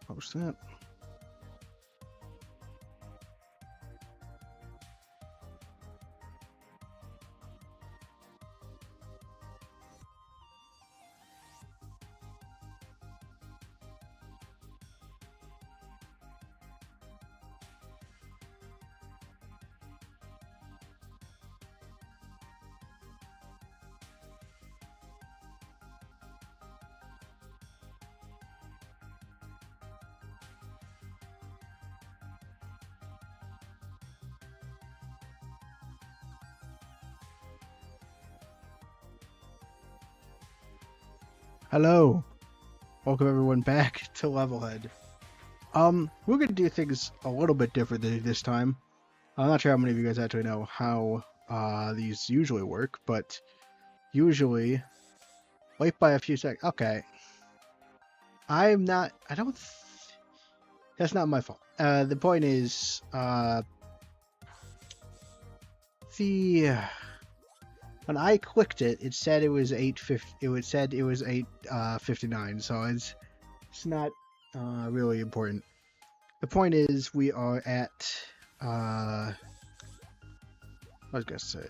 Post that. Hello, welcome everyone back to Levelhead. We're gonna do things a little bit differently this time. I'm not sure how many of you guys actually know how these usually work, but usually, wait by a few seconds. Okay, I'm not. I don't. That's not my fault. The point is, the when I clicked it, it said it was 8:50. It said it was 8:59. So it's not really important. The point is, we are at. I was gonna say.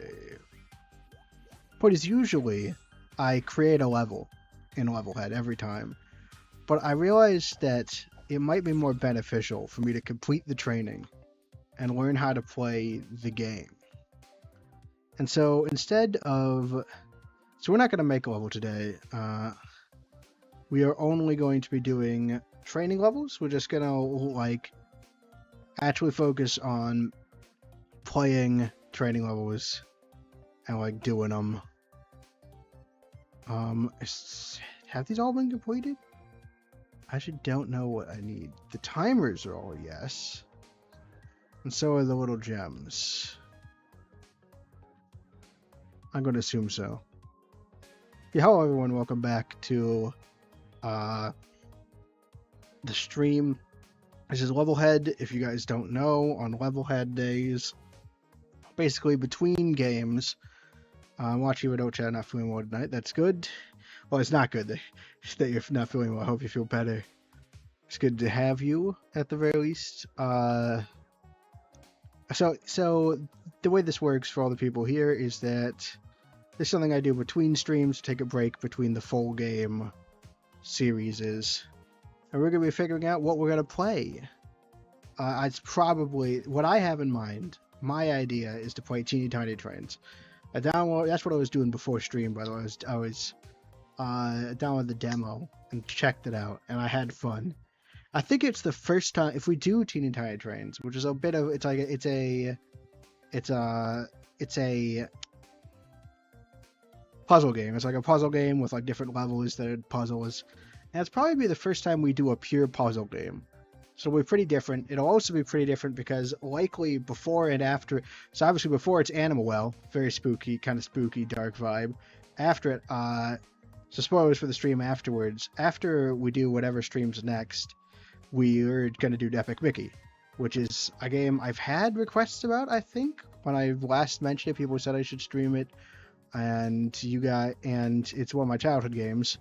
Point is, usually I create a level in Levelhead every time, but I realized that it might be more beneficial for me to complete the training and learn how to play the game. And so instead of, so we're not going to make a level today. We are only going to be doing training levels. We're just going to like actually focus on playing training levels and like doing them. Have these all been completed? I actually don't know what I need. The timers are all yes. And so are the little gems. I'm going to assume so. Yeah, hello everyone, welcome back to the stream. This is Levelhead. If you guys don't know, on Levelhead days, basically between games, I'm watching Widow Chat, not feeling well tonight. That's good. Well, it's not good that you're not feeling well. I hope you feel better. It's good to have you at the very least. So the way this works for all the people here is that this is something I do between streams to take a break between the full game series, and we're going to be figuring out what we're going to play. It's probably what I have in mind. My idea is to play Teeny Tiny Trains. That's what I was doing before stream, by the way. I was downloaded the demo and checked it out, and I had fun. I think it's the first time if we do Teeny Tiny Trains, which is a bit of it's a puzzle game. It's like a puzzle game with like different levels that are puzzles, and it's probably be the first time we do a pure puzzle game. So it'll be pretty different. It'll also be pretty different because likely before and after. So obviously before it's Animal Well, very spooky, kind of spooky, dark vibe. After it, so spoilers for the stream afterwards. After we do whatever streams next, we're gonna do Epic Mickey, which is a game I've had requests about. I think when I last mentioned it, people said I should stream it, and it's one of my childhood games,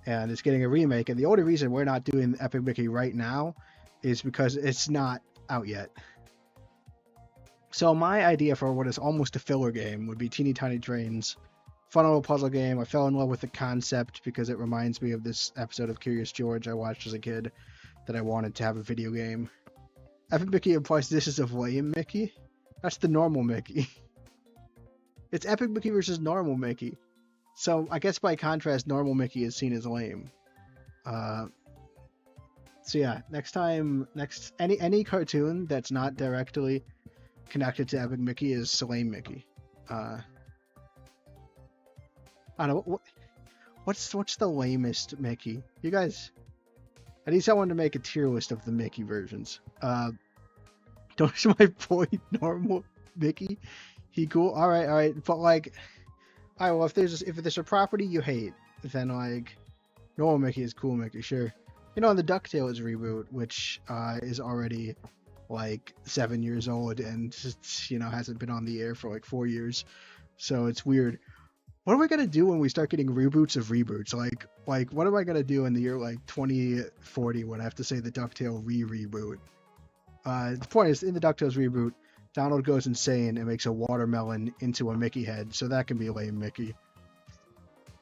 and it's getting a remake. And the only reason we're not doing Epic Mickey right now is because it's not out yet. So my idea for what is almost a filler game would be Teeny Tiny Trains. Fun little puzzle game. I fell in love with the concept because it reminds me of this episode of Curious George I watched as a kid that I wanted to have a video game. Epic Mickey implies this is a lame Mickey. That's the normal Mickey. It's Epic Mickey versus normal Mickey. So I guess by contrast, normal Mickey is seen as lame. So yeah, next any cartoon that's not directly connected to Epic Mickey is lame Mickey. I don't know what's the lamest Mickey. You guys, I need someone to make a tier list of the Mickey versions. Don't my boy normal Mickey. He cool. All right. But like, all right. Well, if there's a property you hate, then like, normal Mickey is cool Mickey. Sure. You know, the DuckTales reboot, which is already like 7 years old and just, hasn't been on the air for like 4 years, so it's weird. what are we gonna do when we start getting reboots of reboots? Like what am I gonna do in the year like 2040 when I have to say the DuckTales reboot? The point is, in the DuckTales reboot, Donald goes insane and makes a watermelon into a Mickey head, so that can be lame Mickey.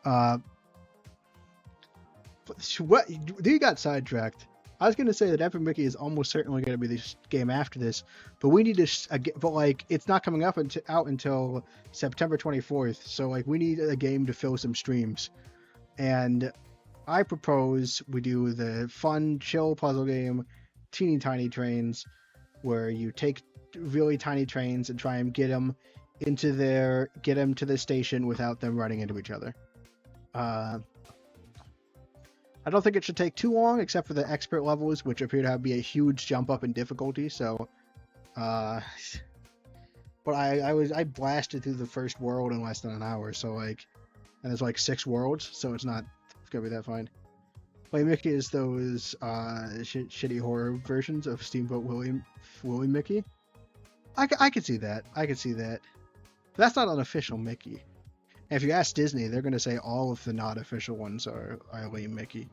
What? You got sidetracked. I was going to say that Epic Mickey is almost certainly going to be the game after this, but we need to, but like, it's not coming up out until September 24th, so like, we need a game to fill some streams. And I propose we do the fun, chill puzzle game, Teeny Tiny Trains, where you take really tiny trains and try and get them to the station without them running into each other. I don't think it should take too long, except for the expert levels, which appear to be a huge jump up in difficulty. So, but I blasted through the first world in less than an hour. So like, and there's like 6 worlds, so it's gonna be that fine. Play Mickey is those shitty horror versions of Steamboat Willie Mickey. I could see that. I could see that. But that's not an official Mickey. And if you ask Disney, they're going to say all of the not official ones are lame Mickey.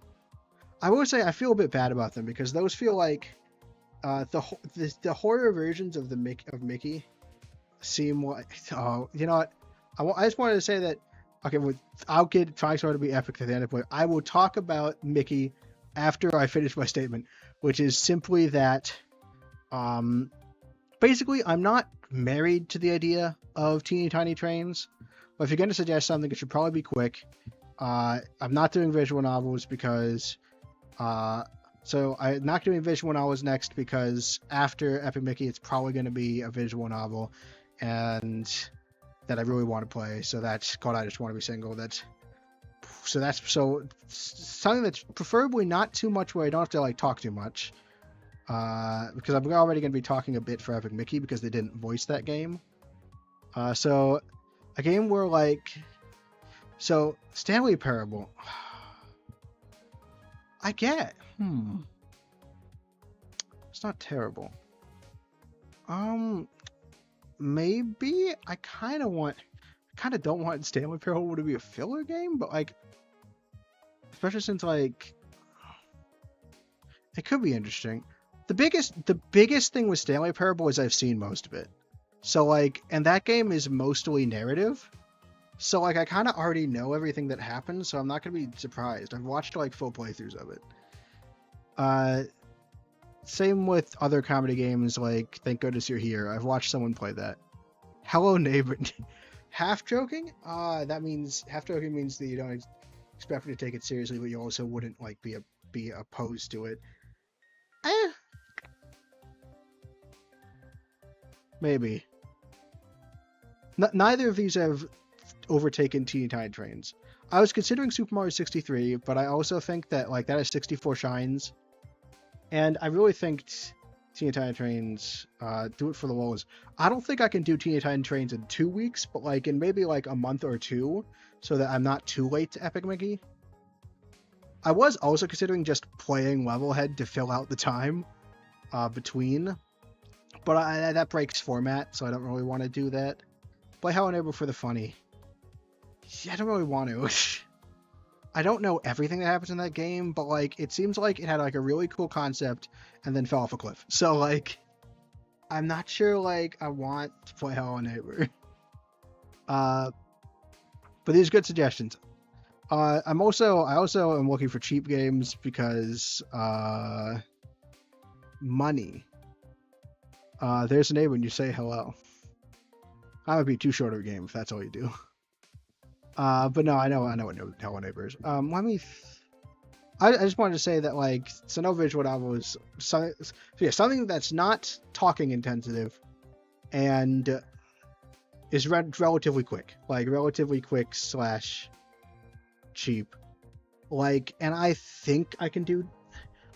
I will say I feel a bit bad about them because those feel like the horror versions of Mickey seem like, oh, you know what? I just wanted to say that, okay, I'll get trying so hard to be epic at the end of it. I will talk about Mickey after I finish my statement, which is simply that, basically, I'm not married to the idea of teeny tiny trains. But if you're going to suggest something, it should probably be quick. I'm not doing visual novels because... so I'm not doing visual novels next because after Epic Mickey, it's probably going to be a visual novel. And that I really want to play. So that's called I Just Want to Be Single. That's something that's preferably not too much where I don't have to like talk too much. Because I'm already going to be talking a bit for Epic Mickey because they didn't voice that game. So... a game where, like... So, Stanley Parable. I get. It's not terrible. Maybe I kind of don't want Stanley Parable to be a filler game, but, like... especially since, like... it could be interesting. The biggest thing with Stanley Parable is I've seen most of it. So, like, and that game is mostly narrative. So, like, I kind of already know everything that happens, so I'm not going to be surprised. I've watched, like, full playthroughs of it. Same with other comedy games, like, Thank Goodness You're Here. I've watched someone play that. Hello Neighbor. Half joking? Half joking means that you don't expect me to take it seriously, but you also wouldn't, like, be opposed to it. Maybe. Neither of these have overtaken Teeny Tiny Trains. I was considering Super Mario 63, but I also think that like that has 64 shines, and I really think Teeny Tiny Trains do it for the lulz. I don't think I can do Teeny Tiny Trains in 2 weeks, but like in maybe like a month or 2, so that I'm not too late to Epic Mickey. I was also considering just playing Levelhead to fill out the time between. But that breaks format, so I don't really want to do that. Play Hello Neighbor for the funny. Yeah, I don't really want to. I don't know everything that happens in that game, but like it seems like it had like a really cool concept and then fell off a cliff. So like, I'm not sure like I want to play Hello Neighbor. But these are good suggestions. I also am looking for cheap games because money. There's a neighbor and you say hello. That would be too short of a game if that's all you do. But no, I know what Hello Neighbor is. I just wanted to say that like, so no visual novel is something that's not talking intensive and is relatively quick, / cheap. Like, and I think I can do,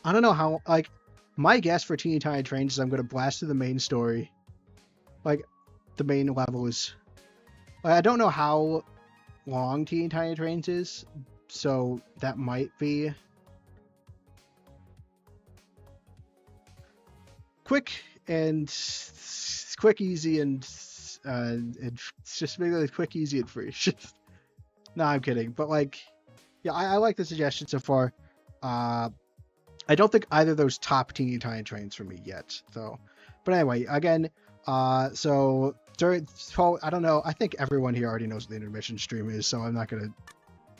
I don't know how, like, my guess for Teeny Tiny Trains is I'm going to blast through the main story. Like, the main levels. Like, I don't know how long Teeny Tiny Trains is, so that might be quick, easy, and it's just maybe like quick, easy, and free. No, I'm kidding. But like, yeah, I like the suggestion so far. I don't think either of those top Teeny Tiny Trains for me yet, though. But anyway, again, so during, I don't know. I think everyone here already knows what the intermission stream is, so I'm not gonna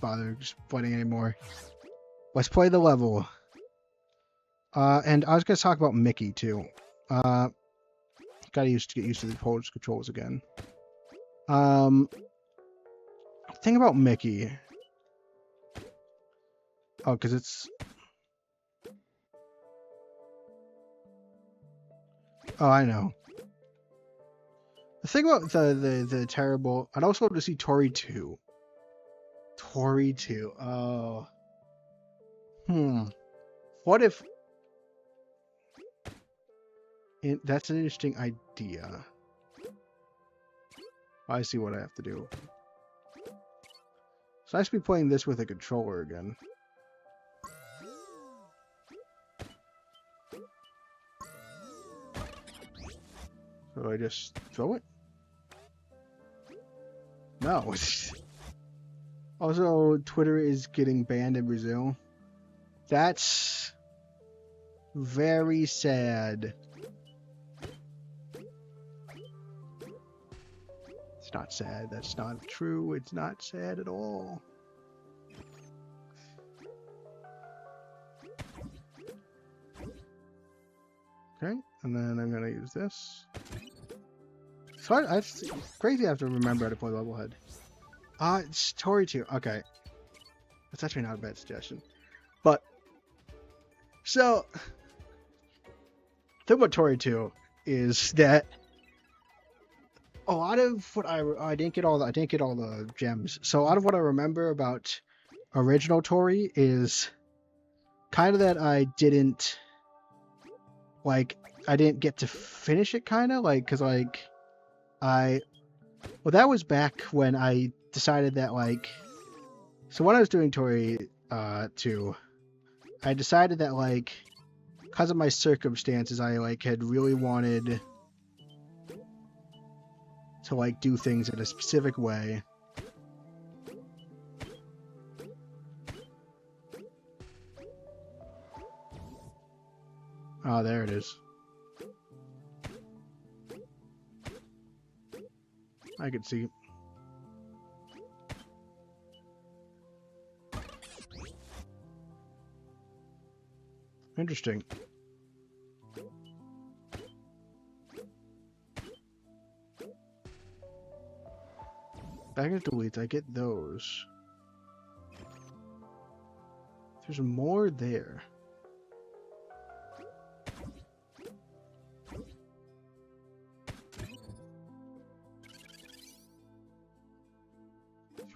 bother explaining anymore. Let's play the level. And I was gonna talk about Mickey too. Gotta get used to the controls again. Thing about Mickey. Oh, because it's. Oh, I know. The thing about the terrible. I'd also love to see Tori 2. Tori 2. Oh. What if. That's an interesting idea. I see what I have to do. It's nice to be playing this with a controller again. So I just throw it? No. Also, Twitter is getting banned in Brazil. That's very sad. It's not sad. That's not true. It's not sad at all. Okay, and then I'm gonna use this. So it's crazy I have to remember how to play Levelhead. It's Tori 2. Okay. That's actually not a bad suggestion. But, so, the thing about Tori 2 is that a lot of what I didn't get all the gems. So a lot of what I remember about original Tori is kind of that I didn't get to finish it, kind of like, because like well, that was back when I decided that like, so when I was doing Tori 2, I decided that like, because of my circumstances, I like had really wanted to like do things in a specific way. Oh, there it is. I could see. Interesting. Back into deletes, I get those. There's more there.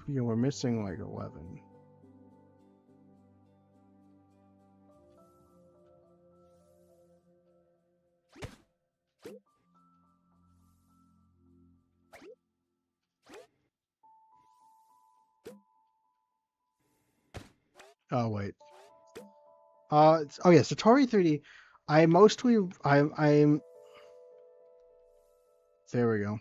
Yeah, we're missing like 11. Oh wait. Oh yeah, so Tori 3D. I'm there we go.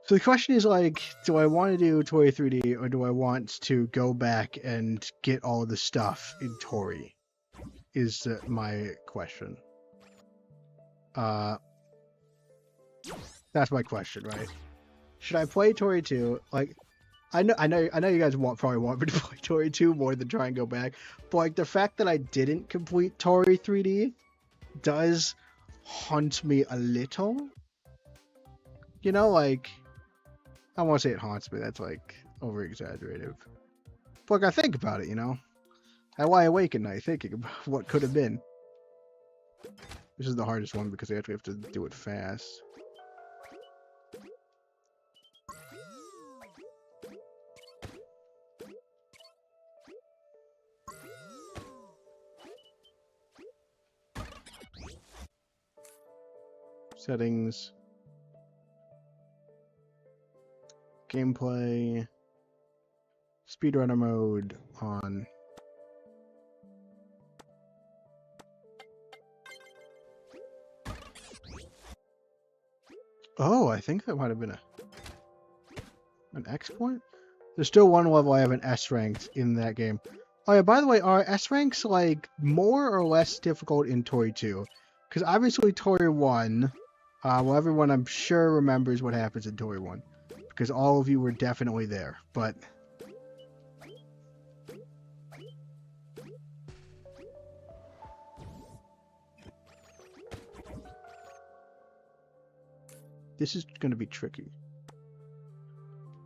So the question is like, do I want to do Tori 3D or do I want to go back and get all of the stuff in Tori? Is my question. That's my question, right? Should I play Tori 2? Like, I know you guys probably want me to play Tori 2 more than try and go back. But like the fact that I didn't complete Tori 3D does haunt me a little. You know, like, I won't say it haunts me, that's like over exaggerative. But like I think about it, you know? I lie awake at night thinking about what could have been. This is the hardest one because I actually have to do it fast. Settings. Gameplay. Speedrunner mode on. Oh, I think that might have been an X point? There's still one level I have an S ranked in that game. Oh yeah, by the way, are S ranks like more or less difficult in Tori 2? Because obviously Tori 1, well everyone I'm sure remembers what happens in Tori 1. Because all of you were definitely there, but... This is going to be tricky.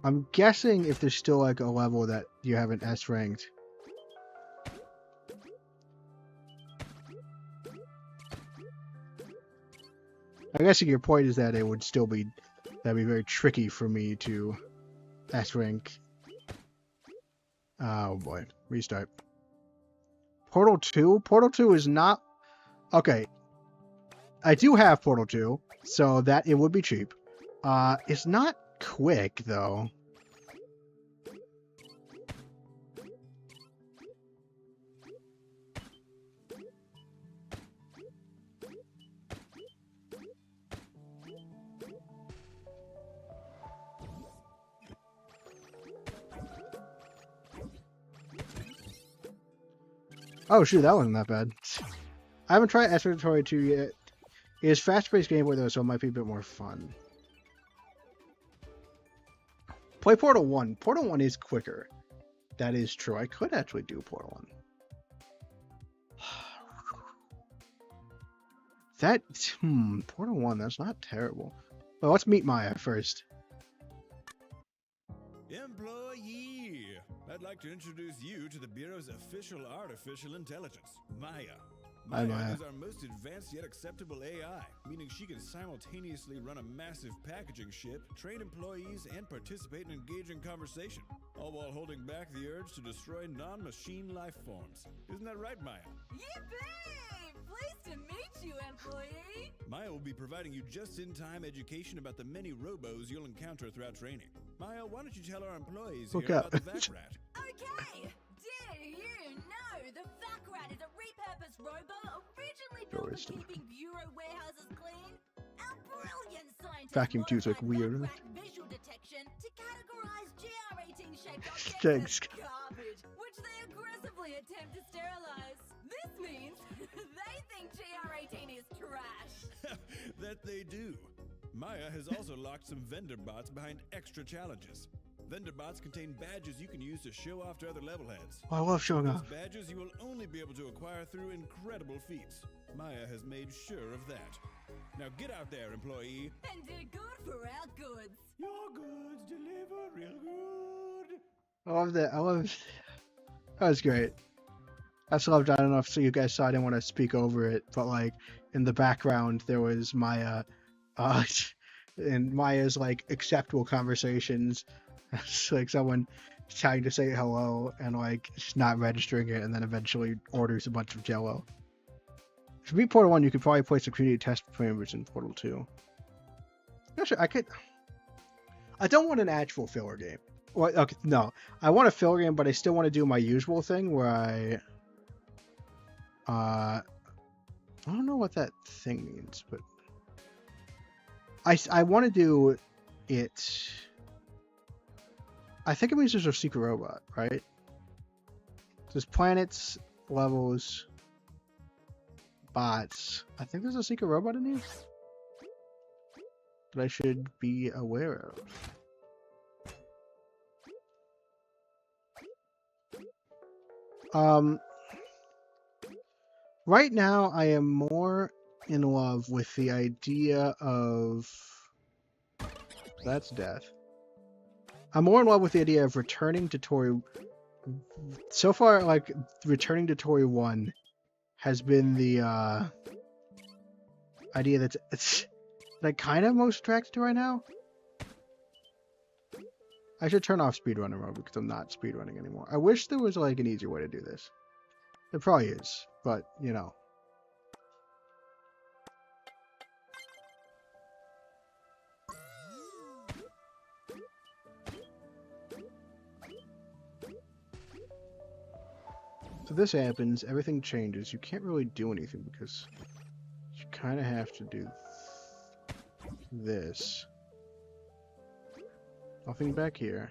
I'm guessing if there's still like a level that you haven't S ranked. I guess your point is that it would still be, that'd be very tricky for me to S rank. Oh boy, restart. Portal 2? Portal 2 is not, okay. I do have Portal 2, so that it would be cheap. It's not quick though. Oh shoot, that wasn't that bad. I haven't tried Tori 2 yet. It is fast-paced gameplay though, so it might be a bit more fun. Play Portal 1. Portal 1 is quicker. That is true. I could actually do Portal 1. That, Portal 1, that's not terrible. Well, let's meet Maya first. Employee! I'd like to introduce you to the Bureau's official artificial intelligence, Maya. Hi, Maya. is our most advanced yet acceptable AI, meaning she can simultaneously run a massive packaging ship, train employees, and participate in engaging conversation, all while holding back the urge to destroy non-machine life forms. Isn't that right, Maya? Yippee! Pleased to meet you, employee! Maya will be providing you just-in-time education about the many robos you'll encounter throughout training. Maya, why don't you tell our employees here about the vac rat? Okay! Did you know the vac rat is a repurposed robot originally built for keeping bureau warehouses clean? Our brilliant scientists Vacuum tube's like modified weird. vac rat visual detection to categorize GR18 shaped objects Thanks. as garbage, which they aggressively attempt to sterilize. This means they think GR18 is trash. That they do. Maya has also locked some vendor bots behind extra challenges. Vendor bots contain badges you can use to show off to other levelheads. Oh, I love showing Those off. badges you will only be able to acquire through incredible feats. Maya has made sure of that. Now get out there, employee. And do good for our goods. Your goods deliver real good. I love that. I love. That was great. I just loved. I don't know if you guys saw. I didn't want to speak over it, but like in the background there was Maya, and Maya's like acceptable conversations. It's like someone trying to say hello and like just not registering it, and then eventually orders a bunch of Jello. If you beat Portal 1, you could probably place a community test members in Portal 2. Not sure. I don't want an actual filler game. Well, okay, no. I want a filler game, but I still want to do my usual thing where I don't know what that thing means, but I want to do it. I think it means there's a secret robot, right? There's planets, levels, bots. I think there's a secret robot in here that I should be aware of. Right now I am more in love with the idea of... That's death. I'm more in love with the idea of returning to Tori. So far, like, returning to Tori 1 has been the idea that's like kind of most attracted to right now. I should turn off speedrunner mode because I'm not speedrunning anymore. I wish there was like an easier way to do this. There probably is, but you know. So this happens, everything changes. You can't really do anything because you kind of have to do this. Nothing back here.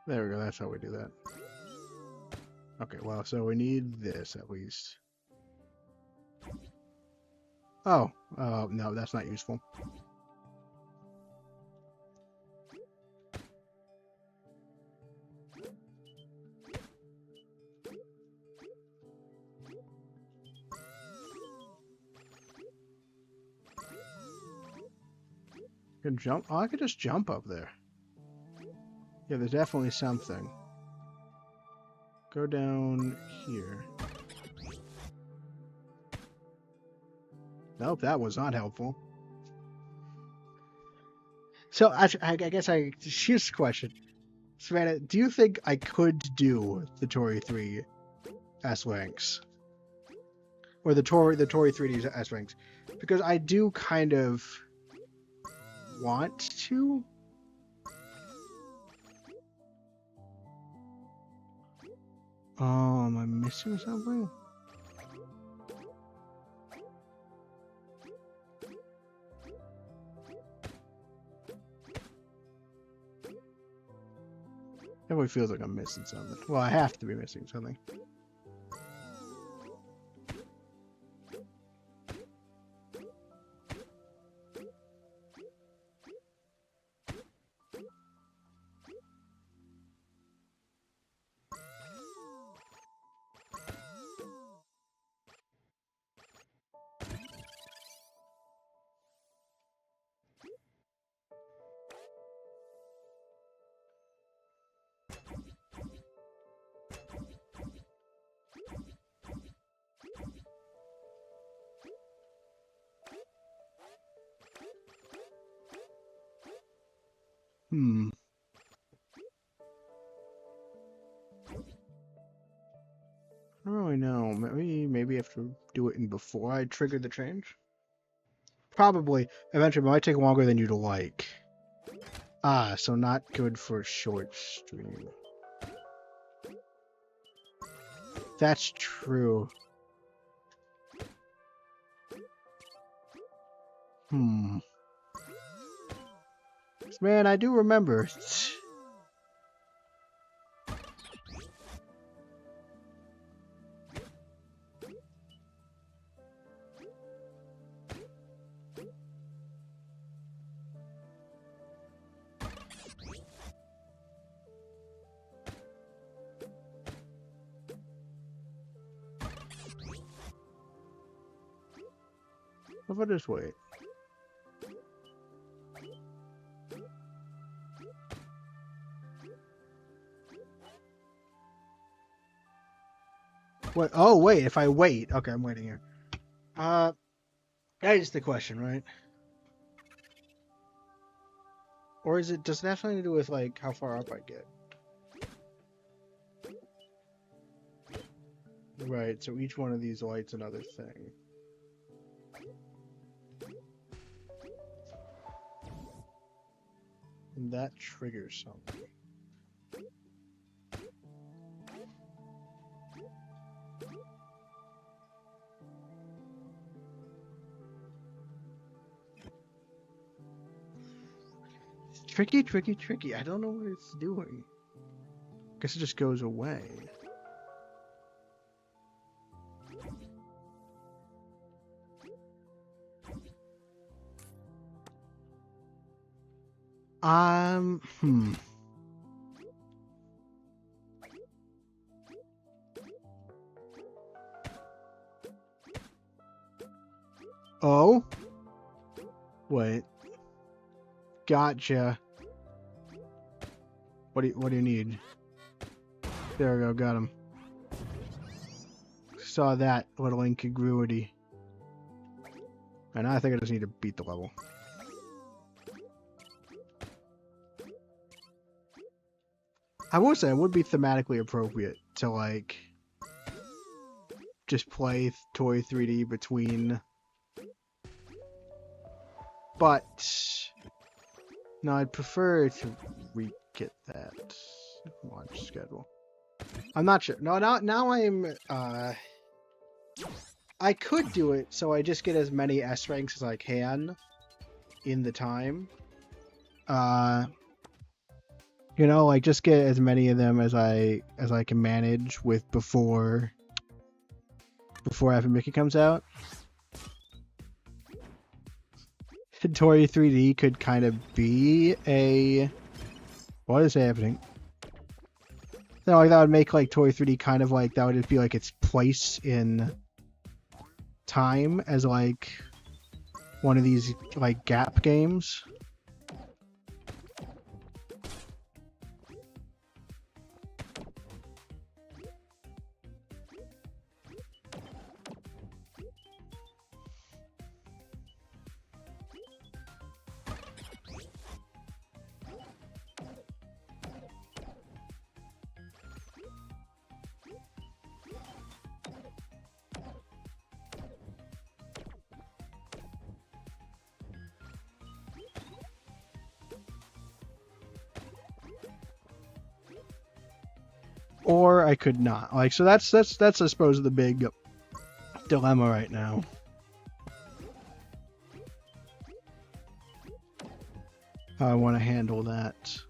There we go, that's how we do that. Okay, well, so we need this at least. Oh, no, that's not useful. Can jump? Oh, I could just jump up there. Yeah, there's definitely something. Go down here. Nope, that was not helpful. So, I guess here's the question. Savannah, do you think I could do the Tori 3 S-Wings? Or the Tori 3D S-Wings? Because I do kind of want to. Oh, am I missing something? Definitely feels like I'm missing something. Well, I have to be missing something. I don't really know. Maybe I have to do it before I trigger the change? Probably. Eventually, it might take longer than you'd like. Ah, so not good for a short stream. That's true. Man, I do remember. How about just wait? What? Oh, wait. If I wait. Okay, I'm waiting here. That is the question, right? Or does it have something to do with, like, how far up I get? Right, so each one of these lights another thing. And that triggers something. Tricky, tricky, tricky. I don't know what it's doing. Guess it just goes away. Oh? Wait. Gotcha. What do you need? There we go, got him. Saw that little incongruity. And I think I just need to beat the level. I would say it would be thematically appropriate to, like, just play Toy 3D between But no, I'd prefer to re-get that launch schedule. I'm not sure. No, now I'm I could do it so I just get as many S ranks as I can in the time. You know, like just get as many of them as I can manage with before Epic Mickey comes out. Tori 3D could kind of be a... What is happening? No, like that would make like Tori 3D kind of like, that would just be like its place in time as like one of these like gap games. Or I could not. Like, so that's I suppose the big dilemma right now. How I want to handle that.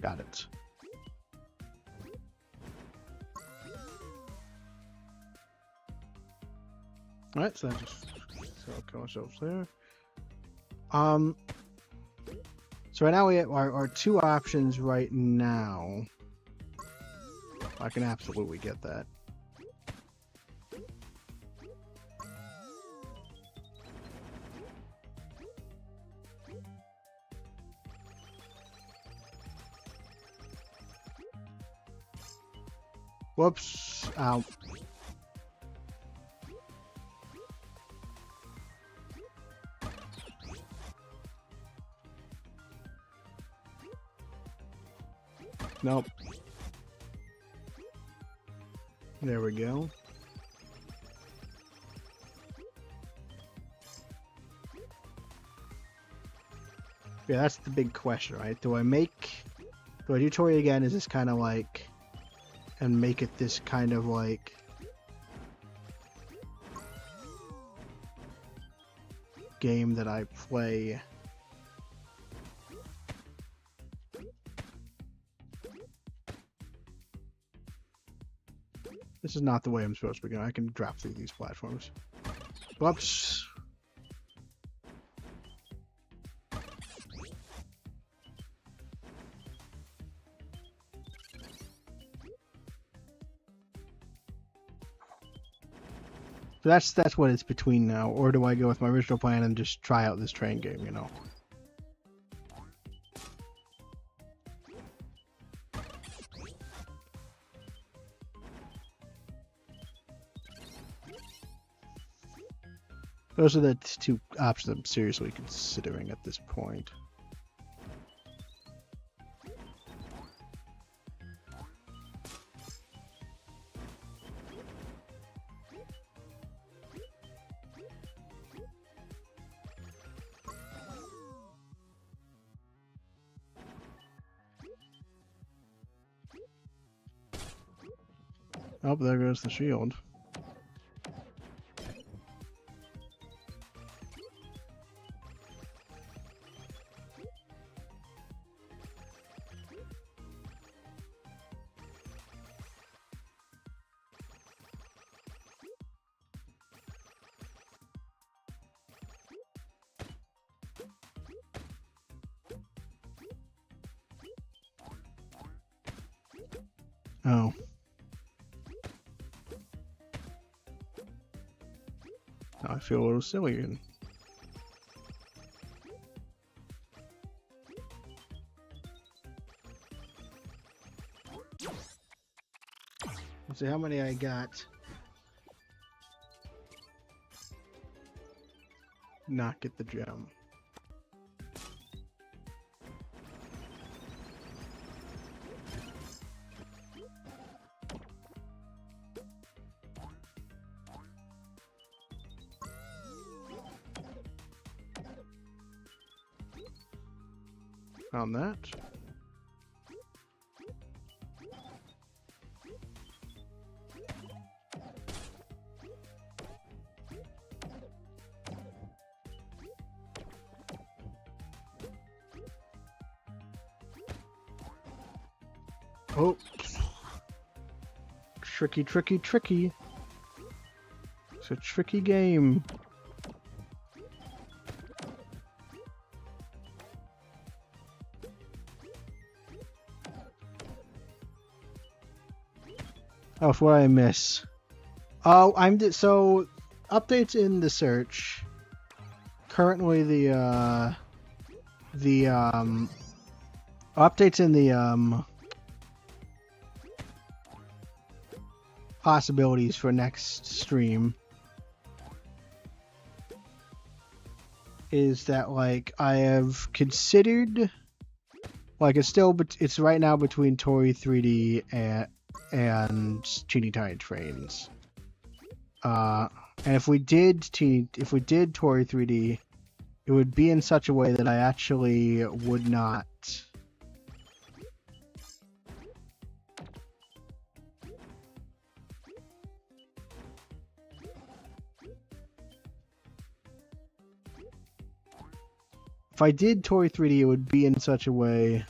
Got it. Alright, so that just kill ourselves there. So right now we have our two options right now. I can absolutely get that. Whoops. Ow. Nope. There we go. Yeah, that's the big question, right? Do I do Tori again? Is this kind of like... and make it this kind of like game that I play. This is not the way I'm supposed to be going. I can drop through these platforms. Whoops. So that's what it's between now. Or do I go with my original plan and just try out this train game, you know? Those are the two options I'm seriously considering at this point. Oh, there goes the shield. Oh. Now I feel a little silly again. Let's see how many I got. Not get the gem. Found that. Oh. Tricky, tricky, tricky. It's a tricky game. Oh, what I miss? Oh, so updates in the search. Currently, the updates in the possibilities for next stream is that like I have considered like it's right now between Tory 3D and Teeny Tiny Trains. And if we did Tory 3D, it would be in such a way that I actually would not if I did Tory 3D, it would be in such a way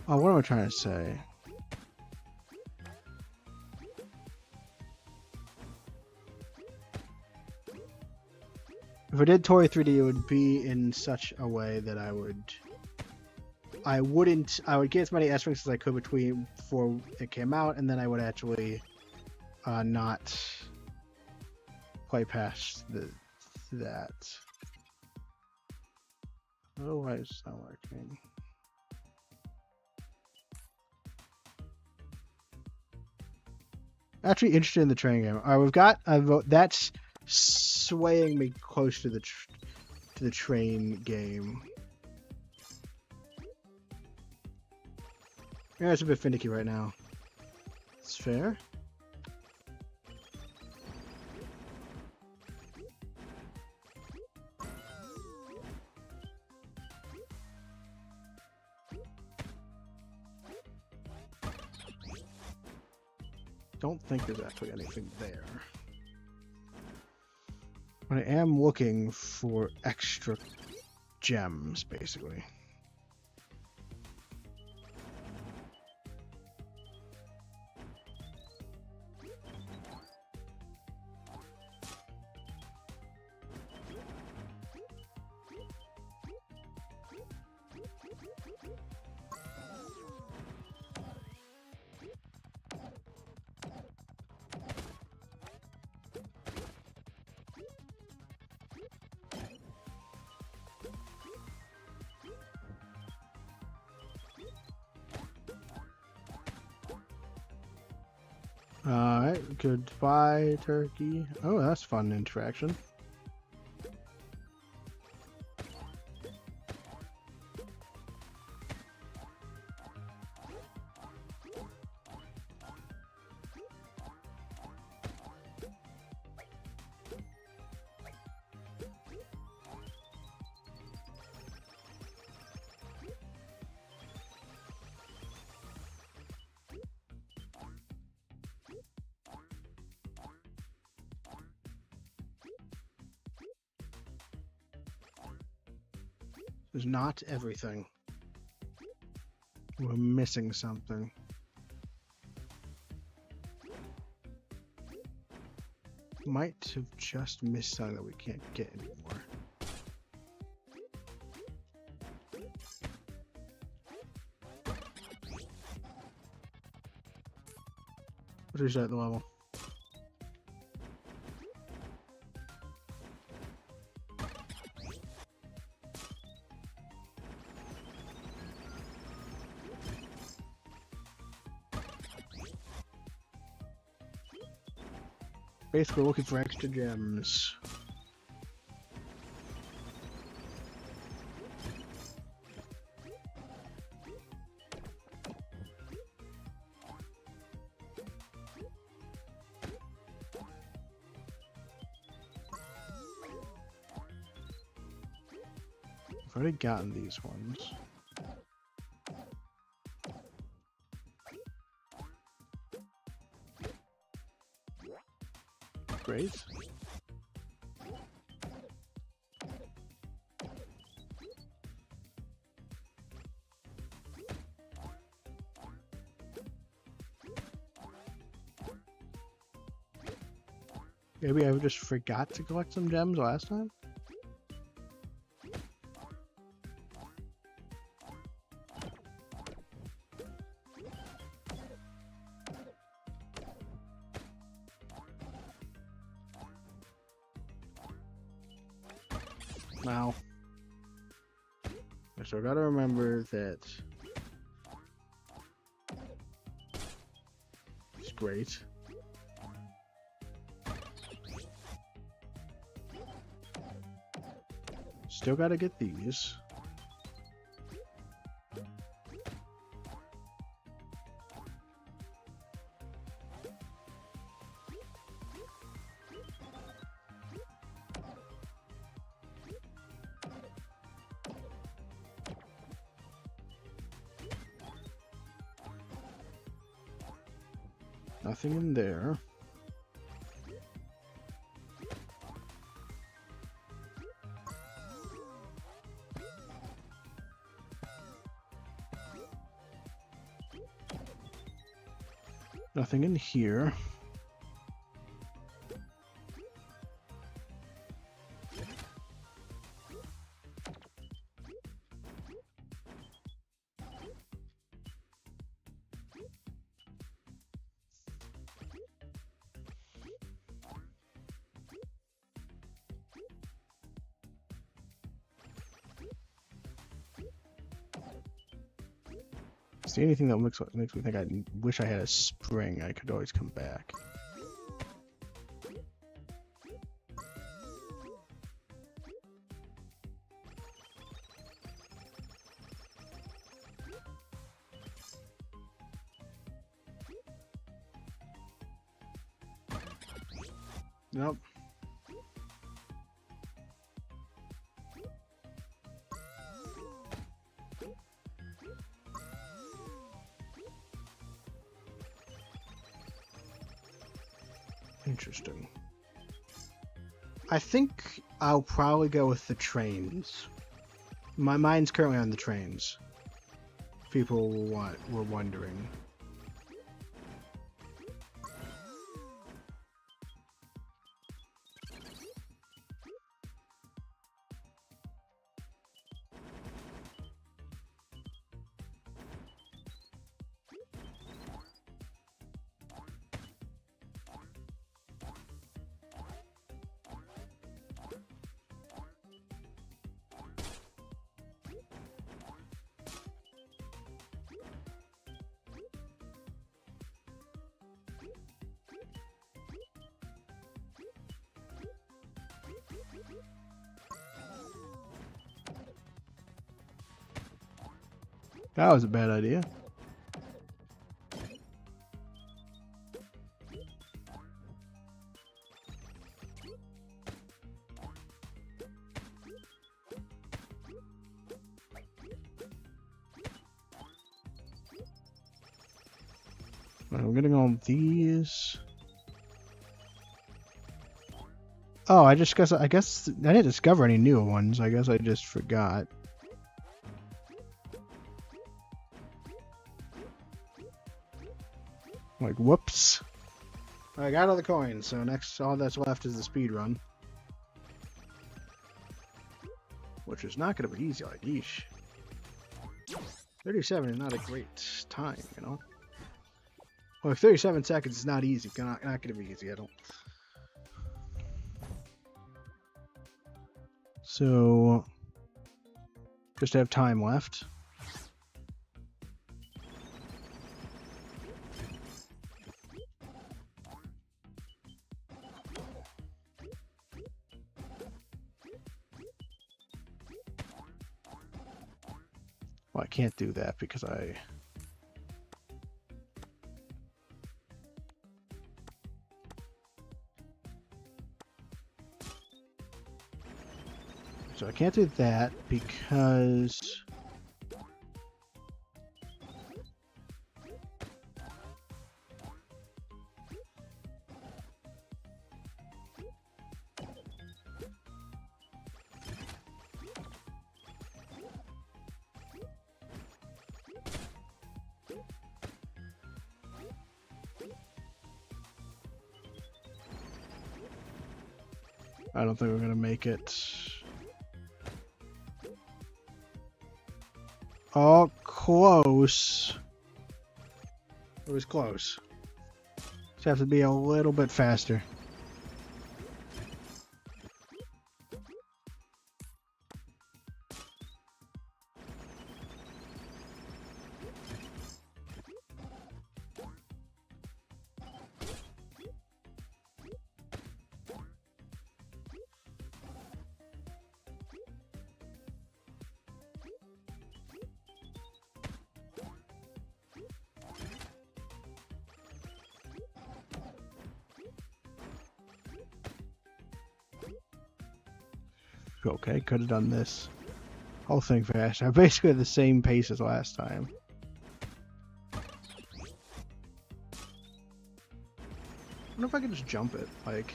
oh, what am I trying to say? If I did Tory 3D, it would be in such a way that I would get as many aspects as I could before it came out, and then I would actually not play past that. Otherwise, it's not working. Actually interested in the train game. All right, we've got a vote that's swaying me close to the train game. Yeah, it's a bit finicky right now. It's fair. Don't think there's actually anything there. But I am looking for extra gems, basically. Alright, goodbye, turkey. Oh, that's fun interaction. There's not everything. We're missing something. Might have just missed something that we can't get anymore. Let's reset the level. Basically looking for extra gems. I've already gotten these ones. Great. Maybe I just forgot to collect some gems last time? Now, so I gotta remember that it's great. Still gotta get these. Nothing in there. Nothing in here. See anything that makes me think I wish I had a spring, I could always come back. Nope. Interesting. I think I'll probably go with the trains. My mind's currently on the trains. People were wondering. That was a bad idea. I'm getting all these. Oh, I guess I didn't discover any new ones. I guess I just forgot. Like, whoops. I got all the coins, so next, all that's left is the speed run. Which is not going to be easy, like, yeesh. 37 is not a great time, you know? Well, 37 seconds is not easy. Not going to be easy, I don't. So, just have time left. Well, I can't do that because So I can't do that because I don't think we're gonna make it. Oh, close. It was close. Just have to be a little bit faster. Okay, could have done this whole thing faster. I'm basically at the same pace as last time. I wonder if I can just jump it, like...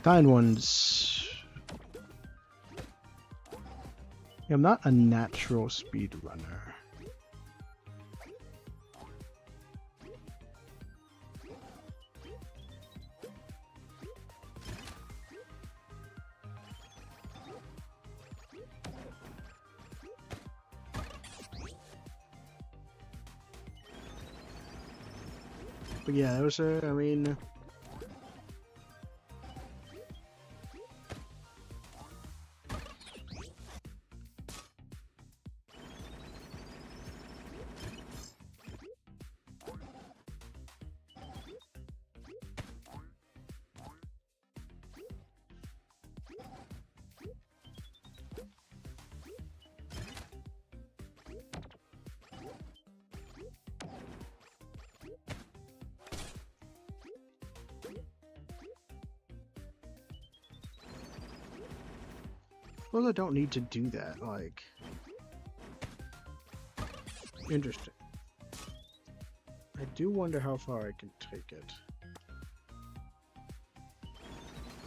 Kind ones. Yeah, I'm not a natural speedrunner. But yeah, those are, I mean... Well, I don't need to do that, like... Interesting. I do wonder how far I can take it.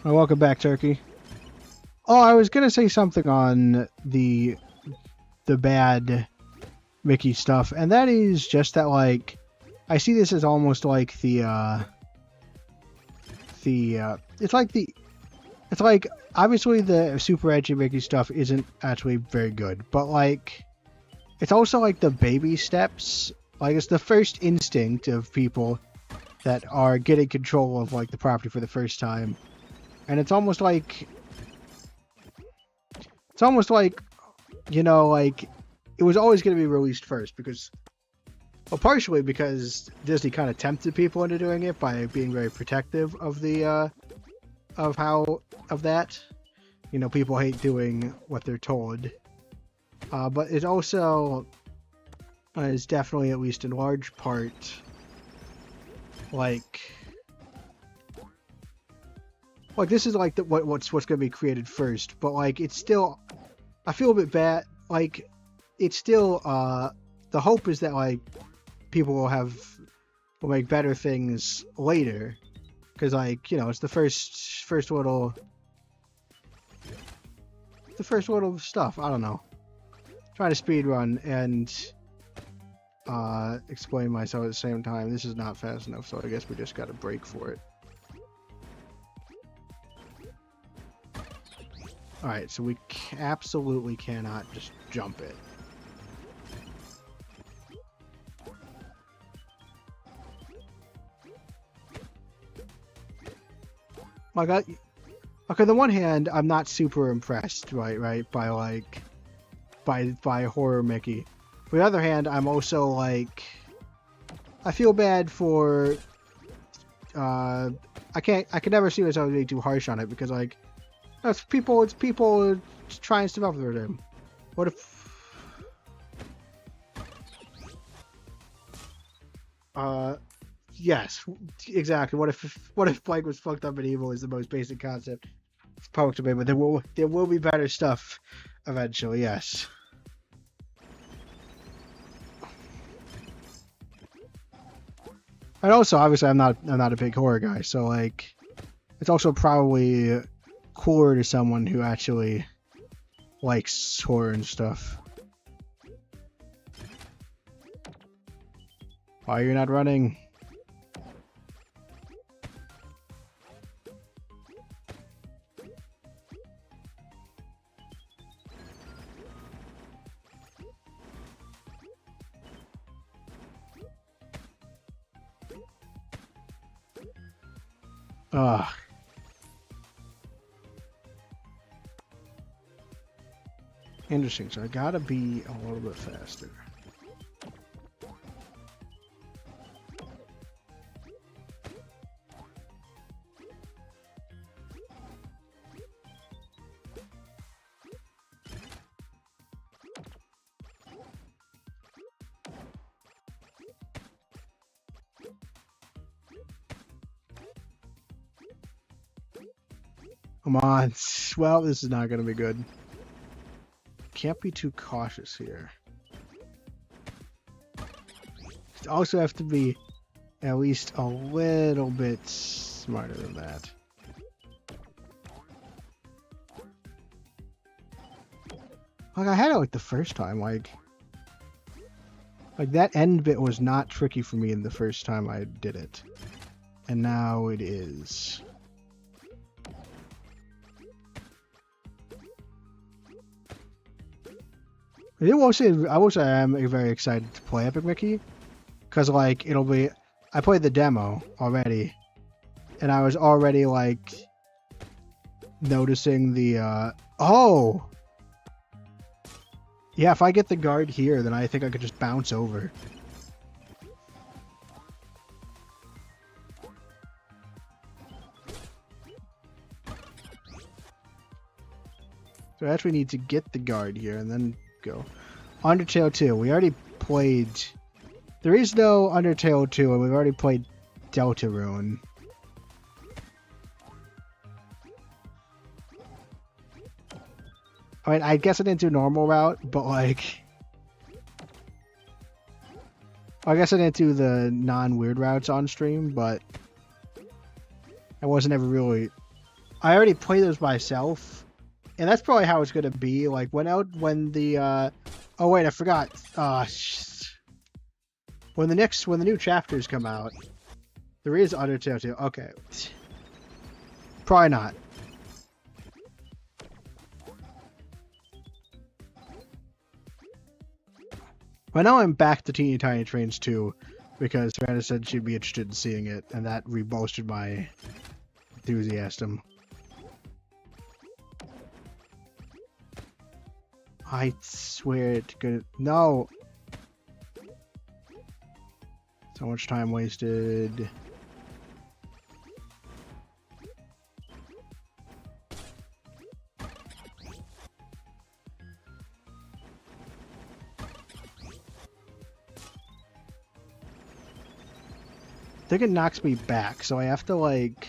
Oh, welcome back, Turkey. Oh, I was gonna say something on the bad Mickey stuff, and that is just that, like, I see this as almost like it's like, obviously the super edgy Mickey stuff isn't actually very good, but like, it's also like the baby steps, like it's the first instinct of people that are getting control of like the property for the first time. And it's almost like, you know, like, it was always going to be released first because, well, partially because Disney kind of tempted people into doing it by being very protective of the, of that. You know, people hate doing what they're told. But it also is definitely, at least in large part, like this is like what's going to be created first, but like it's still, I feel a bit bad, like it's still the hope is that like people will make better things later, because like, you know, it's the first little stuff. I don't know, trying to speedrun and explain myself at the same time. This is not fast enough, so I guess we just got to break for it. Alright, so we absolutely cannot just jump it. Like, okay, on the one hand, I'm not super impressed, right, by like, by horror Mickey. On the other hand, I'm also like, I feel bad for, I can never see myself being too harsh on it because like, it's people trying stuff for them. What if, yes, exactly. What if Blake was fucked up and evil is the most basic concept. It's public to me, but there will be better stuff eventually. Yes. And also, obviously, I'm not a big horror guy, so like, it's also probably cooler to someone who actually likes horror and stuff. Why are you not running? Ugh. Interesting, so I gotta be a little bit faster. Come on. Well, this is not gonna be good. Can't be too cautious here. Also have to be at least a little bit smarter than that. Like, I had it like the first time, like that end bit was not tricky for me in the first time I did it. And now it is. I will say I am very excited to play Epic Mickey, because like it'll be, I played the demo already, and I was already like noticing the oh yeah, if I get the guard here, then I think I could just bounce over. So I actually need to get the guard here and then go. Undertale 2. We already played. There is no Undertale 2, and we've already played Deltarune. I mean, I guess I didn't do normal route, but like, I guess I didn't do the non-weird routes on stream, but I wasn't ever really. I already played those myself. And that's probably how it's gonna be. Like when the oh wait, I forgot. When the new chapters come out, there is Undertale 2. Okay, probably not. I know I'm back to Teeny Tiny Trains 2 because Savannah said she'd be interested in seeing it, and that reboosted my enthusiasm. I swear it's gonna. No! So much time wasted. I think it knocks me back, so I have to like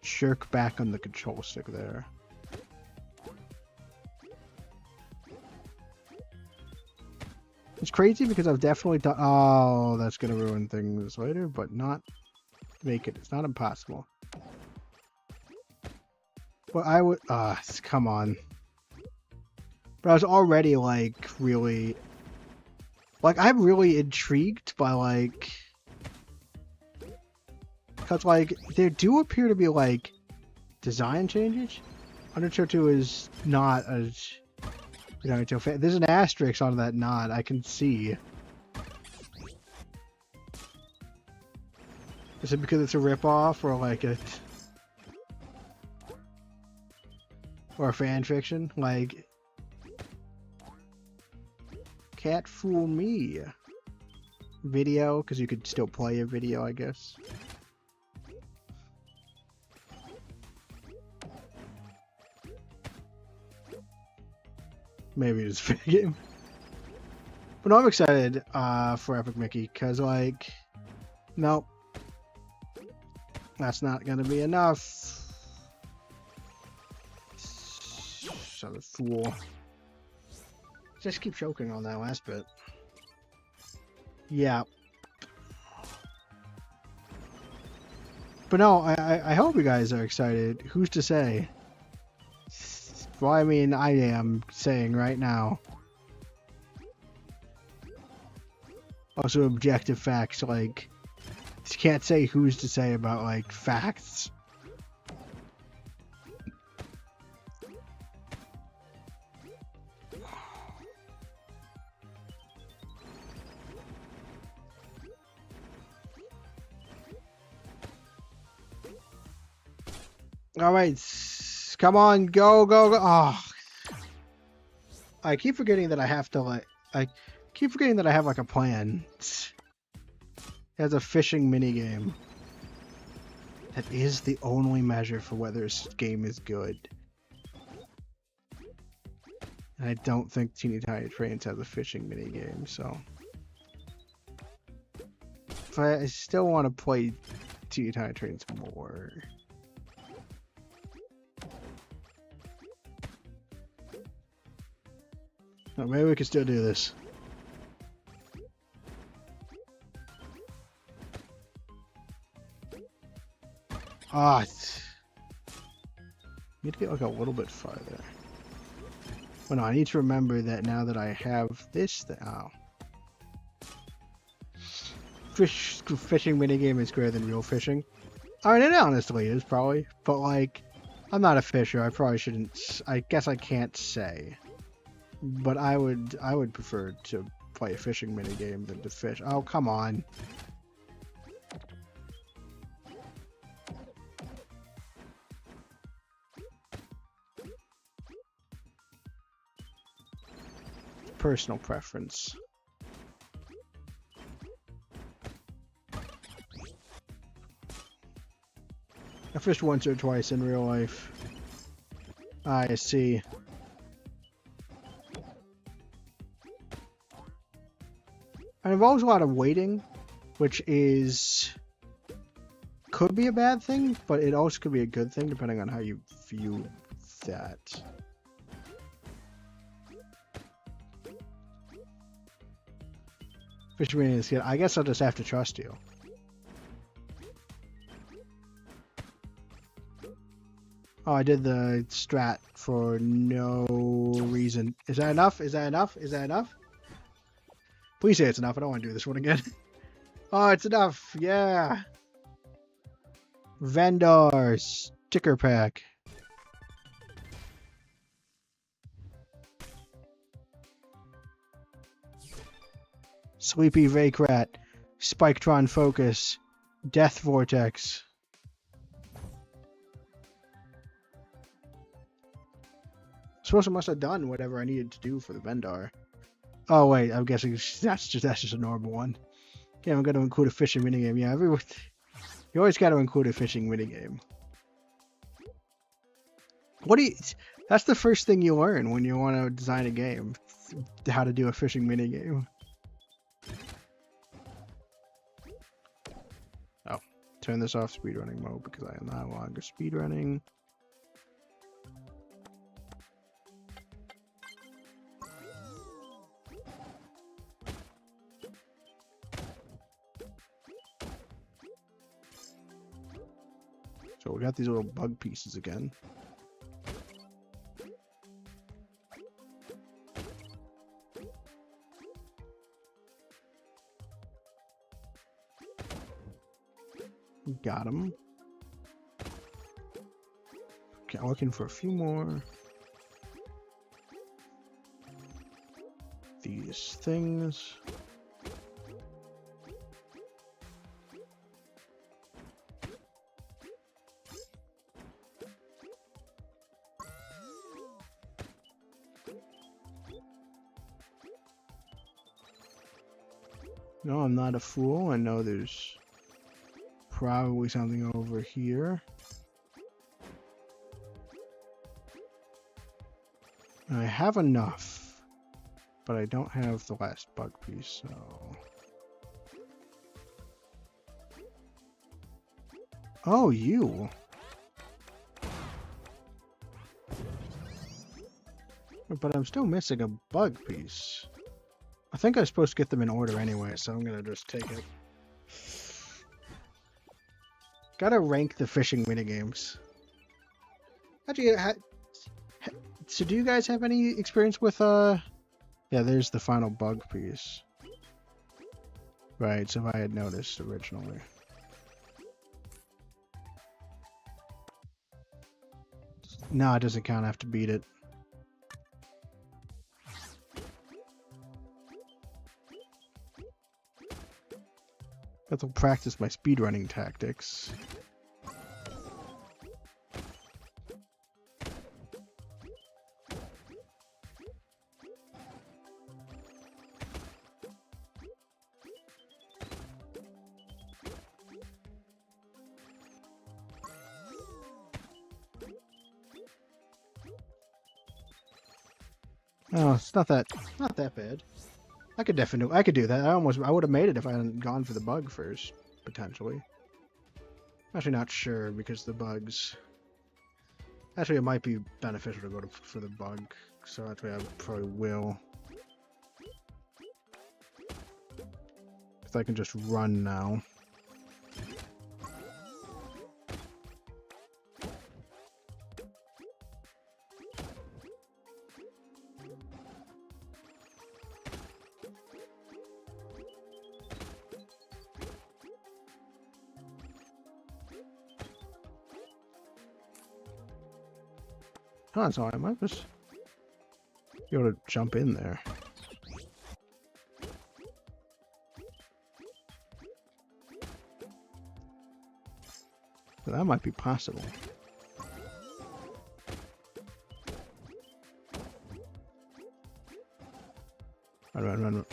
shirk back on the control stick there. It's crazy because I've definitely done. Oh, that's gonna ruin things later, but not make it. It's not impossible. But I would. Come on. But I was already like really. Like, I'm really intrigued by like. Because like, there do appear to be like design changes. Undertale 2 is not as. There's an asterisk on that knot, I can see. Is it because it's a ripoff or like a... Or fan fiction, like Can't Fool Me. Video, because you could still play a video, I guess. Maybe it's a video game. But no, I'm excited for Epic Mickey, because, like, nope. That's not going to be enough. Son of a fool. Just keep choking on that last bit. Yeah. But no, I hope you guys are excited. Who's to say? Well, I mean, I am saying right now. Also, objective facts, like, you can't say who's to say about, like, facts. All right, come on, go, go, go. Oh. I keep forgetting that I have to, like, I keep forgetting that I have, like, a plan. It has a fishing minigame. That is the only measure for whether a game is good. And I don't think Teeny Tiny Trains has a fishing minigame, so. But I still want to play Teeny Tiny Trains more. Oh, maybe we can still do this. Ah, need to get like a little bit farther. Well, no, I need to remember that now that I have this thing. Oh. Fishing minigame is greater than real fishing. I mean, it honestly is probably, but like, I'm not a fisher. I probably shouldn't. I guess I can't say. But I would prefer to play a fishing minigame than to fish. Oh, come on. Personal preference. I fished once or twice in real life. I see. It involves a lot of waiting, which could be a bad thing, but it also could be a good thing depending on how you view that. Fisherman is good. I guess I'll just have to trust you. Oh, I did the strat for no reason. Is that enough? Is that enough? Is that enough? Please say it's enough. I don't want to do this one again. Oh, it's enough. Yeah. Vendor sticker pack. Sleepy Vacrat. Spiketron Focus. Death Vortex. Suppose I must have done whatever I needed to do for the vendor. Oh wait, I'm guessing that's just a normal one. Okay, I'm gonna include a fishing minigame. Yeah, you always gotta include a fishing minigame. That's the first thing you learn when you want to design a game. How to do a fishing minigame. Oh, turn this off speedrunning mode because I am no longer speedrunning. So we got these little bug pieces again. Got them. Okay, I'm looking for a few more. These things. No, I'm not a fool. I know there's probably something over here. I have enough, but I don't have the last bug piece, so... Oh, you! But I'm still missing a bug piece. I think I'm supposed to get them in order anyway, so I'm gonna just take it. Gotta rank the fishing minigames. Actually, so do you guys have any experience with, yeah, there's the final bug piece. Right, so I had noticed originally. No, it doesn't count, I have to beat it. Have to practice my speedrunning tactics. Oh, it's not that bad. I could do that. I would have made it if I hadn't gone for the bug first, potentially. I'm actually not sure because the bugs. Actually, it might be beneficial to go for the bug, so that's why I probably will. Because I can just run now. Oh, so I might just be able to jump in there. So that might be possible. Run.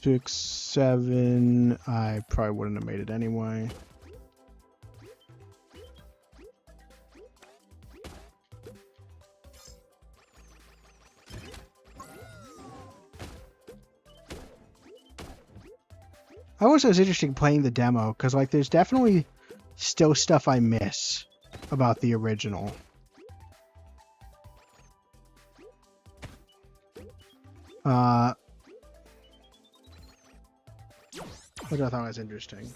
6, 7. I probably wouldn't have made it anyway. I always was interesting playing the demo because, like, there's definitely still stuff I miss about the original. Which I thought was interesting.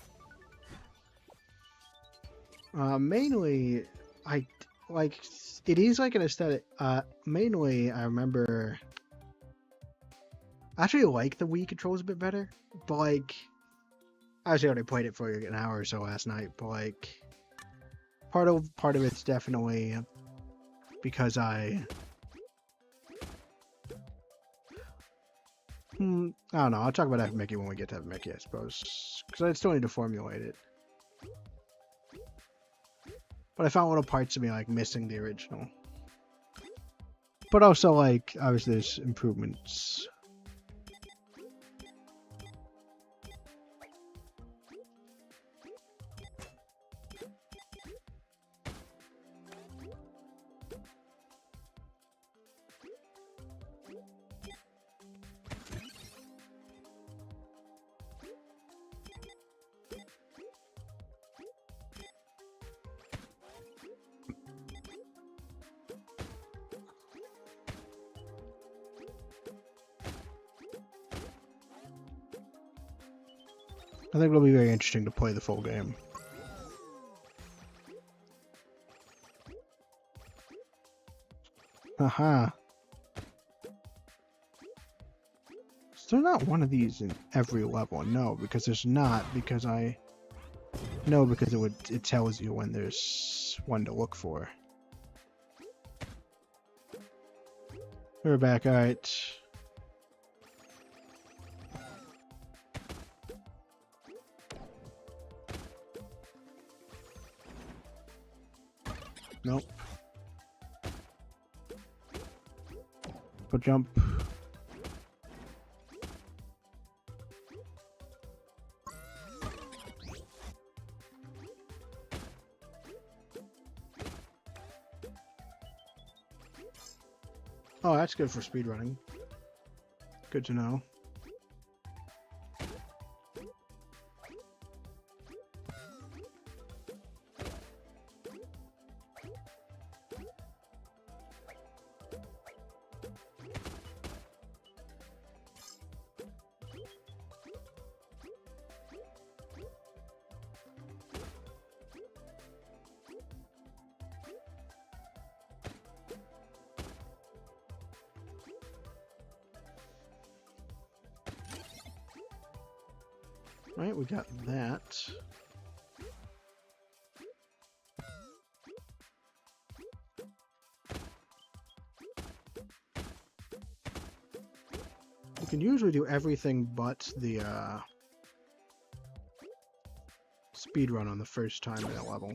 Mainly, it is like an aesthetic. Mainly, I remember. I actually like the Wii controls a bit better, but like, I actually only played it for an hour or so last night. But like, part of it's definitely because I don't know. I'll talk about F Mickey when we get to F Mickey, I suppose. Because I still need to formulate it. But I found little parts of me, like, missing the original. But also, like, obviously there's improvements. I think it'll be very interesting to play the full game. Haha. Is there not one of these in every level? No, because there's not, because because it tells you when there's one to look for. We're back, alright. Nope. Go jump. Oh, that's good for speedrunning. Good to know. Right, we got that. We can usually do everything but the speed run on the first time in a level,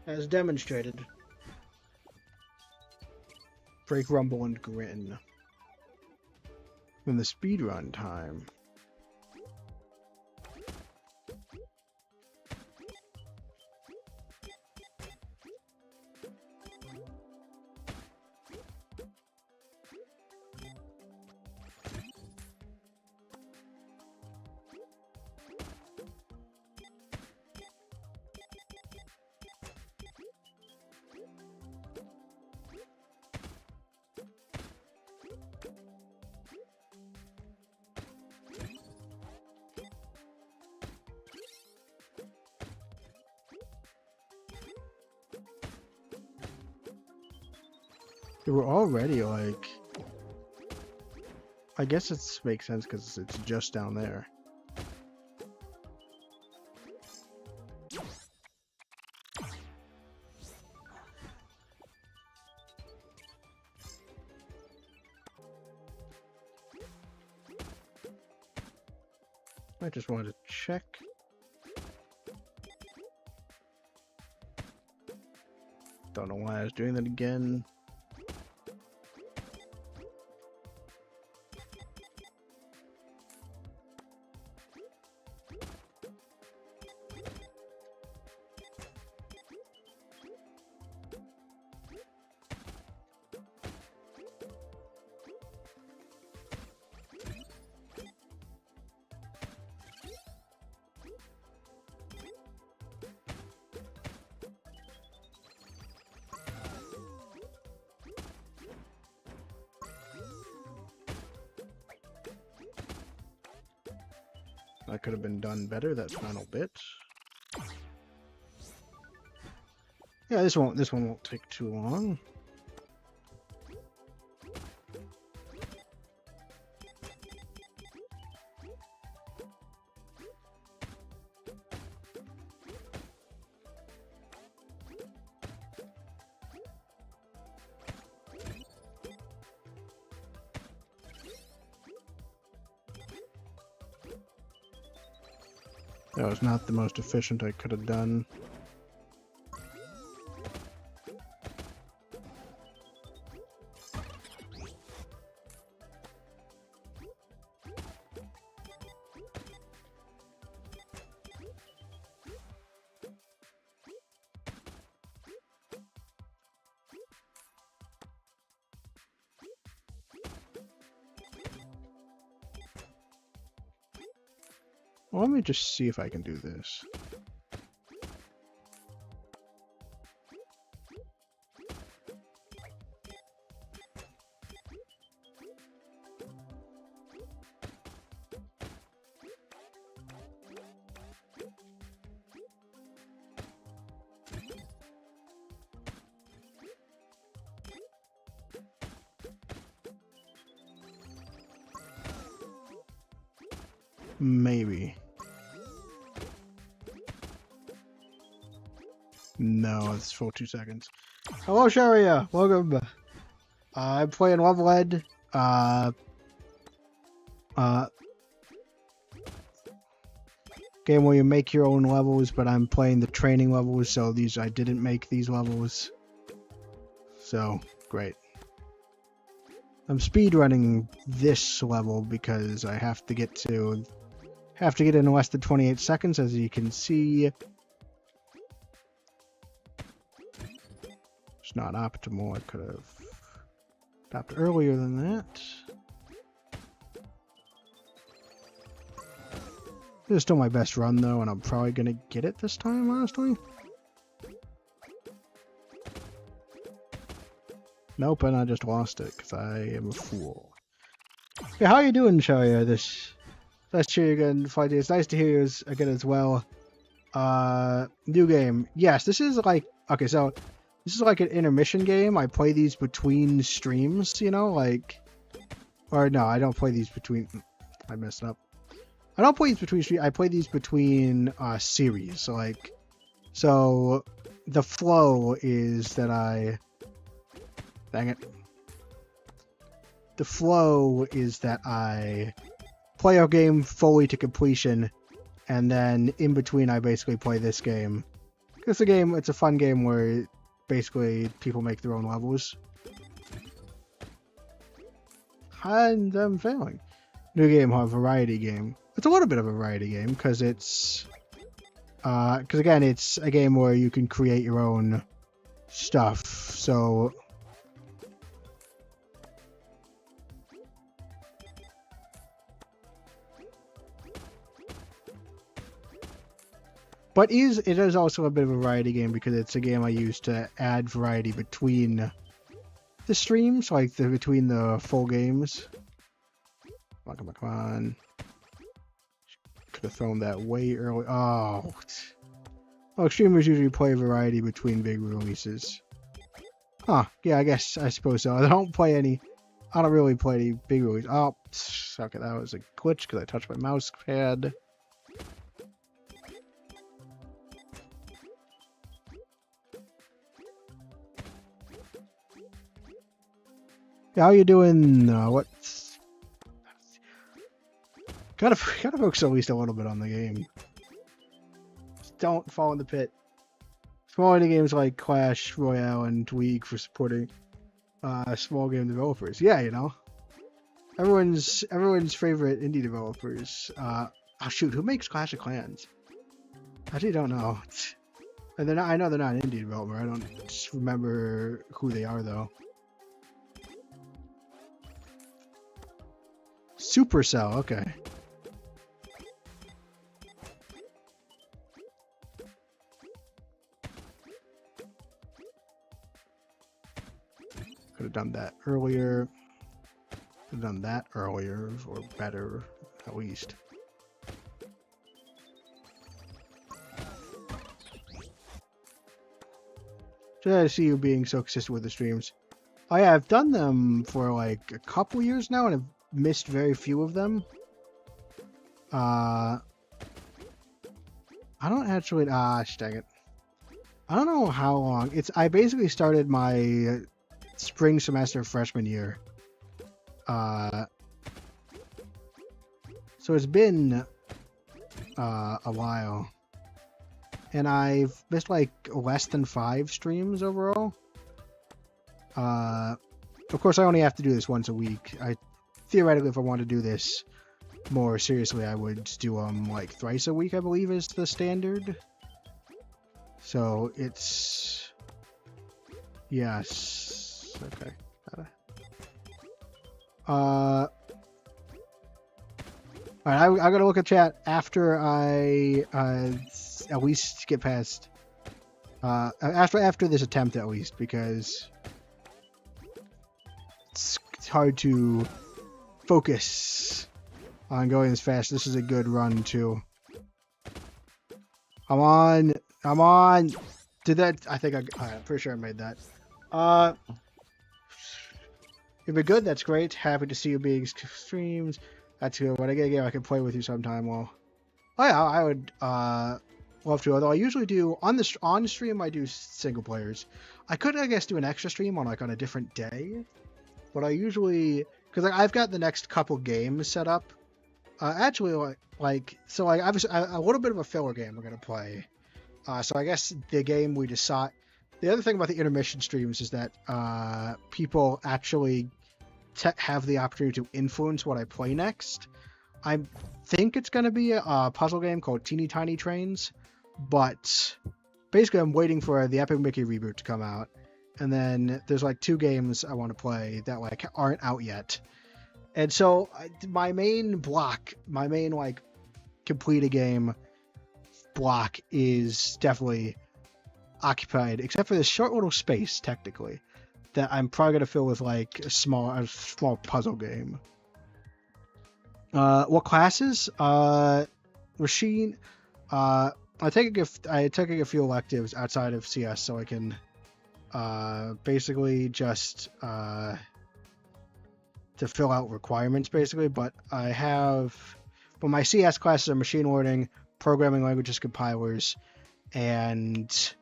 as demonstrated. Break, rumble, and grin. In the speed run time. We're already like, I guess it makes sense because it's just down there. I just wanted to check. Don't know why I was doing that again. That could have been done better, that final bit. Yeah, this one won't take too long. That was not the most efficient I could have done. Well, let me just see if I can do this. Maybe. No, it's full 2 seconds. Hello, Sharia. Welcome. I'm playing Levelhead. game where you make your own levels, but I'm playing the training levels, so I didn't make these levels. So, great. I'm speedrunning this level because I have to get in less than 28 seconds, as you can see. It's not optimal. I could have stopped earlier than that. This is still my best run, though, and I'm probably going to get it this time, honestly. Nope, and I just lost it, because I am a fool. Yeah, how are you doing, Sharia? Nice to hear you again, Flight. It's nice to hear you again as well. New game. Yes, this is like... Okay, so... This is like an intermission game. I play these between streams, you know, like... Or no, I don't play these between... I messed up. I don't play these between streams. I play these between series. Like, so the flow is that I... Dang it. The flow is that I play a game fully to completion, and then in between I basically play this game. It's a fun game where basically people make their own levels. And I'm failing. New game, a variety game. It's a little bit of a variety game because it's again, it's a game where you can create your own stuff. So but it is also a bit of a variety game because it's a game I use to add variety between the streams, like between the full games. Come on. Could have thrown that way early. Oh. Well, streamers usually play variety between big releases. Huh. Yeah, I suppose so. I don't really play any big releases. Oh, okay, that was a glitch because I touched my mouse pad. How you doing? What's gotta focus at least a little bit on the game. Just don't fall in the pit. Small indie games like Clash Royale and League for supporting small game developers. Yeah, you know, everyone's favorite indie developers. Oh shoot, who makes Clash of Clans? I actually don't know. And I know they're not an indie developer. I don't just remember who they are though. Supercell, okay. Could have done that earlier. Could have done that earlier, or better, at least. Just to see you being so consistent with the streams. Oh yeah, I've done them for like a couple years now, and I've missed very few of them. I don't actually... dang it. I don't know how long. I basically started my spring semester freshman year. So it's been a while. And I've missed like less than 5 streams overall. Of course, I only have to do this once a week. Theoretically, if I want to do this more seriously, I would do like thrice a week, I believe is the standard. So it's... Yes. Okay. Alright, I'm gonna look at chat after I at least get past after this attempt at least, because it's hard to focus on going as fast. This is a good run too. I'm on. Did that? I think I'm pretty sure I made that. You've been good. That's great. Happy to see you being streams. That's good. When I get a game, I can play with you sometime. Well, oh yeah, I would love to. Although I usually do on stream, I do single players. I could, I guess, do an extra stream on a different day, but I usually, because I've got the next couple games set up. Actually, so like I was a little bit of a filler game we're gonna play. So I guess the game we decide. The other thing about the intermission streams is that people actually have the opportunity to influence what I play next. I think it's gonna be a puzzle game called Teeny Tiny Trains, but basically I'm waiting for the Epic Mickey reboot to come out, and then there's like 2 games I want to play that like aren't out yet. And so my main like complete a game block is definitely occupied, except for this short little space technically that I'm probably gonna fill with like a small puzzle game. What classes? Machine. I took a few electives outside of CS so I can basically just to fill out requirements basically, but my CS classes are machine learning, programming languages, compilers, and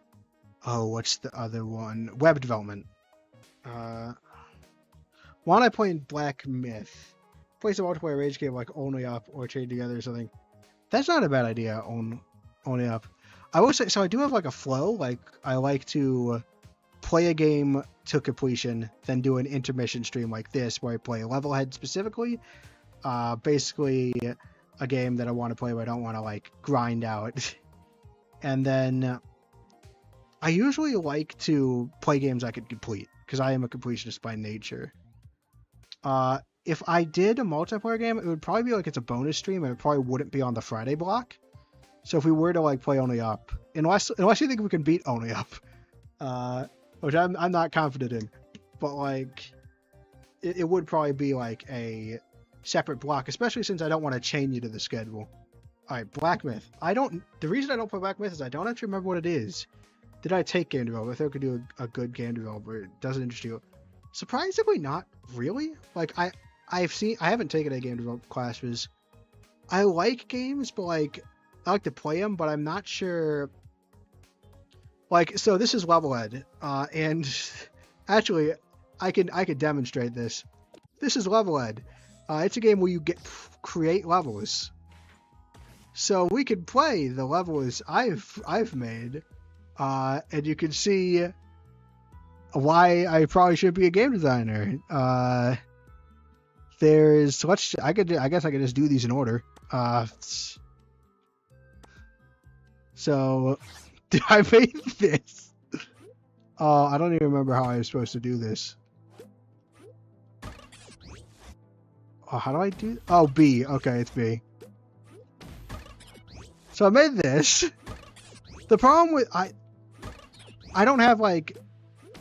what's the other one? Web development. Why don't I play in Black Myth? Plays a multiplayer rage game like Only Up or Chained Together or something. That's not a bad idea, Only Up. I will say, so I do have like a flow, like I like to play a game to completion, then do an intermission stream like this where I play Levelhead specifically. Basically a game that I want to play where I don't want to like grind out. And then I usually like to play games I could complete because I am a completionist by nature. If I did a multiplayer game, it would probably be like it's a bonus stream and it probably wouldn't be on the Friday block. So if we were to like play Only Up, unless you think we can beat Only Up, which I'm not confident in, but like it would probably be like a separate block, especially since I don't want to chain you to the schedule. All right, Black Myth. The reason I don't play Black Myth is I don't actually remember what it is. Did I take game developer? I thought I could do a good game developer. It doesn't interest you. Surprisingly, not really. Like I haven't taken a game development classes. I like games, but like I like to play them, but I'm not sure. Like, so this is Levelhead, and actually, I could demonstrate this. This is Levelhead. It's a game where you create levels. So we could play the levels I've made, and you can see why I probably should be a game designer. I guess I could just do these in order. So I made this. I don't even remember how I was supposed to do this. How do I do? Oh, B. Okay, it's B. So I made this. The problem with I don't have like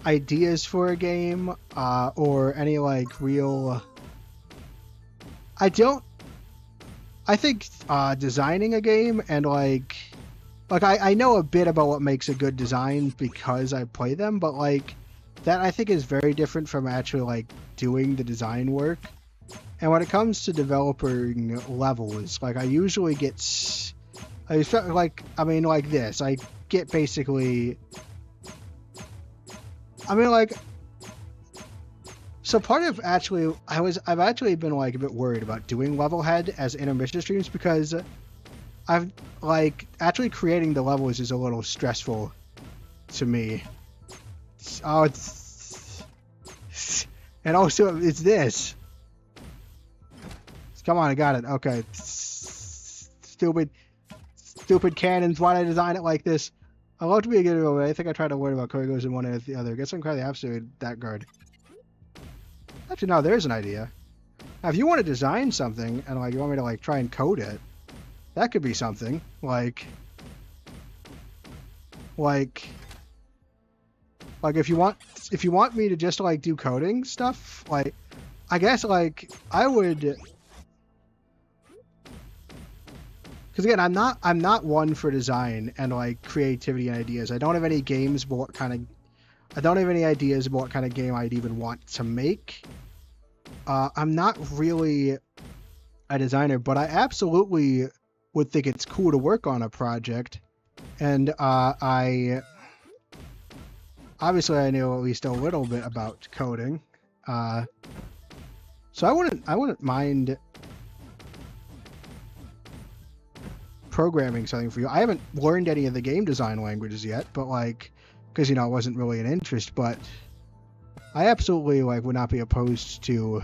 ideas for a game or any like real. I think designing a game and like I know a bit about what makes a good design because I play them, but like that I think is very different from actually like doing the design work. And when it comes to developing levels, like I usually get this. I get basically. So part of actually, I've actually been like a bit worried about doing Levelhead as intermission streams because I've like actually creating the levels is a little stressful to me. And also it's this. Come on, I got it. Okay. Stupid cannons. Why did I design it like this? I love to be a good developer. I think I tried to worry about Curry goes in one and the other. Guess I'm kind of absolutely that guard. Actually, no, there's an idea. Now, if you want to design something and like you want me to like try and code it, that could be something. Like if you want me to just like do coding stuff, like I guess like I would. Because again, I'm not one for design and like creativity and ideas. I don't have any ideas about what kind of game I'd even want to make. I'm not really a designer, but I absolutely would think it's cool to work on a project. And I know at least a little bit about coding. So I wouldn't mind. programming something for you. I haven't learned any of the game design languages yet, but like, because, you know, it wasn't really an interest, but I absolutely, like, would not be opposed to,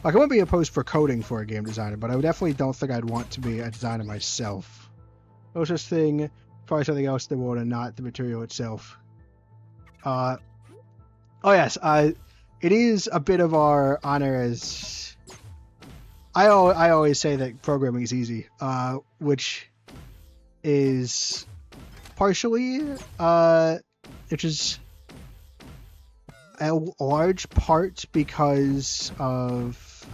like, I wouldn't be opposed for coding for a game designer, but I definitely don't think I'd want to be a designer myself. Closest thing, probably something else in the world and not the material itself. Oh yes, it is a bit of our honor as... I always say that programming is easy, which is partially, which is a large part because of,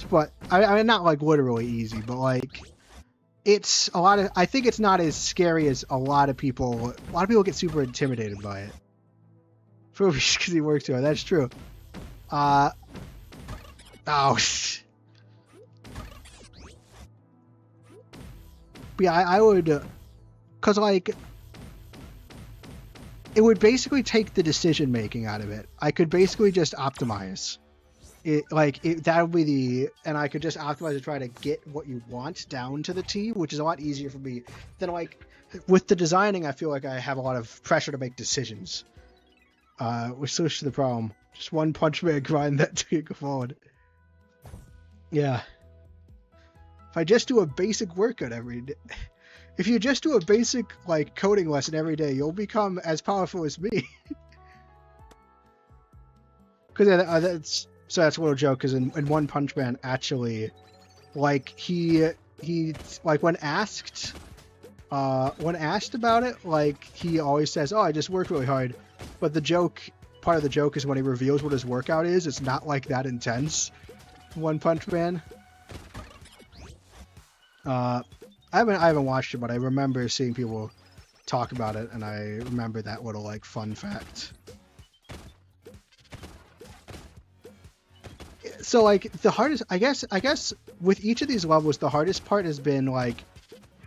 but I mean, not like literally easy, but like it's a lot of, I think it's not as scary as a lot of people get super intimidated by it. Probably because he works too hard, that's true. But yeah, I would, cause like, it would basically take the decision making out of it. I could basically just optimize it, that would be and I could just optimize to try to get what you want down to the T, which is a lot easier for me than like, with the designing, I feel like I have a lot of pressure to make decisions. Which solution to the problem. Just one punch man grind that to go forward. Yeah. If I just do a basic workout every day, if you just do a basic like coding lesson every day, you'll become as powerful as me. Because that's a little joke. Because in One Punch Man, actually, like he like when asked about it, like he always says, "Oh, I just worked really hard." But the joke, part of the joke is when he reveals what his workout is, it's not like that intense. One Punch Man. I haven't watched it, but I remember seeing people talk about it, and I remember that little like fun fact. So like the hardest, I guess with each of these levels, the hardest part has been like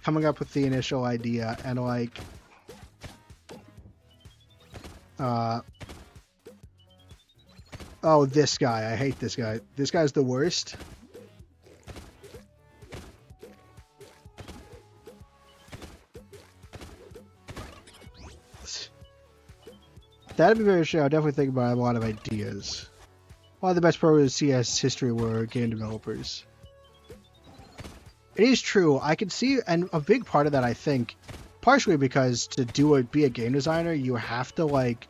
coming up with the initial idea and like oh, this guy. I hate this guy. This guy's the worst. That'd be very interesting. I'll definitely think about a lot of ideas. A lot of the best programmers in CS history were game developers. It is true. I can see, and a big part of that, I think, partially because to be a game designer, you have to like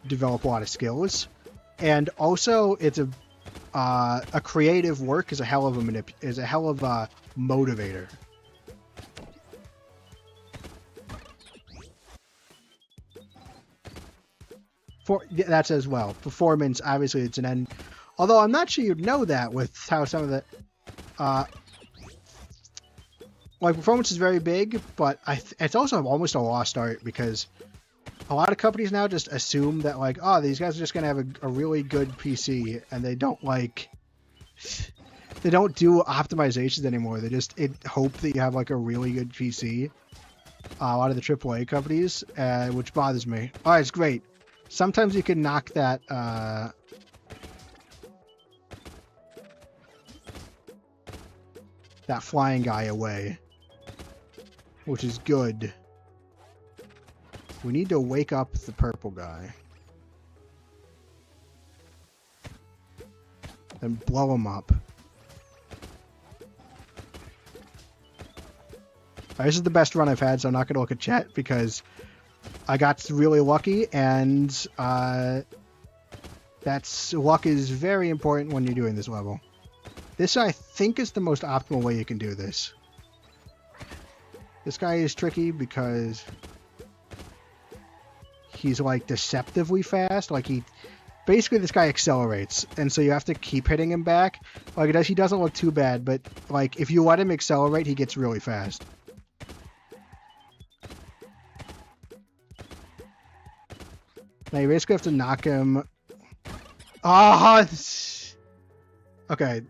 develop a lot of skills, and also it's a creative work is a hell of a motivator. That's as well. Performance, obviously, it's an end. Although I'm not sure you'd know that with how some of the like performance is very big, but it's also almost a lost art because a lot of companies now just assume that like, oh, these guys are just gonna have a really good PC, and they don't do optimizations anymore. They just hope that you have like a really good PC. A lot of the AAA companies, which bothers me. All right, it's great. Sometimes you can knock that that flying guy away, which is good. We need to wake up the purple guy and blow him up. This is the best run I've had, so I'm not going to look at chat because I got really lucky, and luck is very important when you're doing this level. This, I think, is the most optimal way you can do this. This guy is tricky because he's like deceptively fast. Like basically this guy accelerates, and so you have to keep hitting him back. Like he doesn't look too bad, but like if you let him accelerate, he gets really fast. Now you basically have to knock him. Okay.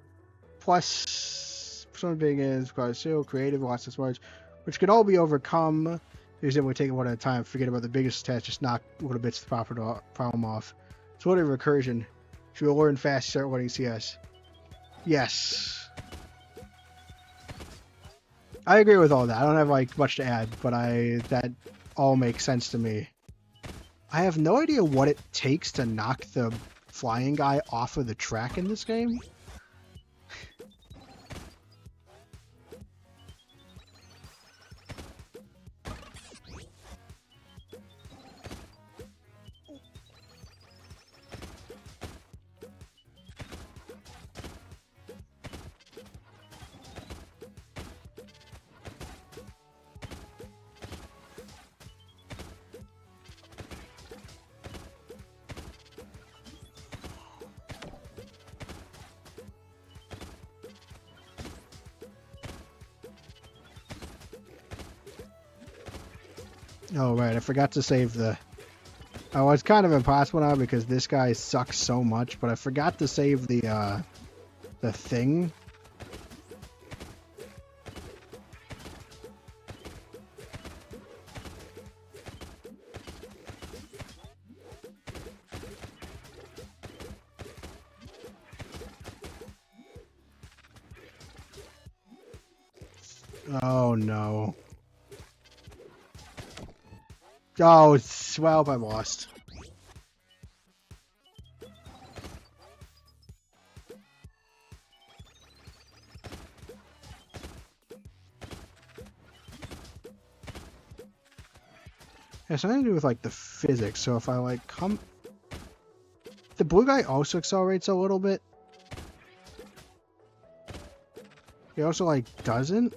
Plus, someone being is creative, lots of smarts, which can all be overcome. Usually we take it one at a time. Forget about the biggest stats. Just knock little bits of the problem off. So what a recursion. If you learn fast, start learning CS. Yes. I agree with all that. I don't have like much to add, but that all makes sense to me. I have no idea what it takes to knock the flying guy off of the track in this game. Oh, right. I forgot to save the... Oh, it's kind of impossible now because this guy sucks so much, but I forgot to save the thing. Oh, no. Oh, well, I lost. It has something to do with, like, the physics, so if I, like, come... The blue guy also accelerates a little bit. He also, like, doesn't.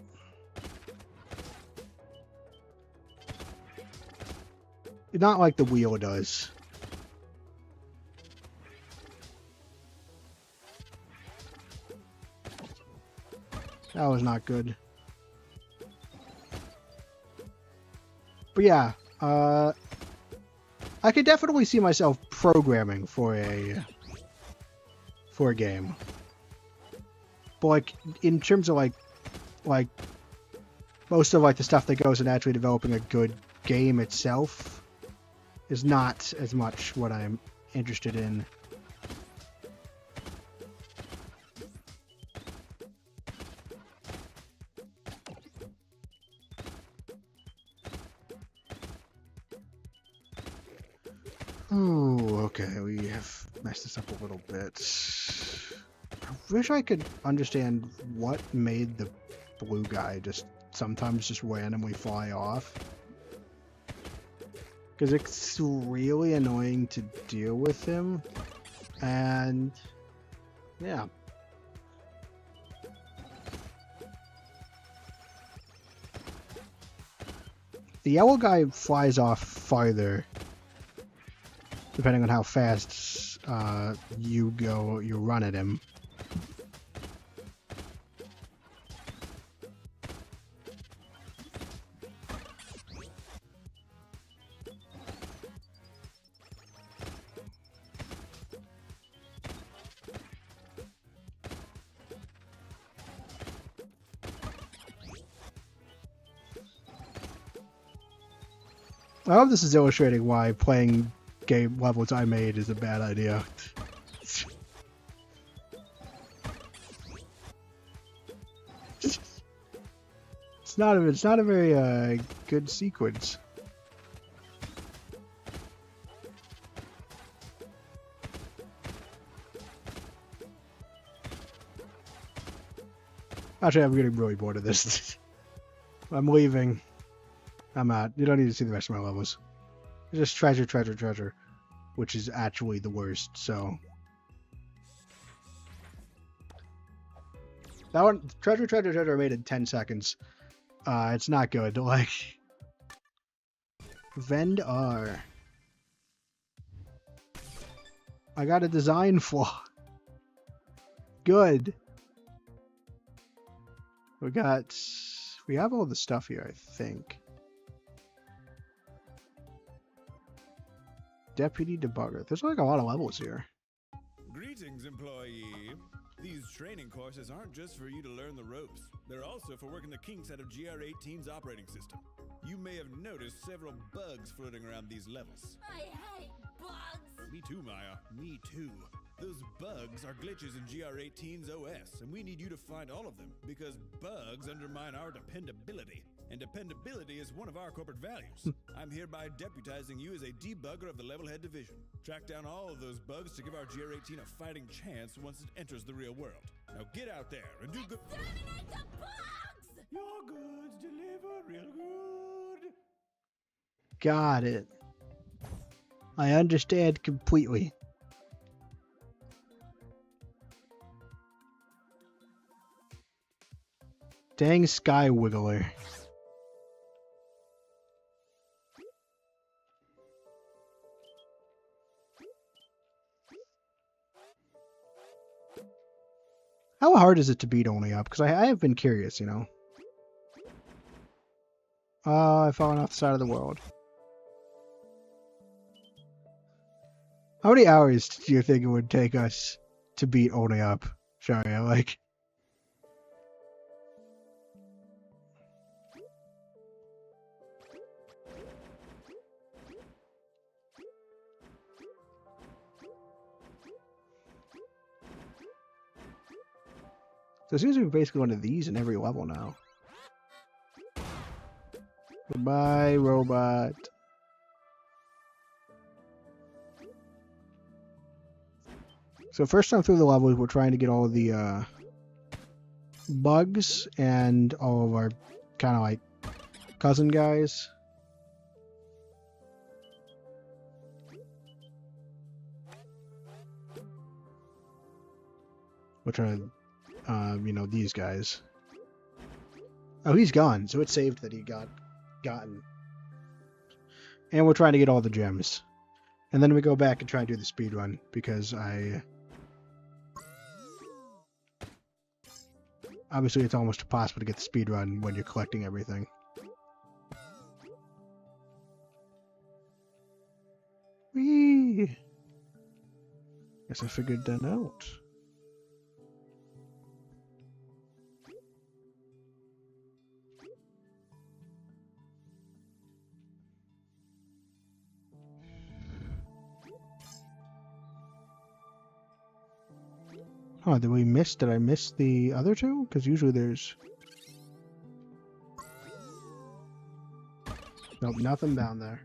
Not like the wheel does. That was not good. But yeah, I could definitely see myself programming for a game. But like in terms of like most of like the stuff that goes into actually developing a good game itself is not as much what I'm interested in. Ooh, okay, we have messed this up a little bit. I wish I could understand what made the blue guy just sometimes just randomly fly off. Because it's really annoying to deal with him. And yeah. The yellow guy flies off farther, depending on how fast you run at him. I hope this is illustrating why playing game levels I made is a bad idea. It's not a very good sequence. Actually, I'm getting really bored of this. I'm leaving. I'm out. You don't need to see the rest of my levels. Just treasure, treasure, treasure. Which is actually the worst, so... That one, treasure, treasure, treasure, made in 10 seconds. It's not good. Like... Vend R. I got a design flaw. Good. We have all the stuff here, I think. Deputy debugger. There's like a lot of levels here. Greetings, employee. These training courses aren't just for you to learn the ropes. They're also for working the kinks out of GR18's operating system. You may have noticed several bugs floating around these levels. I hate bugs. Me too, Maya. Me too. Those bugs are glitches in GR18's OS, and we need you to find all of them, because bugs undermine our dependability. And dependability is one of our corporate values. I'm hereby deputizing you as a debugger of the Levelhead division. Track down all of those bugs to give our GR18 a fighting chance once it enters the real world. Now get out there and do good. Exterminate the bugs! Your goods deliver real good. Got it. I understand completely. Dang Sky Wiggler. How hard is it to beat Only Up? Because I have been curious, you know. I've fallen off the side of the world. How many hours do you think it would take us to beat Only Up? Sorry, like... So it seems to be basically one of these in every level now. Goodbye, robot. So first time through the levels, we're trying to get all of the bugs and all of our kind of like cousin guys. Which are, you know, these guys. Oh, he's gone, so it's saved that he gotten. And we're trying to get all the gems. And then we go back and try and do the speed run because obviously it's almost impossible to get the speed run when you're collecting everything. Whee! Guess I figured that out. Oh, did I miss the other two? Because usually there's... Nope, nothing down there.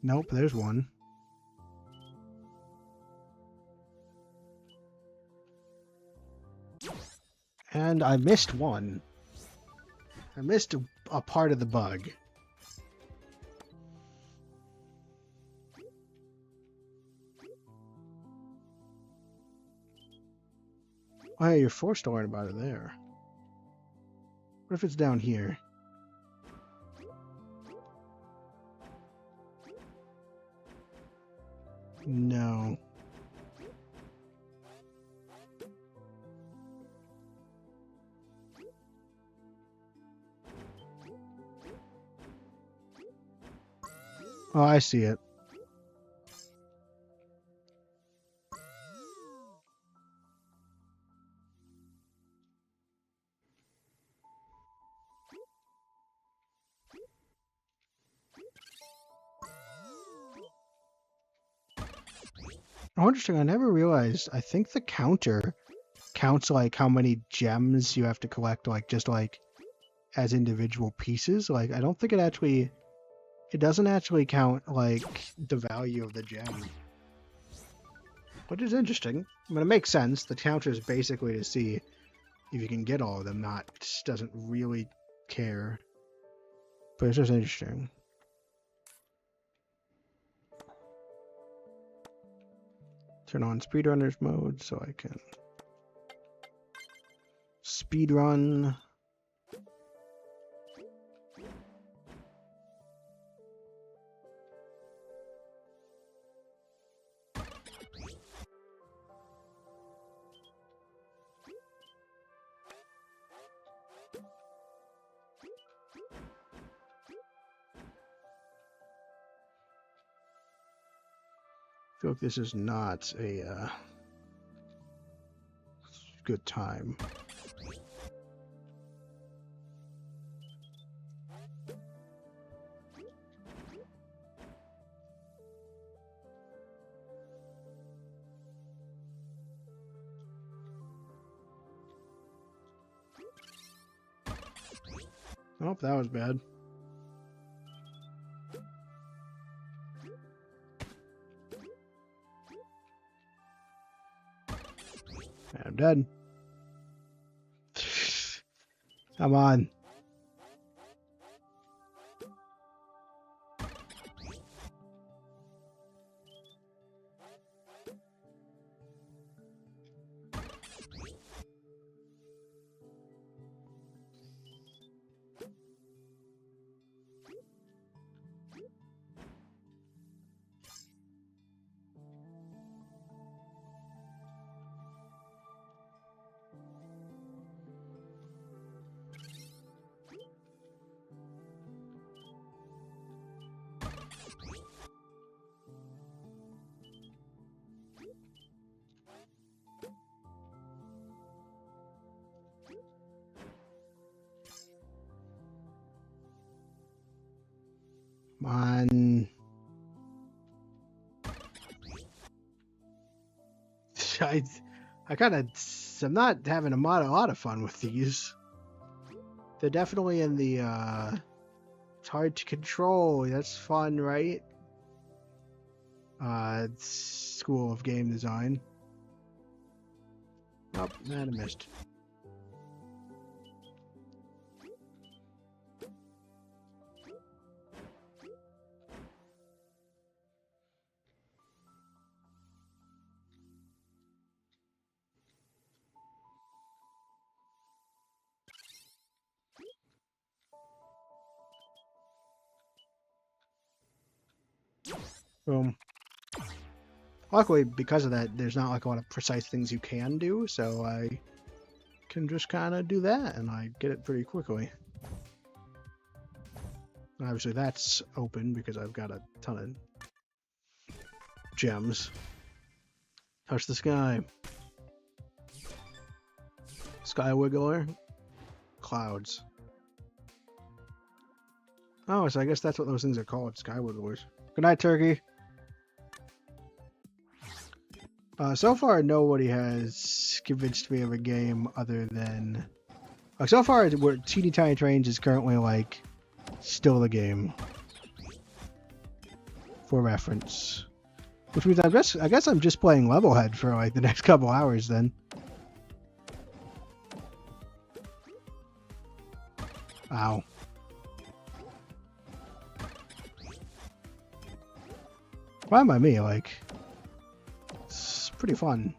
Nope, there's one. And I missed one. I missed a part of the bug. Oh, yeah, you're forced to learn about it there. What if it's down here? No. Oh, I see it. Oh, interesting. I never realized. I think the counter counts like how many gems you have to collect, like just like as individual pieces. Like I don't think it actually. It doesn't actually count like the value of the gem, which is interesting. I mean, it makes sense. The counter is basically to see if you can get all of them. Doesn't really care, but it's just interesting. Turn on speedrunners mode so I can speedrun. I feel like this is not a good time. Oh, that was bad. I'm dead. Come on. Come on. I'm not having a lot of fun with these. They're definitely in the, it's hard to control. That's fun, right? School of Game Design. Oh, man, I missed. Boom. Luckily, because of that, there's not like a lot of precise things you can do, so I can just kind of do that, and I get it pretty quickly. Obviously, that's open because I've got a ton of gems. Touch the sky. Sky wiggler. Clouds. Oh, so I guess that's what those things are called, sky wigglers. Good night, turkey. So far, nobody has convinced me of a game other than... so far, Teeny Tiny Trains is currently, like, still the game. For reference. Which means I guess I'm just playing Levelhead for, like, the next couple hours, then. Ow. Why am I me? Like... pretty fun.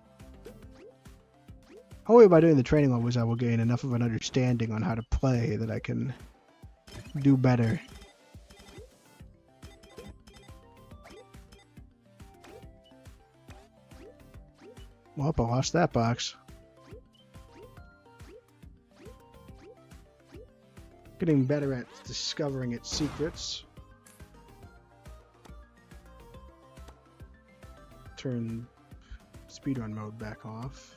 Hopefully by doing the training levels I will gain enough of an understanding on how to play that I can do better. Well, I lost that box. Getting better at discovering its secrets. Turn speedrun mode back off.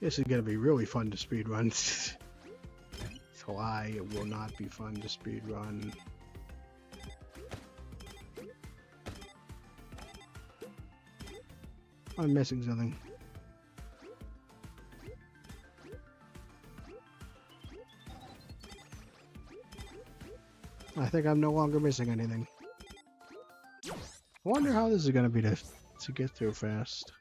This is going to be really fun to speedrun. It's a lie, it will not be fun to speedrun. I'm missing something. I think I'm no longer missing anything. I wonder how this is going to be to get through fast.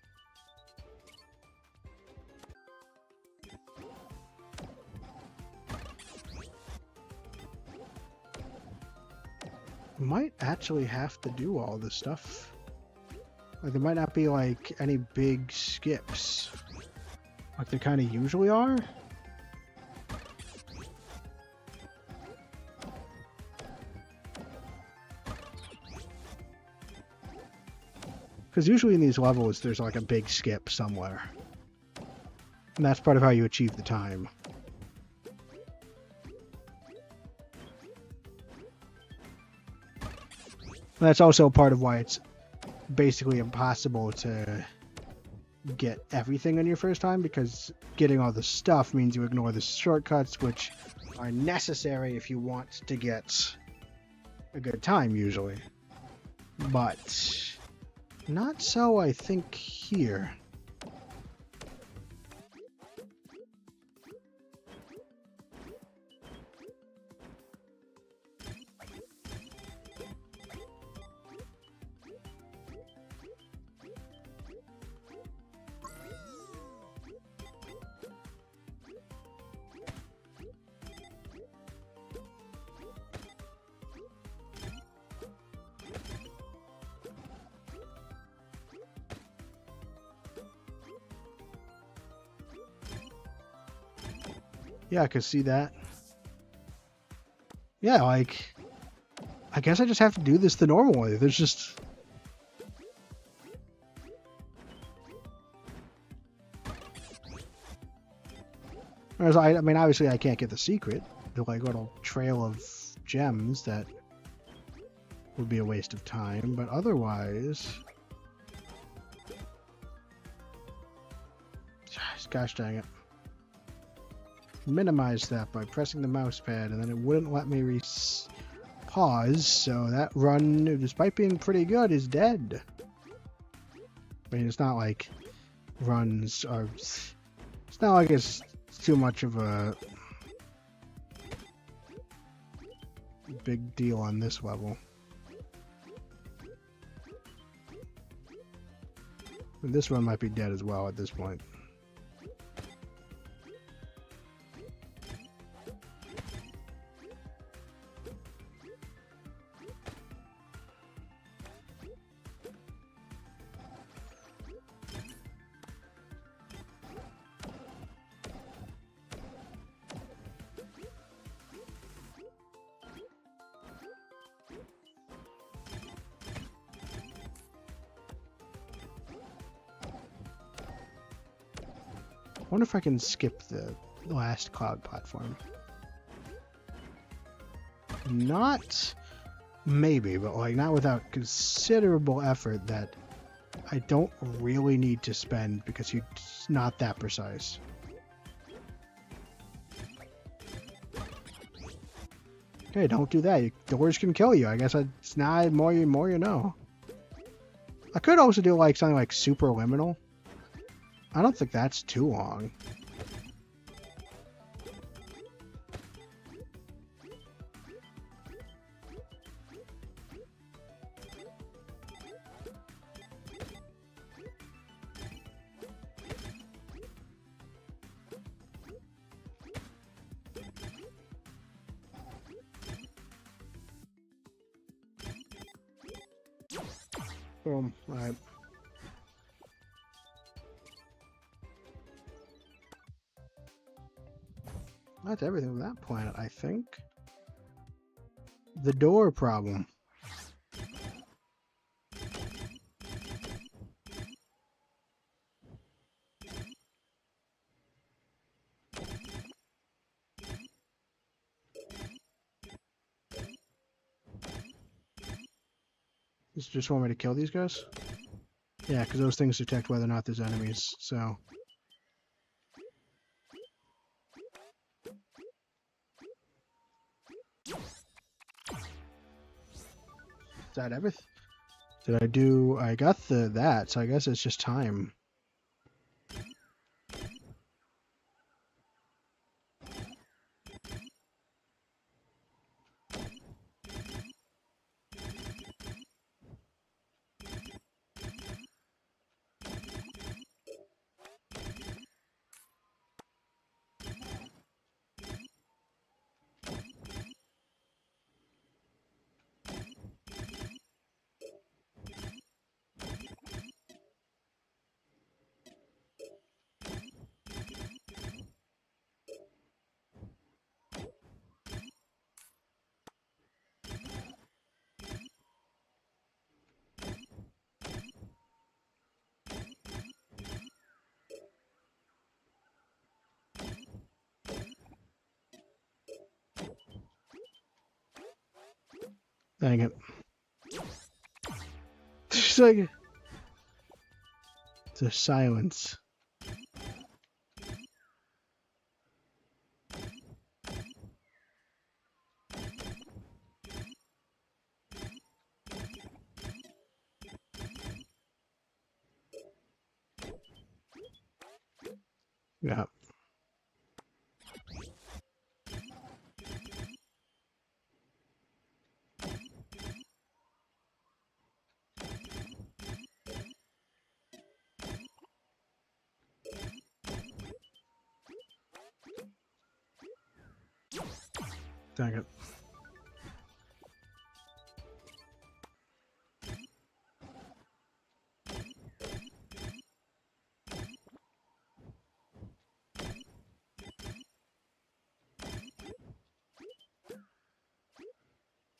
Might actually have to do all this stuff. Like, there might not be like any big skips like there kind of usually are. Because usually in these levels, there's like a big skip somewhere. And that's part of how you achieve the time. And that's also part of why it's basically impossible to get everything on your first time, because getting all the stuff means you ignore the shortcuts, which are necessary if you want to get a good time, usually. But not so, I think, here. Yeah, I could see that. Yeah, like, I guess I just have to do this the normal way. There's just... Whereas I mean, obviously I can't get the secret. The like little trail of gems that would be a waste of time, but otherwise... Gosh dang it. Minimize that by pressing the mouse pad, and then it wouldn't let me pause, so that run, despite being pretty good, is dead. I mean, it's not like runs are... It's not like it's too much of a big deal on this level. And this run might be dead as well at this point. I wonder if I can skip the last cloud platform. Not maybe, but like not without considerable effort that I don't really need to spend because it's not that precise. Okay, don't do that. Doors can kill you. I guess it's not more you know. I could also do like something like superliminal. I don't think that's too long. Boom. All right. That's everything with that planet, I think. The door problem. You just want me to kill these guys? Yeah, because those things detect whether or not there's enemies, so... Is that everything? Did I do... I got that, so I guess it's just time. Dang it. It's like the silence. Yeah. Dang it.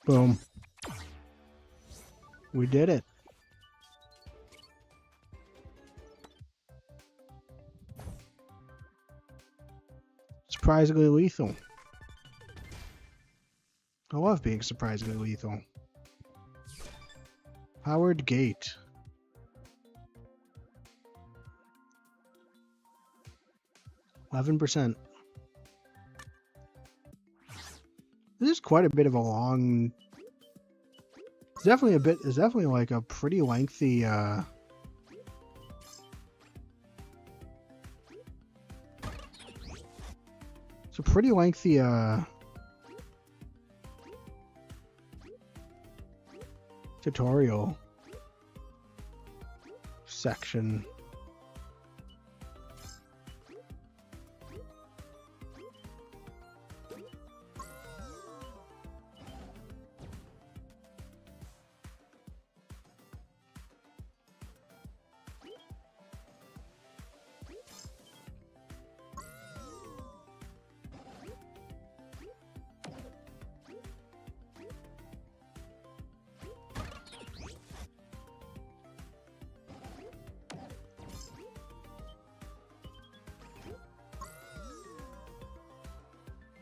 Boom. We did it. Surprisingly lethal. I love being surprisingly lethal. Powered gate. %. This is quite a bit of a long. It's definitely a bit. It's definitely like a pretty lengthy. It's a pretty lengthy. Tutorial section.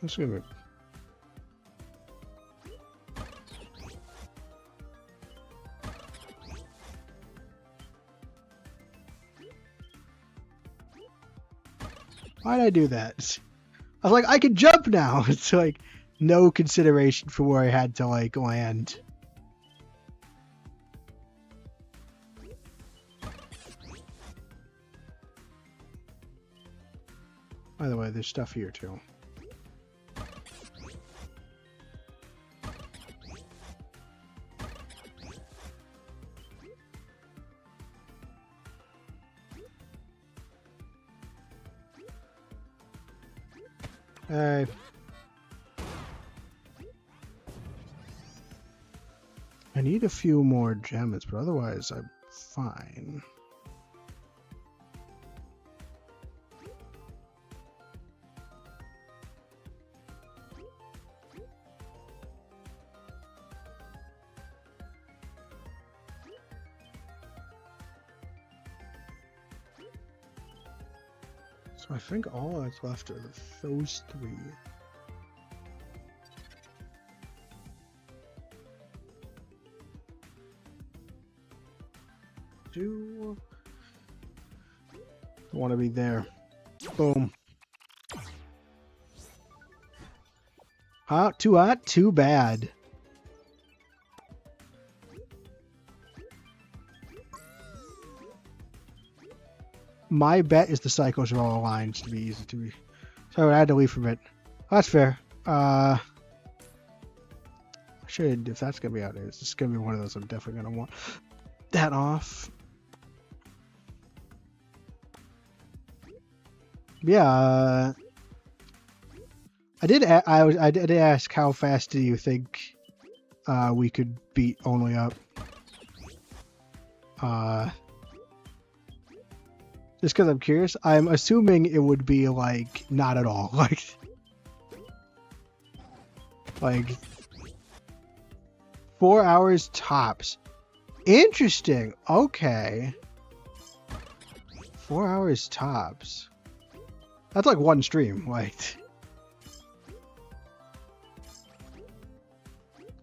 Let's give it. Why'd I do that? I was like, I can jump now. It's like no consideration for where I had to like land. By the way, there's stuff here too. Hey. I need a few more gems, but otherwise I'm fine. So I think all that's left are those three. Do want to be there. Boom. Hot, too bad. My bet is the cycles are all aligned to be easy to be. So I had to leave from it. That's fair. I should, if that's gonna be out there, it's just gonna be one of those I'm definitely gonna want that off. Yeah. I did ask how fast do you think we could beat Only Up? Just because I'm curious, I'm assuming it would be like not at all, like 4 hours tops. Interesting. Okay, 4 hours tops. That's like one stream. Like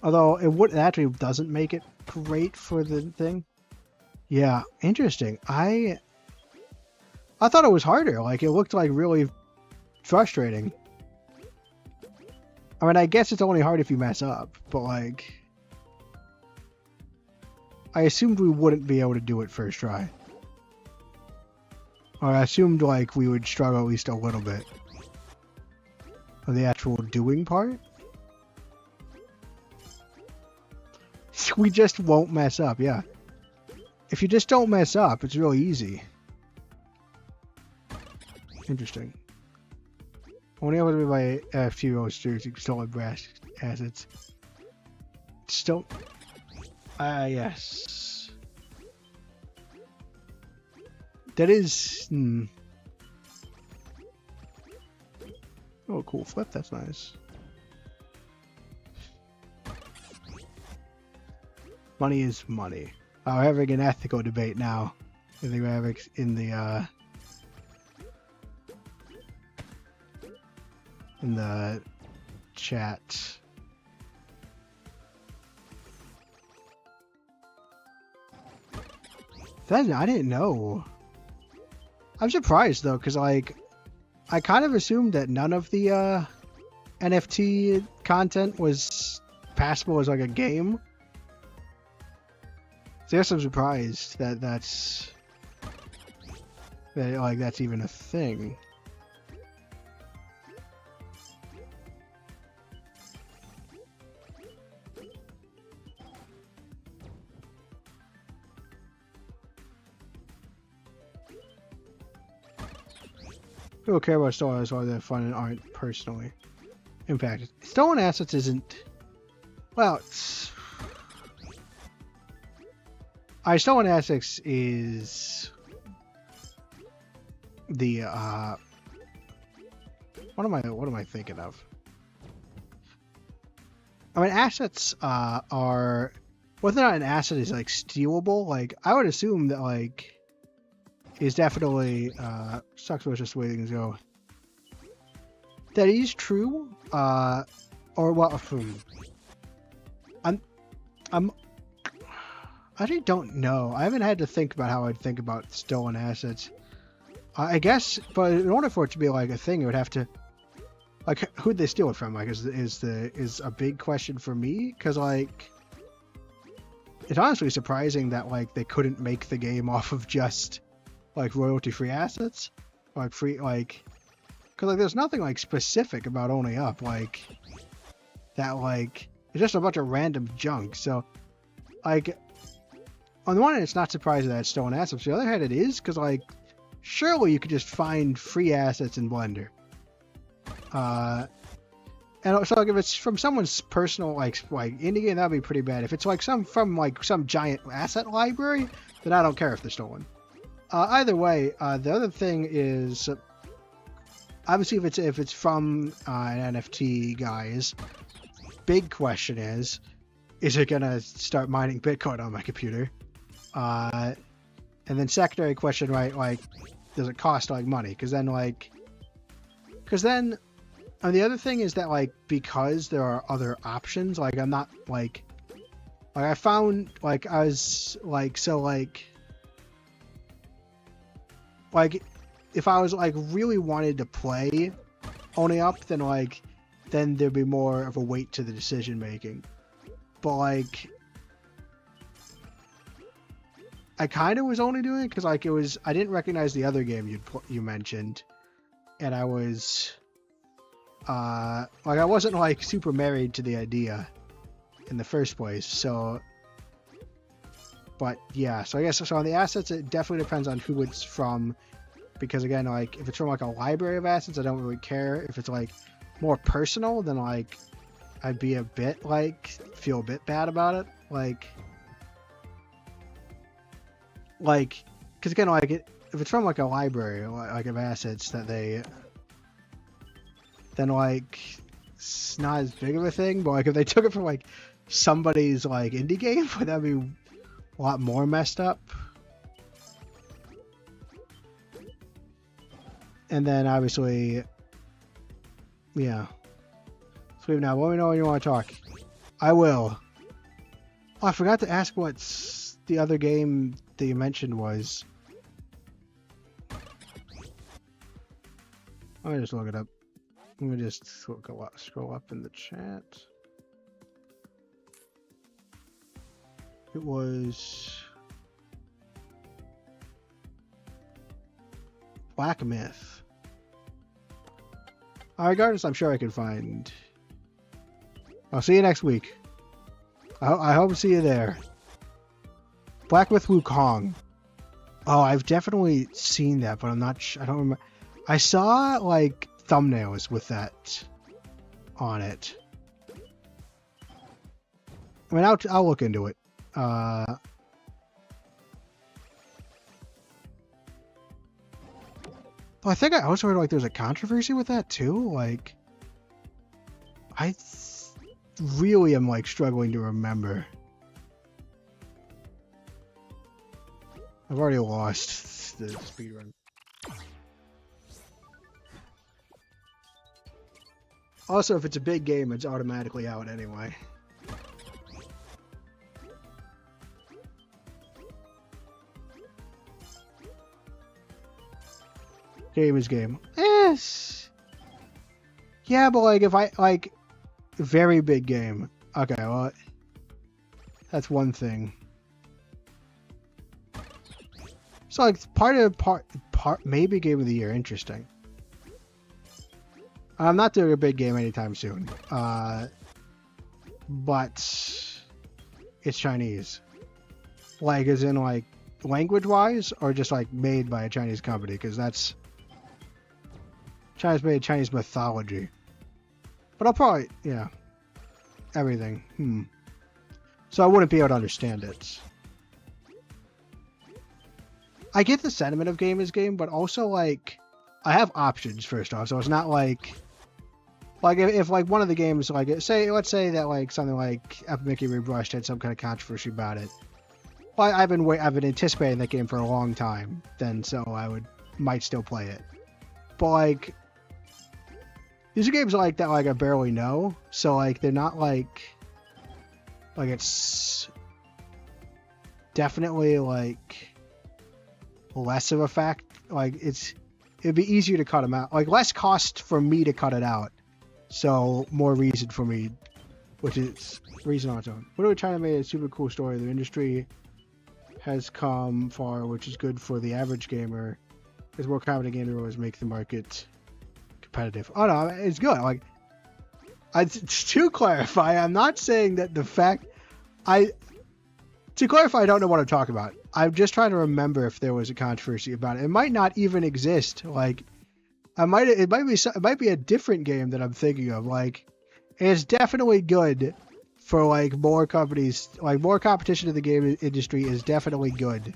Although it actually doesn't make it great for the thing. Yeah, interesting. I thought it was harder. Like, it looked like really frustrating. I mean, I guess it's only hard if you mess up, but like, I assumed we wouldn't be able to do it first try. Or I assumed like we would struggle at least a little bit on the actual doing part. We just won't mess up, yeah. If you just don't mess up, it's really easy. Interesting. Only able to be by a few roasters, stolen brass assets. Still. Yes. That is. Oh, cool flip. That's nice. Money is money. We're having an ethical debate now. I think we're having in the chat. I didn't know. I'm surprised though, because like I kind of assumed that none of the NFT content was passable as like a game. So I guess I'm surprised that that's even a thing. People care about stolen assets while they're fun and aren't personally impacted. Stolen assets isn't. Well, it's. Stolen assets is the what am I thinking of? I mean, assets are whether or not an asset is like stealable. Like I would assume that like is definitely sucks was just the way things go. That is true. Or what? I actually don't know. I haven't had to think about how I'd think about stolen assets. I guess, but in order for it to be like a thing, it would have to, like, who'd they steal it from? Like, is a big question for me, because like, it's honestly surprising that like they couldn't make the game off of just like royalty-free assets, like free like, because like there's nothing like specific about owning up like that. Like, it's just a bunch of random junk. So, like. On the one hand, it's not surprising that it's stolen assets. On the other hand, it is, because, like, surely you could just find free assets in Blender. And so, like, if it's from someone's personal, like indie game, that'd be pretty bad. If it's, like, from some giant asset library, then I don't care if they're stolen. Either way, the other thing is, obviously, if it's from an NFT guys, big question is it gonna start mining Bitcoin on my computer? And then secondary question, right? Like, does it cost like money? Because then, and the other thing is that like because there are other options, like I'm not like I found like I was like so like if I was like really wanted to play owning up, then there'd be more of a weight to the decision making. But like. I kind of was only doing it because like I didn't recognize the other game you mentioned, and I was I wasn't like super married to the idea in the first place. So, but yeah, so I guess so on the assets it definitely depends on who it's from, because again like if it's from like a library of assets I don't really care. If it's like more personal, then like I'd be a bit like feel a bit bad about it, because again, like if it's from like a library, like of assets that then like it's not as big of a thing. But like if they took it from like somebody's like indie game, that'd be a lot more messed up. And then obviously, yeah. Sweet now. Let me know when you want to talk. I will. Oh, I forgot to ask what the other game that you mentioned was. Let me just look it up. Let me just scroll up in the chat. It was Black Myth. Regardless, I'm sure I can find. I'll see you next week. I hope to see you there. Black Myth Wukong. Oh, I've definitely seen that, but I'm not sure. I don't remember. I saw like thumbnails with that on it. I mean, I'll look into it. I think I also heard like there's a controversy with that too. Like, I really am like struggling to remember. I've already lost the speedrun. Also, if it's a big game, it's automatically out anyway. Game is game. Yes. Yeah, but like if I like very big game. Okay, well that's one thing. So like part maybe game of the year. Interesting. I'm not doing a big game anytime soon. But it's Chinese. Like as in like language wise or just like made by a Chinese company, because that's China's made Chinese mythology. But I'll probably, yeah, everything. So I wouldn't be able to understand it. I get the sentiment of game is game, but also like I have options first off, so it's not like if like one of the games, like let's say that like something like Epic Mickey Rebrushed had some kind of controversy about it. Well, I've been anticipating that game for a long time, then so I might still play it. But like these are games like that, like I barely know, so like they're not like it's definitely like less of a fact. Like it'd be easier to cut them out, like less cost for me to cut it out, so more reason for me, which is reason on its own. What are we trying to make a super cool story? The industry has come far, which is good for the average gamer. As more competent gamers always make the market competitive. Oh no, it's good. Like, to clarify, I'm not saying that the fact to clarify, I don't know what I'm talking about. I'm just trying to remember if there was a controversy about it. It might not even exist. Like, it might be a different game that I'm thinking of. Like, it's definitely good for like more companies, like more competition in the game industry is definitely good.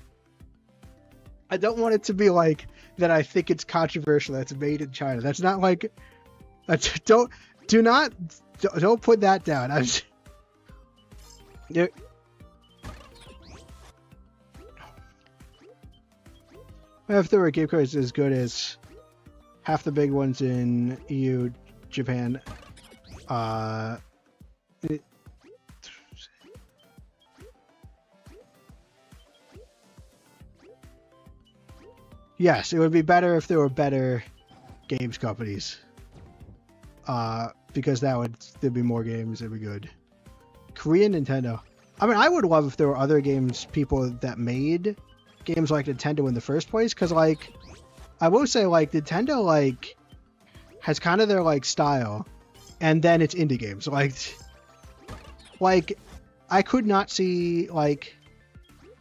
I don't want it to be like that. I think it's controversial. That's made in China. That's not like. Don't put that down. If there were game codes as good as half the big ones in EU, Japan, yes, it would be better if there were better games companies. Because there'd be more games, it'd be good. Korean Nintendo. I mean, I would love if there were other people that made games like Nintendo in the first place, because like I will say like Nintendo like has kind of their like style, and then it's indie games. Like I could not see like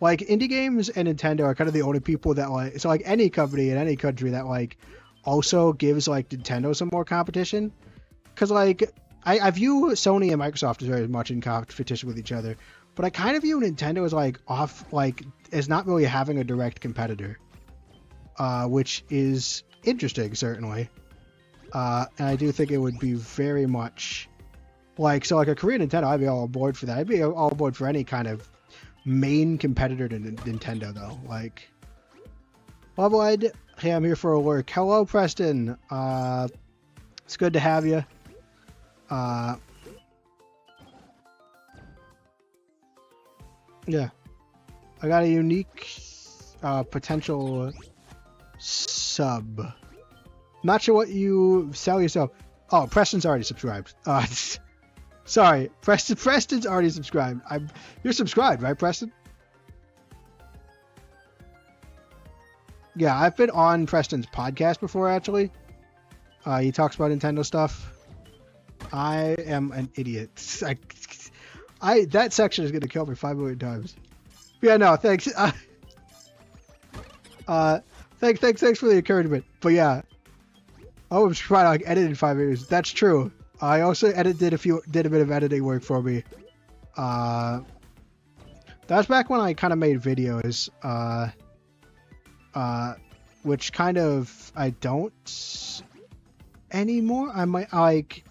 indie games and Nintendo are kind of the only people that like, so like any company in any country that like also gives like Nintendo some more competition, because like I view Sony and Microsoft as very much in competition with each other, but I kind of view Nintendo as like as not really having a direct competitor, which is interesting certainly, and I do think it would be very much like, so like a Korean Nintendo, I'd be all aboard for that. I'd be all aboard for any kind of main competitor to Nintendo though. Like, Levelhead, hey, I'm here for a work. Hello, Preston. It's good to have you. Yeah. I got a unique potential sub. Not sure what you sell yourself. Oh, Preston's already subscribed. Sorry, Preston's already subscribed. You're subscribed, right, Preston? Yeah, I've been on Preston's podcast before, actually. He talks about Nintendo stuff. I am an idiot. That section is gonna kill me 5 million times. Yeah, no, thanks. Thanks for the encouragement. But yeah, oh, I'm trying to like edit in 5 years. That's true. I also did a bit of editing work for me. That was back when I kind of made videos. Which kind of I don't anymore. I might like,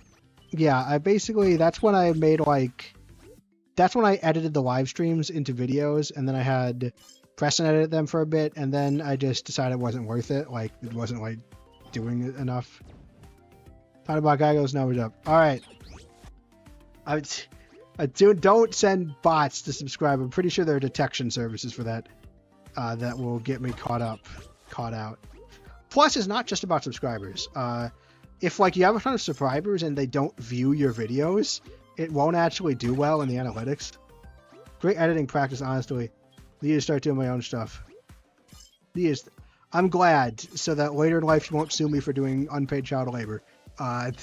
yeah. I basically that's when I made like. That's when I edited the live streams into videos, and then I had Preston edit them for a bit, and then I just decided it wasn't worth it. Like, it wasn't, like, doing it enough. Thought about guy goes numbers up. Alright. Don't send bots to subscribe. I'm pretty sure there are detection services for that. That will get me caught out. Plus, it's not just about subscribers. If, like, you have a ton of subscribers and they don't view your videos, it won't actually do well in the analytics. Great editing practice, honestly. Need to start doing my own stuff. I'm glad, so that later in life you won't sue me for doing unpaid child labor. I'm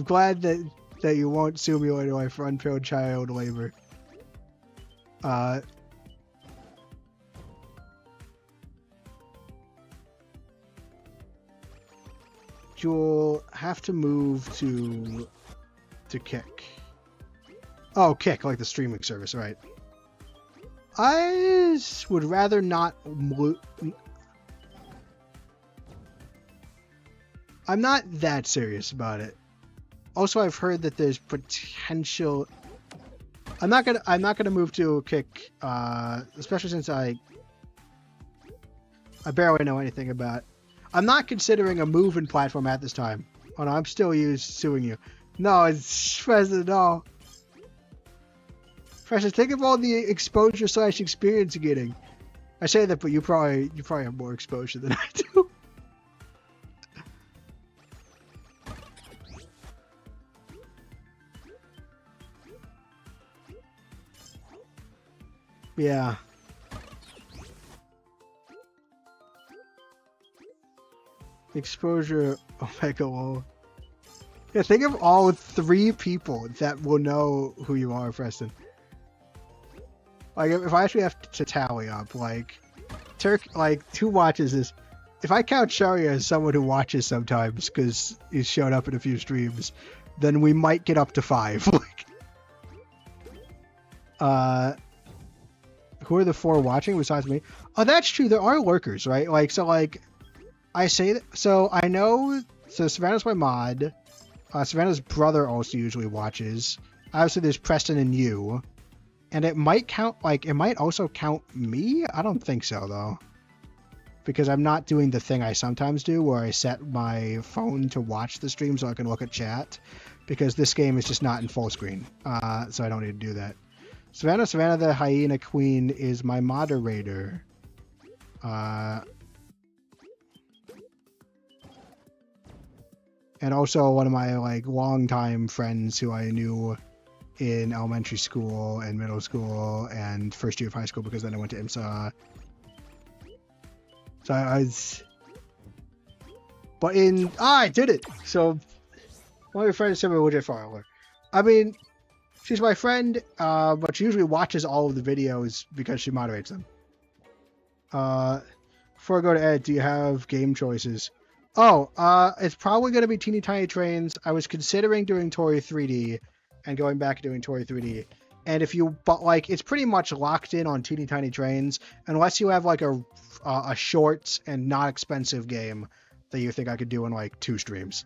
glad that you won't sue me later in life for unpaid child labor. You'll have to move to Kick. Oh, Kick, like the streaming service, right? I would rather not. I'm not that serious about it. Also, I've heard that there's potential. I'm not gonna move to Kick, especially since I barely know anything about. I'm not considering a moving platform at this time. Oh no, I'm still suing you. No, it's President. No. President, think of all the exposure / experience you're getting. I say that, but you probably have more exposure than I do. Yeah. Exposure Omega low. Yeah, think of all 3 people that will know who you are, Preston. Like, if I actually have to tally up, like, who watches this? If I count Sharia as someone who watches sometimes, because he's showed up in a few streams, then we might get up to 5. Who are the 4 watching besides me? Oh, that's true. There are lurkers, right? Like, so, like, I say that. So I know. So Savannah's my mod. Savannah's brother also usually watches. Obviously, there's Preston and you, and it might count. Like, it might also count me. I don't think so though, because I'm not doing the thing I sometimes do, where I set my phone to watch the stream so I can look at chat. Because this game is just not in full screen, so I don't need to do that. Savannah the Hyena Queen is my moderator. And also one of my like longtime friends who I knew in elementary school and middle school and first year of high school, because then I went to IMSA. So I was, but I did it. So one of your friends said, "Legit follower." I mean, she's my friend, but she usually watches all of the videos because she moderates them. Before I go to Ed, do you have game choices? Oh, it's probably going to be Teeny Tiny Trains. I was considering doing Tory 3D and going back and doing Tory 3D. And but like, it's pretty much locked in on Teeny Tiny Trains, unless you have like a short and not expensive game that you think I could do in like 2 streams.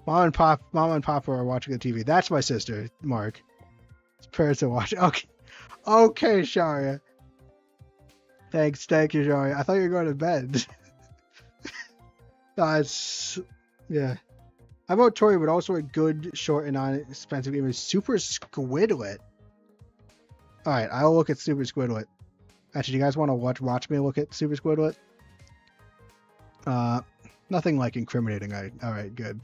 Mom and Papa are watching the TV. That's my sister, Mark. It's parents are watching. Okay, Sharia. Thank you, Sharia. I thought you were going to bed. Yeah. How about Tori, but also a good, short, and non-expensive game is Super Squidlet. All right, I'll look at Super Squidward. Actually, do you guys want to watch me look at Super Squidward? Nothing like incriminating. All right, good.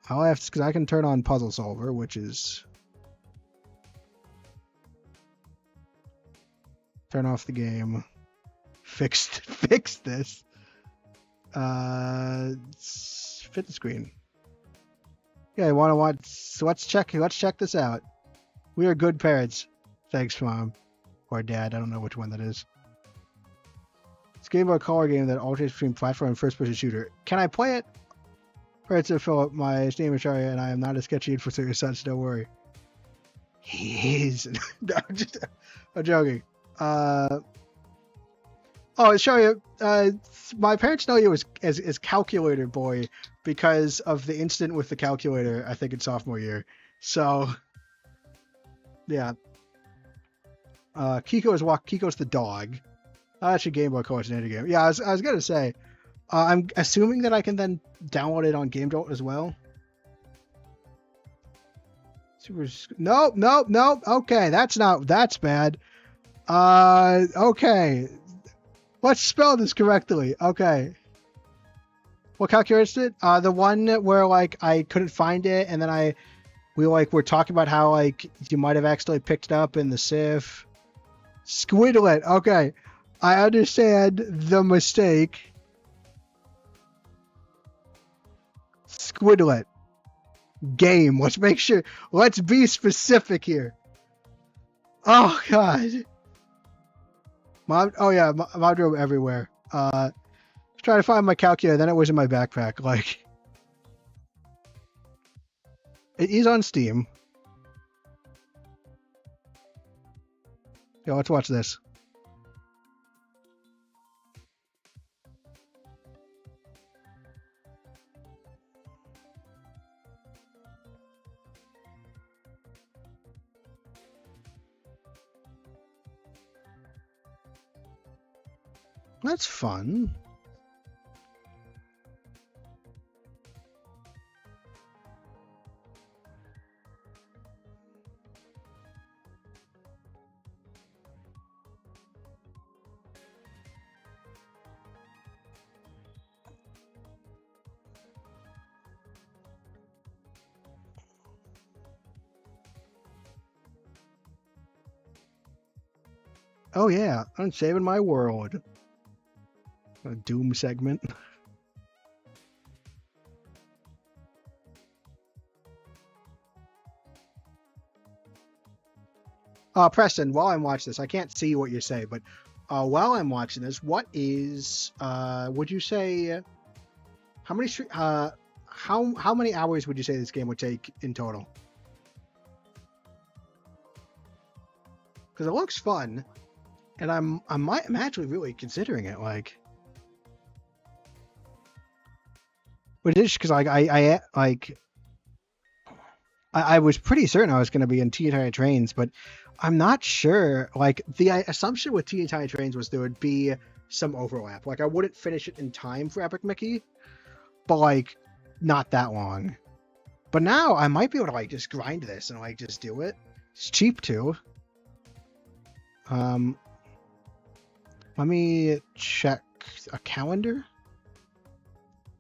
I'll have because I can turn on Puzzle Solver, which is turn off the game. Fix this. Fit the screen. Yeah, I want to watch. So let's check this out. We are good parents. Thanks, Mom. Or Dad. I don't know which one that is. It's a Game Boy Color game that alternates between platform and first-person shooter. Can I play it? Alright, so Philip, my name is Sharia, and I am not a sketchy influencer, your son, so don't worry. He is. No, I'm joking. Oh, Sharia, my parents know you as Calculator Boy because of the incident with the calculator, I think, in sophomore year. So, yeah. Kiko's the dog. Actually, Game Boy Color's an indie game. Yeah, I was gonna say, I'm assuming that I can then download it on Game Jolt as well. Nope. Okay, that's bad. Okay. Let's spell this correctly. Okay. What calculator is it? The one where like I couldn't find it, and then we were talking about how like you might have accidentally picked it up in the SIF. Squidlet. Okay. I understand the mistake. Squidlet. Game. Let's make sure. Let's be specific here. Oh, God. Mom. Oh, yeah. Mom drove everywhere. Trying to find my calculator. Then it was in my backpack. Like, it is on Steam. Yo, let's watch this. That's fun. Oh yeah, I'm saving my world. A Doom segment. Preston, while I'm watching this, I can't see what you say, but while I'm watching this, what is would you say how many hours would you say this game would take in total? Because it looks fun, and I'm actually really considering it, like. But it's because I was pretty certain I was going to be in Teen Titans Trains, but I'm not sure. Like the assumption with Teen Titans Trains was there would be some overlap. Like I wouldn't finish it in time for Epic Mickey, but like not that long. But now I might be able to like just grind this and like just do it. It's cheap too. Let me check a calendar.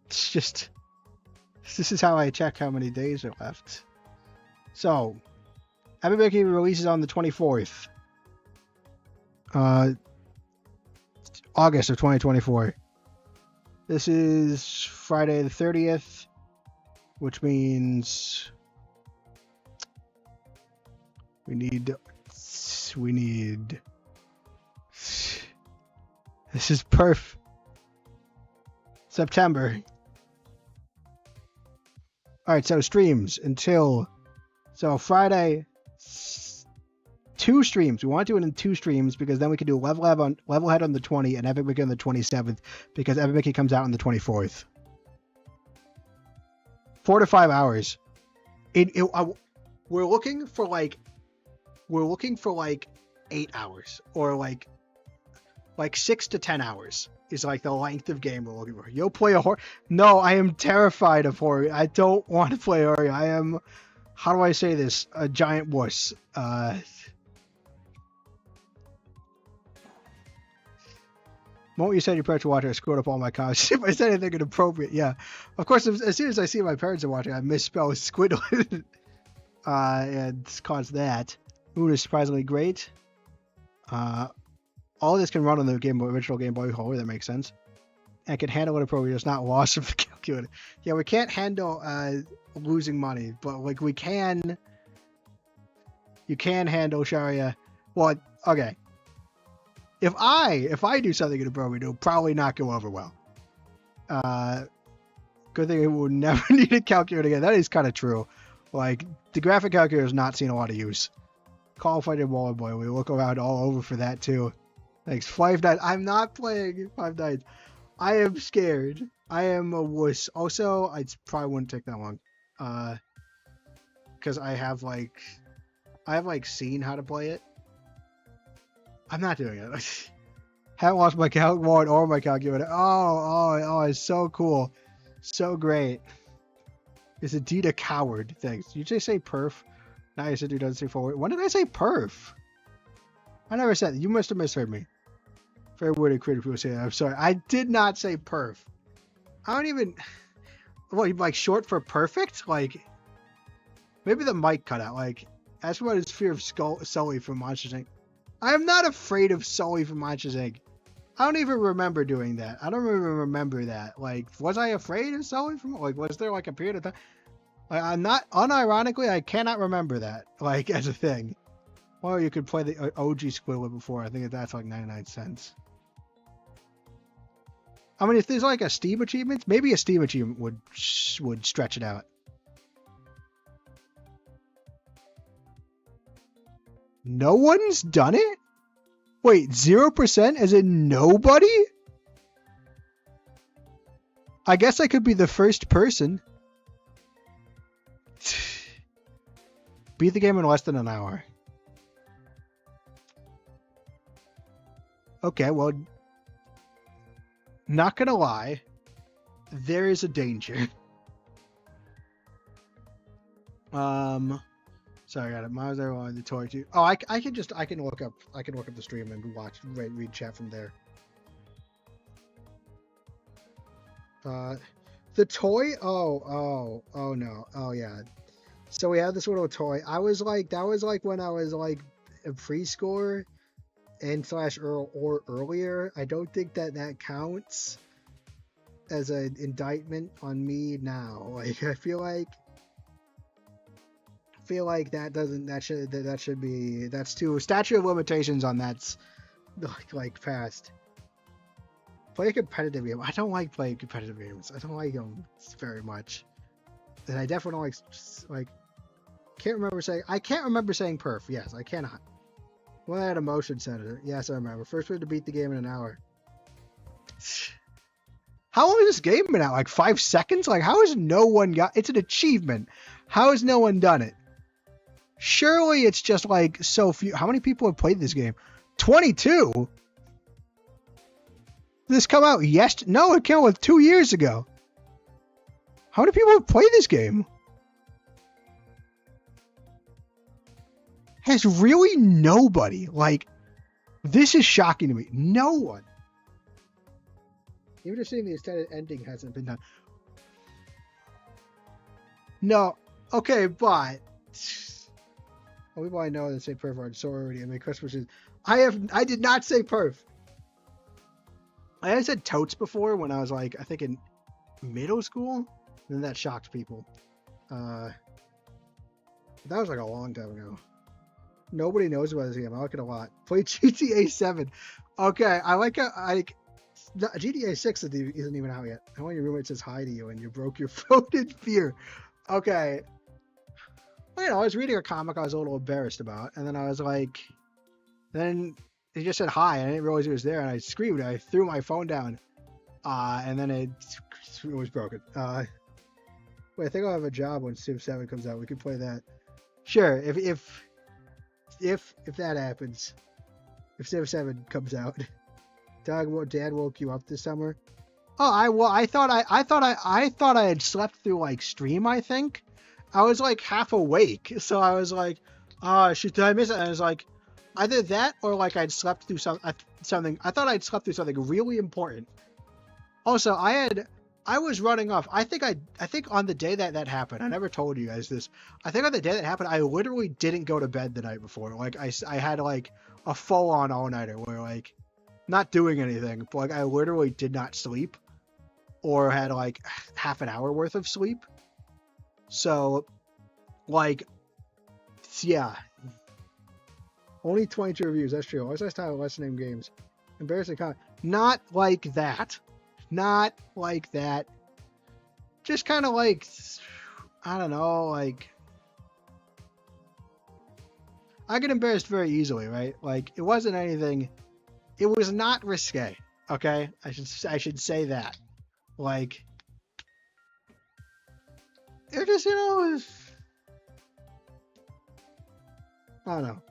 It's just, this is how I check how many days are left. So, Epic Mickey releases on the 24th. August of 2024. This is Friday the 30th, which means we need, this is September. Alright, so streams until, so Friday, 2 streams. We want to do it in 2 streams because then we can do Levelhead on the 20th and Epic Mickey on the 27th because Epic Mickey comes out on the 24th. 4 to 5 hours. We're looking for like 8 hours or like 6 to 10 hours. Is like the length of game we're looking for. You'll play a horror. No, I am terrified of horror. I don't want to play horror. I am, how do I say this? A giant wuss. moment you said your parents were watching, I screwed up all my comments. If I said anything inappropriate, yeah. Of course, as soon as I see my parents are watching, I misspell Squidward. And it's caused that. Moon is surprisingly great. All this can run on the original Game Boy Color. That makes sense. And can handle it appropriately. It's not lost from the calculator. Yeah, we can't handle losing money, but like we can. You can handle Sharia. Well, okay. If I do something inappropriate, it'll probably not go over well. Good thing it will never need a calculator again. That is kind of true. Like, the graphic calculator has not seen a lot of use. Call of Duty Waller Boy, we look around all over for that too. Thanks. Five Nights. I'm not playing Five Nights. I am scared. I am a wuss. Also, I probably wouldn't take that long. Because I have seen how to play it. I'm not doing it. Haven't lost my wallet or my calculator. Oh, it's so cool. So great. Is indeed a coward. Thanks. Did you just say perf? Now you said you doesn't say forward. When did I say perf? I never said that. You must have misheard me. Very weird and creative people say that. I'm sorry. I did not say perf. I don't even... What, like short for perfect? Like, maybe the mic cut out. Like, ask about his fear of Sully from Monsters Inc. I am not afraid of Sully from Monsters Inc. I don't even remember doing that. I don't even remember that. Like, was I afraid of Sully from... Like, was there like a period of time... Like, I'm not... Unironically, I cannot remember that. Like, as a thing. Well, you could play the OG Squidward before. I think that's like 99 cents. I mean, if there's like a Steam achievement, maybe a Steam achievement would stretch it out. No one's done it? Wait, 0% as in nobody? I guess I could be the first person. Beat the game in less than an hour. Okay, well, not gonna lie, there is a danger. Sorry, I got it. Miles there on the toy too. Oh, I can look up the stream and read chat from there. The toy. Oh no. Oh yeah. So we have this little toy. That was like when I was like a preschooler and / or earlier. I don't think that counts as an indictment on me now. Like I feel like that's too statute of limitations on that's like past. Play a competitive game. I don't like playing competitive games. I don't like them very much. And I definitely don't like I can't remember saying perf. Yes, I cannot. Well, I had a motion senator. Yes, I remember. First way to beat the game in an hour. How long has this game been out? Like 5 seconds? Like how has no one got... It's an achievement. How has no one done it? Surely it's just like so few. How many people have played this game? 22? Did this come out yesterday? No, it came out 2 years ago. How many people have played this game? Has really nobody. Like, this is shocking to me. No one. Even just seeing the extended ending hasn't been done. No. Okay, but... Well, people I know that say perf are so already. I mean, Christmas is... I did not say perf. I had said totes before when I was like, I think in middle school. And that shocked people. That was like a long time ago. Nobody knows about this game. I like it a lot. Play GTA 7. Okay, I like GTA 6 isn't even out yet. I want your roommate says hi to you and you broke your phone in fear. Okay. Well, you know, I was reading a comic I was a little embarrassed about, and then I was like, then he just said hi, and I didn't realize he was there, and I screamed, and I threw my phone down, and then it was broken. Wait, I think I'll have a job when Civ 7 comes out. We can play that. Sure, if that happens, if Civ 7 comes out. Dad woke you up this summer. Oh, I thought I had slept through like stream. I think I was like half awake, so I was like, did I miss it? And I was like, either that or like I'd slept through some. something. I thought I'd slept through something really important. Also, I was running off. I think on the day that happened, I never told you guys this. I think on the day that happened, I literally didn't go to bed the night before. Like I had like a full on all nighter where like not doing anything, but like I literally did not sleep or had like half an hour worth of sleep. So like, yeah. Only 22 reviews. That's true. Always nice to have less name games. Embarrassing comment. Not like that. Not like that. Just kind of like, I don't know, like, I get embarrassed very easily, right? Like, it wasn't anything, it was not risque, okay? I should say that. Like, it just, you know, was, I don't know.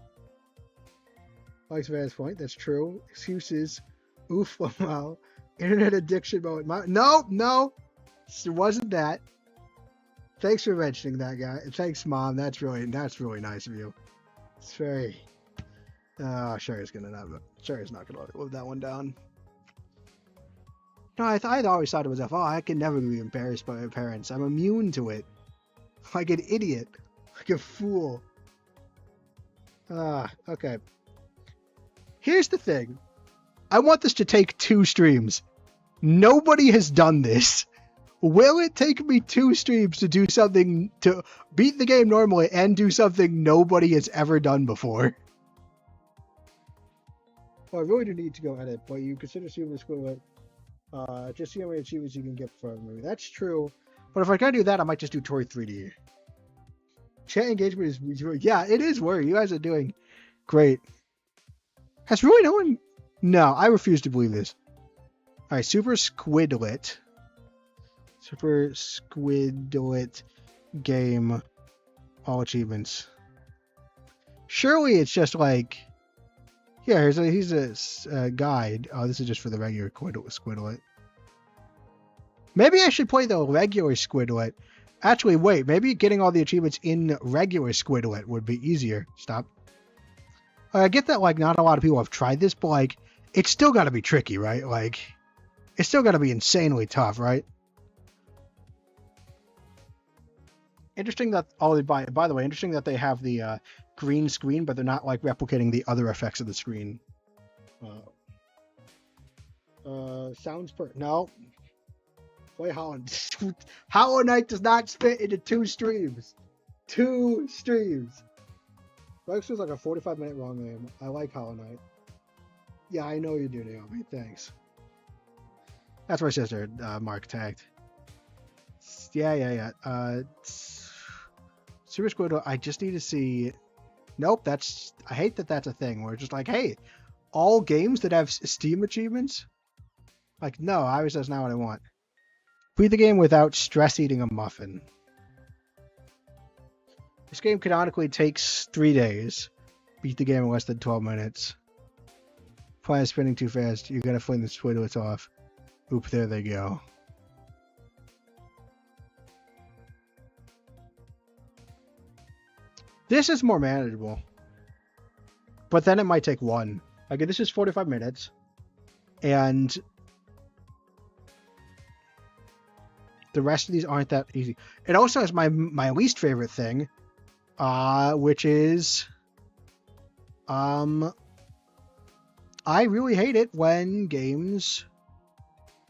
Likes Van's point, that's true. Excuses. Oof, wow. Internet addiction moment. No, it wasn't that. Thanks for mentioning that, guy. Thanks, Mom. That's really nice of you. It's very. Sherry's not gonna live that one down. No, I always thought to myself, I can never be embarrassed by my parents. I'm immune to it. Like an idiot, like a fool. Okay. Here's the thing. I want this to take 2 streams. Nobody has done this. Will it take me 2 streams to do something to beat the game normally and do something nobody has ever done before? Well, I really do need to go edit, but you consider seeing this equivalent. Just see how many achievements you can get for a movie. That's true. But if I gotta do that, I might just do Toy 3D. Chat engagement is, yeah, it is worrying. You guys are doing great. Has really no one? No, I refuse to believe this. All right, Super Squidlet game, all achievements. Surely it's just like, yeah, he's a guide. Oh, this is just for the regular Squidlet. Maybe I should play the regular Squidlet. Actually, wait, maybe getting all the achievements in regular Squidlet would be easier. Stop. I get that, like, not a lot of people have tried this, but, like, it's still got to be tricky, right? Like, it's still got to be insanely tough, right? Interesting that, by the way, interesting that they have the green screen, but they're not, like, replicating the other effects of the screen. No. Play Hollow. Hollow Knight does not fit into 2 streams. 2 streams. Rex was like a 45-minute long game. I like Hollow Knight. Yeah, I know you do, Naomi. Thanks. That's my sister, Mark tagged. Yeah. Super Squidward, I just need to see... Nope, I hate that that's a thing. Where it's just like, hey, all games that have Steam achievements? Like, no, obviously that's not what I want. Beat the game without stress eating a muffin. This game canonically takes 3 days. Beat the game in less than 12 minutes. Plan is spinning too fast. You gotta fling the Squidward's off. Oop, there they go. This is more manageable. But then it might take 1. Like, this is 45 minutes. And the rest of these aren't that easy. It also has my least favorite thing. Which is, I really hate it when games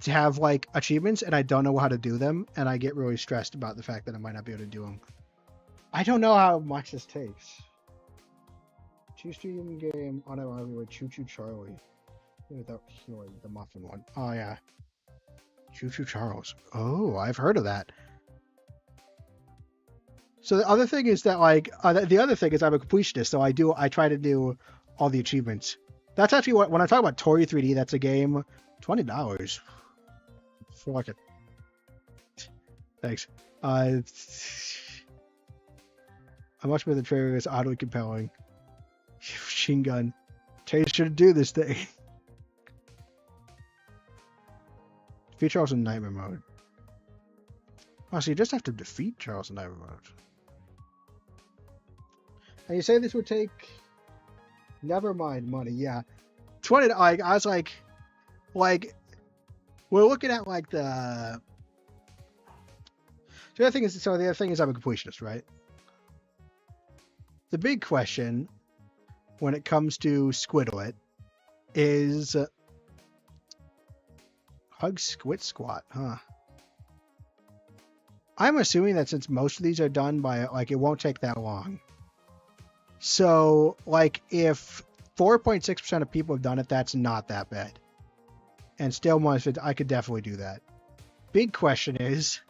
have like achievements and I don't know how to do them, and I get really stressed about the fact that I might not be able to do them. I don't know how much this takes. 2-stream game on a with Choo Choo Charlie. Without healing the muffin one. Oh yeah, Choo Choo Charles. Oh, I've heard of that. So the other thing is that, like, the other thing is I'm a completionist, so I try to do all the achievements. That's actually what, when I talk about Tory 3D, that's a game, $20. Fuck it. Thanks. I much better the trailer is oddly compelling. Machine gun. Tay should do this thing. Defeat Charles in Nightmare mode. Oh, so you just have to defeat Charles in Nightmare mode. And you say this would take... Never mind money, yeah. 20. Like I was like, we're looking at like the. The other thing is, I'm a completionist, right? The big question when it comes to Squidlet is Hug Squid Squat, huh? I'm assuming that since most of these are done by, like, it won't take that long. So, like, if 4.6% of people have done it, that's not that bad. And still, I could definitely do that. Big question is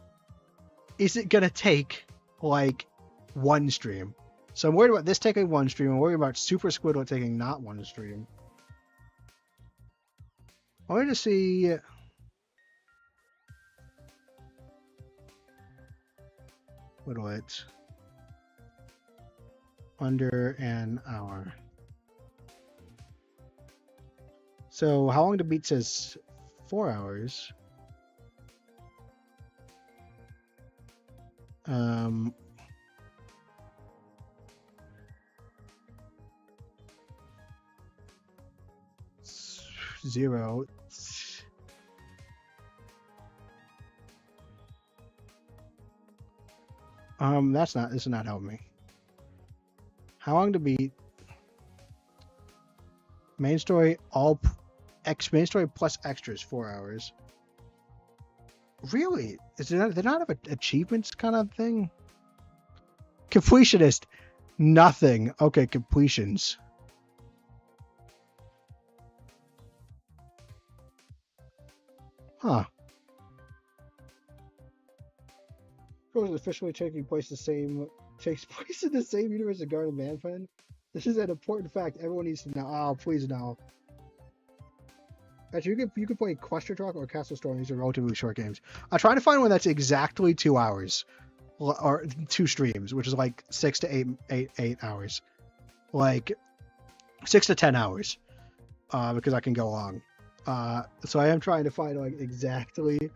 it going to take, like, one stream? So I'm worried about this taking one stream. I'm worried about Super Squidlet taking not one stream. I want to see... Squidlet under an hour. So how long to beat says 4 hours. 0. This is not helping me. How long to beat? Main story, main story plus extras, 4 hours. Really? They not have achievements kind of thing? Completionist, nothing. Okay, completions. Huh. Is officially taking place takes place in the same universe as Garden Manfred. This is an important fact everyone needs to know. Oh, please no. Actually, you can play Cluster Truck or Castle Storm. These are relatively short games. I'm trying to find one that's exactly 2 hours, or 2 streams, which is like 6 to 8 hours, like 6 to 10 hours, because I can go long. So I am trying to find like exactly.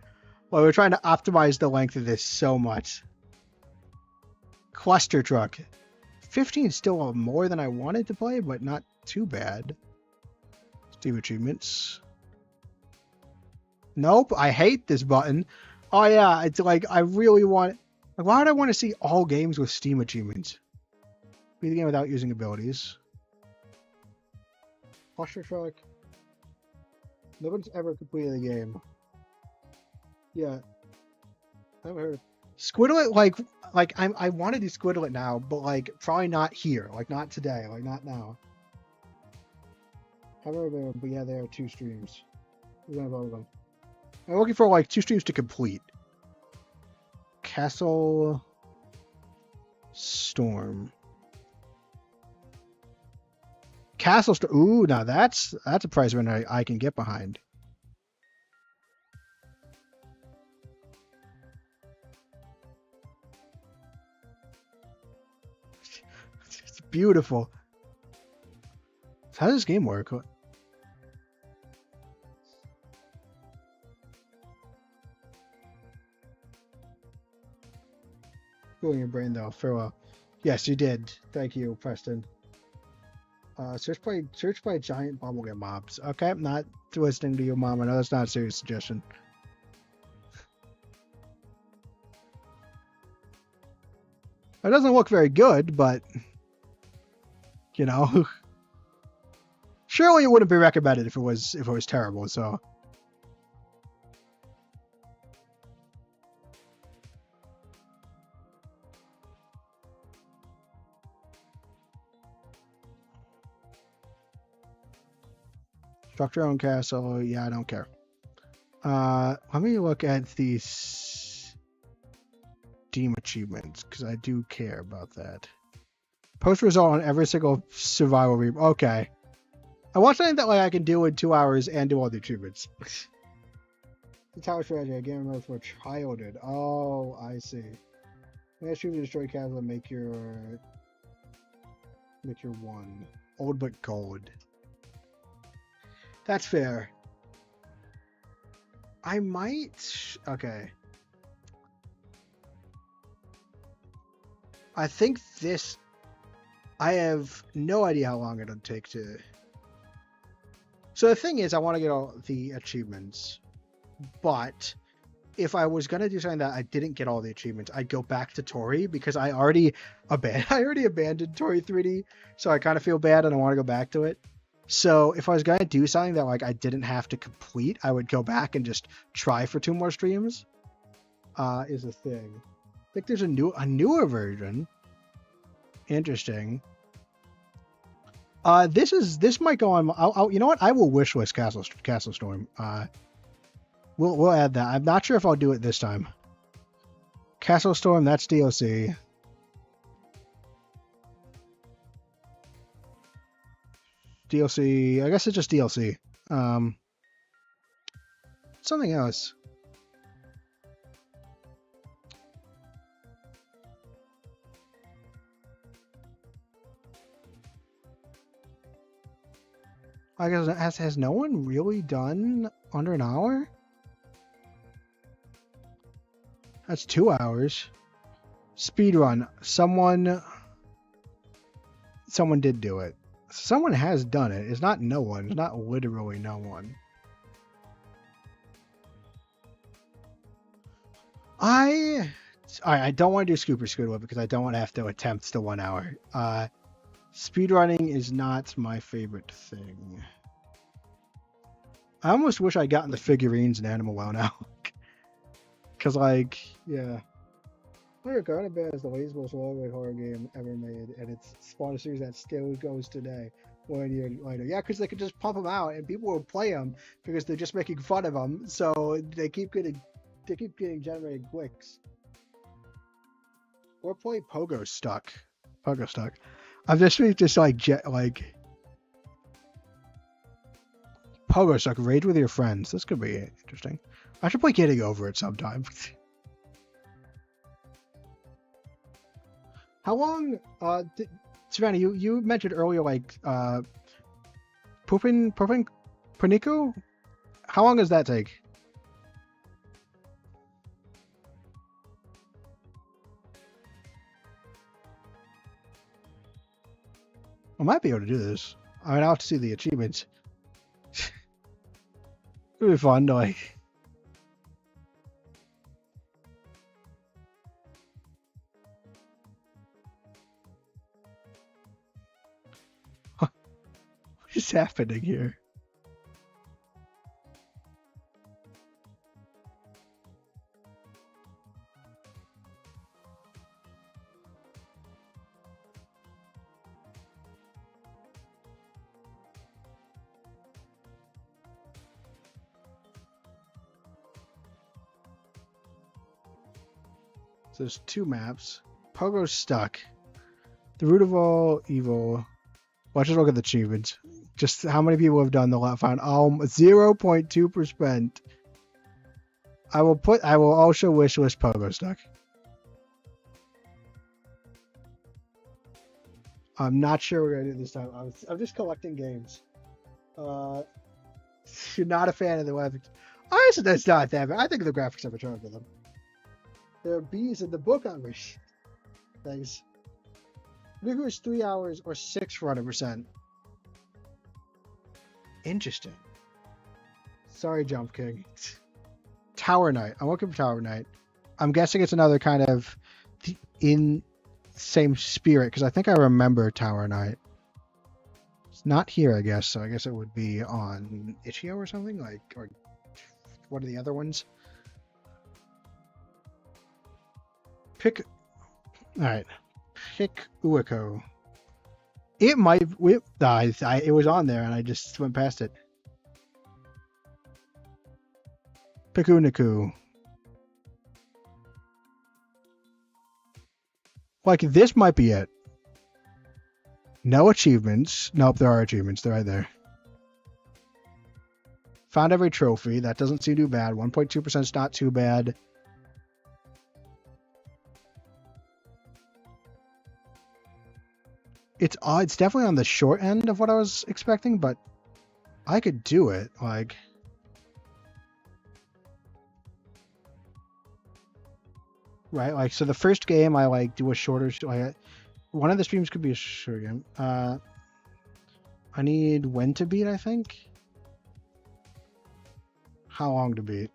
Well, we're trying to optimize the length of this so much. Cluster Truck. 15 is still more than I wanted to play, but not too bad. Steam achievements. Nope, I hate this button. Oh yeah, it's like I really want... Like, why would I want to see all games with Steam achievements? Beat the game without using abilities. Cluster Truck. No one's ever completed the game. Yeah. I haven't heard of Squidlet, I want to do Squidlet now, but like probably not here. Like not today, like not now. However, but yeah, there are 2 streams. We're gonna vote them. I'm looking for like 2 streams to complete. Castle Storm. Castle Storm. Ooh, now that's a prize winner I can get behind. It's beautiful. How does this game work? Cooling your brain though. Farewell. Yes, you did. Thank you, Preston. Search by giant bubblegum mobs. Okay, I'm not listening to you, Mom. I know that's not a serious suggestion. It doesn't look very good, but you know, surely it wouldn't be recommended if it was terrible. So. Construct your own castle. Yeah, I don't care. Let me look at these Steam achievements because I do care about that. Post result on every single survival reboot. Okay. I want something that like I can do in 2 hours and do all the achievements. The Tower Strategy, a game mode for childhood. Oh, I see. Let's shoot to destroy castle and make your one. Old but gold. That's fair. I might... Okay. I think this... I have no idea how long it'll take to... So the thing is, I want to get all the achievements, but if I was gonna do something that I didn't get all the achievements, I'd go back to Tori because I already abandoned Tori 3D, so I kind of feel bad and I want to go back to it. So if I was gonna do something that like I didn't have to complete, I would go back and just try for 2 more streams. Is a thing. I think there's a newer version. Interesting. This might go on. You know what? I will wishlist Castle Storm. We'll add that. I'm not sure if I'll do it this time. Castle Storm, that's DLC. DLC. I guess it's just DLC. Something else. I guess has no one really done under an hour? That's 2 hours. Speedrun. Someone did do it. Someone has done it. It's not no one. It's not literally no one. I don't want to do Scooper Squidward because I don't want to have to attempt the 1 hour. Speedrunning is not my favorite thing. I almost wish I'd gotten the figurines in Animal Wow now. Because, like, yeah. We're regarded as the latest most long-awaited horror game ever made, and it's spawned a series that still goes today, 1 year later. Yeah, because they could just pump them out, and people will play them because they're just making fun of them. So they keep getting generated clicks. Or play Pogo Stuck. I've just like Pogo Stuck. Rage with your friends. This could be interesting. I should play Getting Over It sometime. How long, Savannah, you mentioned earlier, like, pooping Panico? How long does that take? I might be able to do this. I mean, I'll have to see the achievements. It'll be fun to, like... What is happening here? So there's 2 maps. Pogo Stuck. The root of all evil. Let's just look at the achievements. Just how many people have done the left found? 0.2%. I will also wishlist Pogo Stuck. I'm not sure we're gonna do this time. I'm just collecting games. You're not a fan of the graphics. Honestly, that's not that bad. I think the graphics have a charm to them. There are bees in the book on me. Thanks. Vigor is 3 hours or 6 for 100%. Interesting. Sorry, Jump King. Tower Knight. I'm looking for Tower Knight. I'm guessing it's another kind of in same spirit because I think I remember Tower Knight. It's not here, I guess. So I guess it would be on Itch.io or something, like, or one of the other ones. Alright. Pick Ueko. It might... it was on there and I just went past it. Pikuniku. Like, this might be it. No achievements. Nope, there are achievements. They're right there. Found every trophy. That doesn't seem too bad. 1.2% is not too bad. It's definitely on the short end of what I was expecting, but I could do it. Like, right? Like, so the first game I like do a shorter. Like, one of the streams could be a short game. I need When to Beat, I think. how long to beat.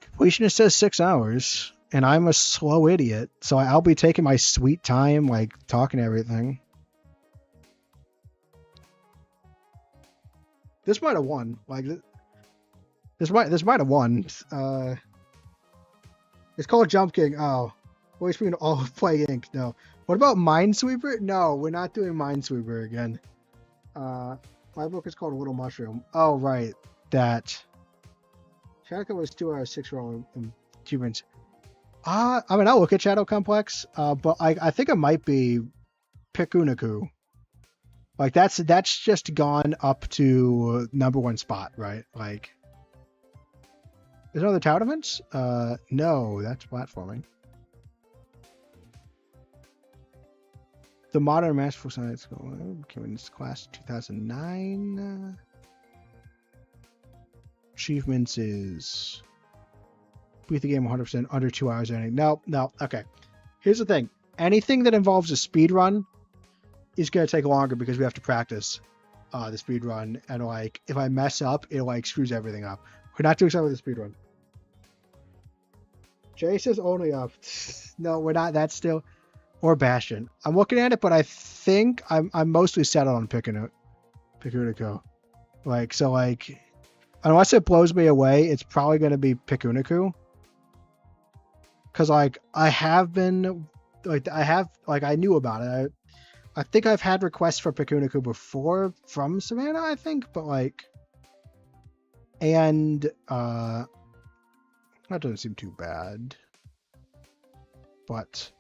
Completionist says 6 hours, and I'm a slow idiot, so I'll be taking my sweet time, like, talking everything. This might have won. Like, this might have won. It's called Jump King. Oh. Voice screen all play ink. No. What about Minesweeper? No, we're not doing Minesweeper again. My book is called Little Mushroom. Oh, right. That. Shadow was 2 hours, 6 roll achievements. I mean, I'll look at Shadow Complex, but I think it might be Pikuniku. Like, that's just gone up to #1 spot, right? Like, there's other tournaments? No, that's platforming. The Modern Masterful Science came in this class 2009. Achievements is beat the game 100% under 2 hours ending. No, okay. Here's the thing. Anything that involves a speed run is going to take longer because we have to practice the speed run. And, like, if I mess up, it, like, screws everything up. We're not doing something with the speed run. Jay says only up. No, we're not. That's still... Or Bastion. I'm looking at it, but I think I'm mostly settled on Pikuniku. Like, so, like, unless it blows me away, it's probably going to be Pikuniku. Because, like, I knew about it. I think I've had requests for Pikuniku before from Savannah, I think, but, like, and, that doesn't seem too bad. But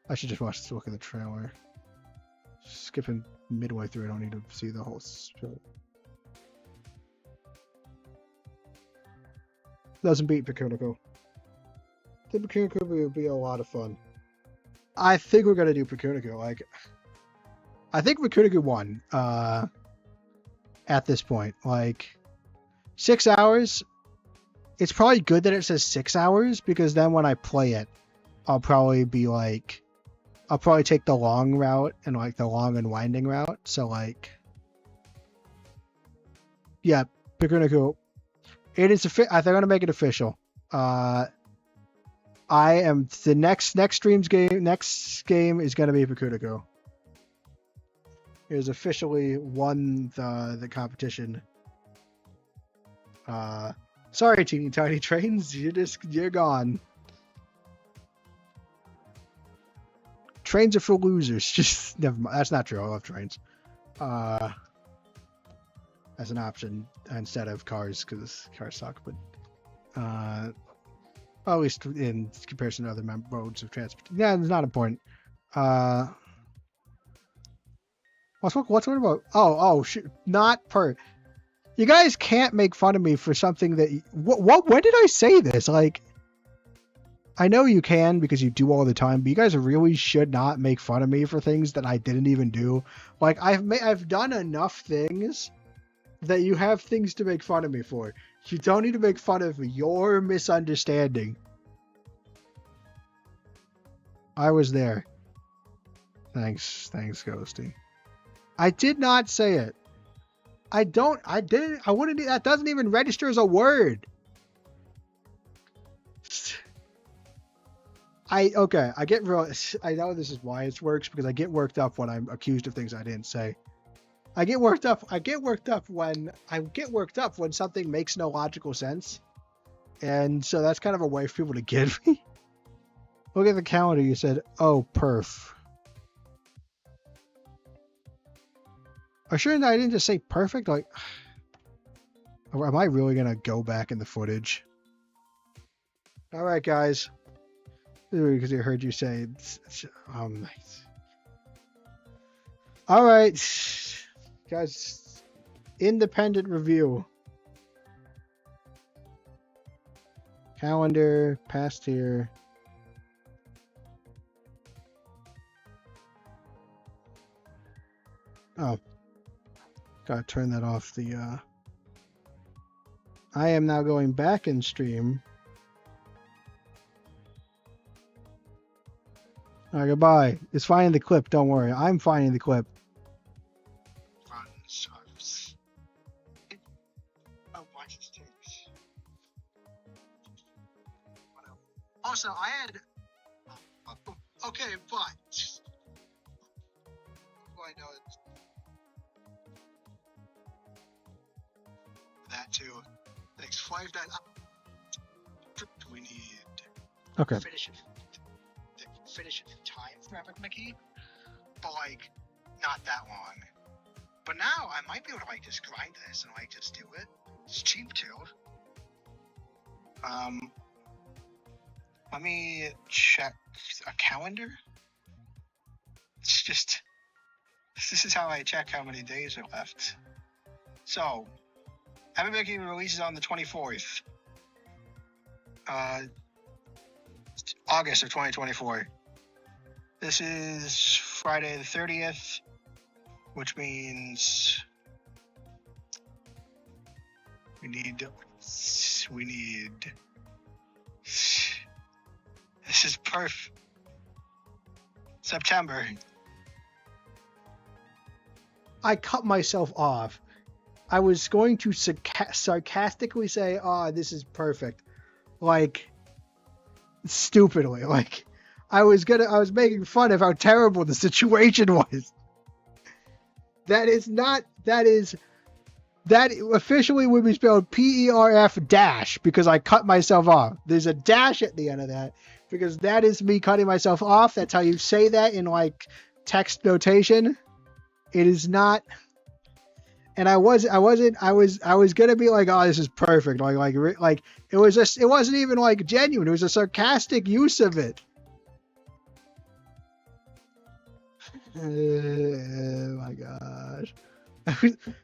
I should just look at the trailer. Skipping midway through, I don't need to see the whole spill. Doesn't beat Pikuniku. I think Pikuniku would be a lot of fun. I think we're gonna do Pikuniku. Like, I think Pikuniku won. At this point, like, 6 hours. It's probably good that it says 6 hours because then when I play it, I'll probably be like, I'll probably take the long route and, like, the long and winding route. So, like, yeah, Pikuniku. It is. They're gonna make it official. I am the next stream's game. Next game is gonna be Pikuniku. It has officially won the competition. Sorry, teeny tiny trains. You're gone. Trains are for losers. Just never mind. That's not true. I love trains. As an option instead of cars, because cars suck. But at least in comparison to other modes of transport, yeah, it's not important. What's one about? Oh, shoot, not per. You guys can't make fun of me for something that. What? When did I say this? Like, I know you can because you do all the time, but you guys really should not make fun of me for things that I didn't even do. Like, I've done enough things that you have things to make fun of me for. You don't need to make fun of your misunderstanding. I was there. Thanks, Ghosty. I did not say it. I wouldn't. That doesn't even register as a word. I get real. I know this is why it works, because I get worked up when I'm accused of things I didn't say. I get worked up when something makes no logical sense. And so that's kind of a way for people to get me. Look at the calendar. You said, oh, perf. Are you sure that I didn't just say perfect? Like, am I really going to go back in the footage? All right, guys. Because I heard you say, all right, guys, independent review. Calendar, past here. Oh, gotta turn that off. I am now going back in stream. All right, goodbye. It's finding the clip. Don't worry. I'm finding the clip. Oh, watch this takes. Also, I had. Okay, but. I know it's that too. Thanks. 5 9. We need. Okay. Finish it in time for Epic Mickey, but like not that long. But now I might be able to like just grind this and like just do it. It's cheap too. Let me check a calendar. It's just this is how I check how many days are left. So Epic Mickey releases on the 24th. August of 2024. This is Friday the 30th, which means we need this is perfect. September. I cut myself off. I was going to sarcastically say, "Oh, this is perfect," like stupidly, like I was making fun of how terrible the situation was. That officially would be spelled PERF dash because I cut myself off. There's a dash at the end of that because that is me cutting myself off. That's how you say that in like text notation. It is not. And I was gonna be like, oh, this is perfect. Like it wasn't even like genuine. It was a sarcastic use of it. Oh my gosh.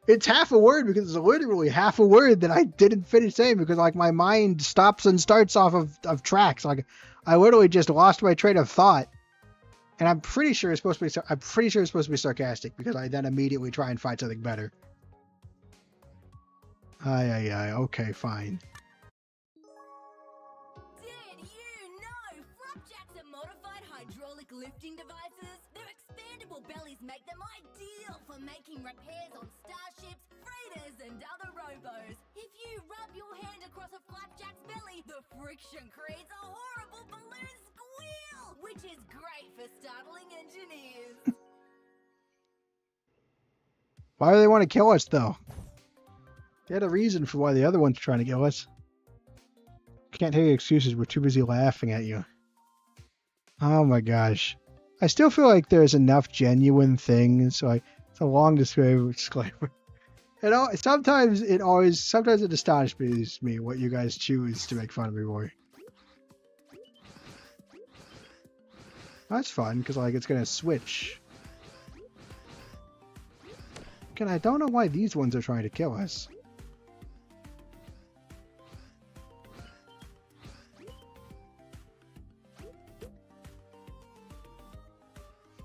It's half a word because it's literally half a word that I didn't finish saying because like my mind stops and starts off of tracks. Like I literally just lost my train of thought. And I'm pretty sure it's supposed to be sarcastic because I then immediately try and find something better. Okay, fine. Did you know flapjacks are modified hydraulic lifting devices? Their expandable bellies make them ideal for making repairs on starships, freighters, and other robos. If you rub your hand across a flapjack's belly, the friction creates a horrible balloon squeal, which is great for startling engineers. Why do they want to kill us, though? They had a reason for why the other one's trying to kill us. Can't hear your excuses. We're too busy laughing at you. Oh my gosh. I still feel like there's enough genuine things. So it's a long disclaimer. Sometimes it astonishes me what you guys choose to make fun of me for. That's fun because like it's gonna switch. Again, I don't know why these ones are trying to kill us.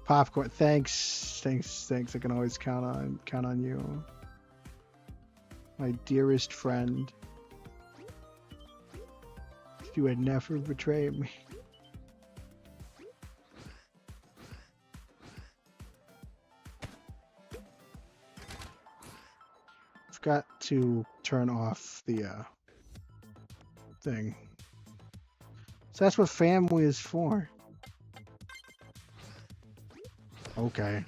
Popcorn, thanks. I can always count on you, my dearest friend. You would never betray me. I've got to turn off the thing. So that's what family is for. Okay.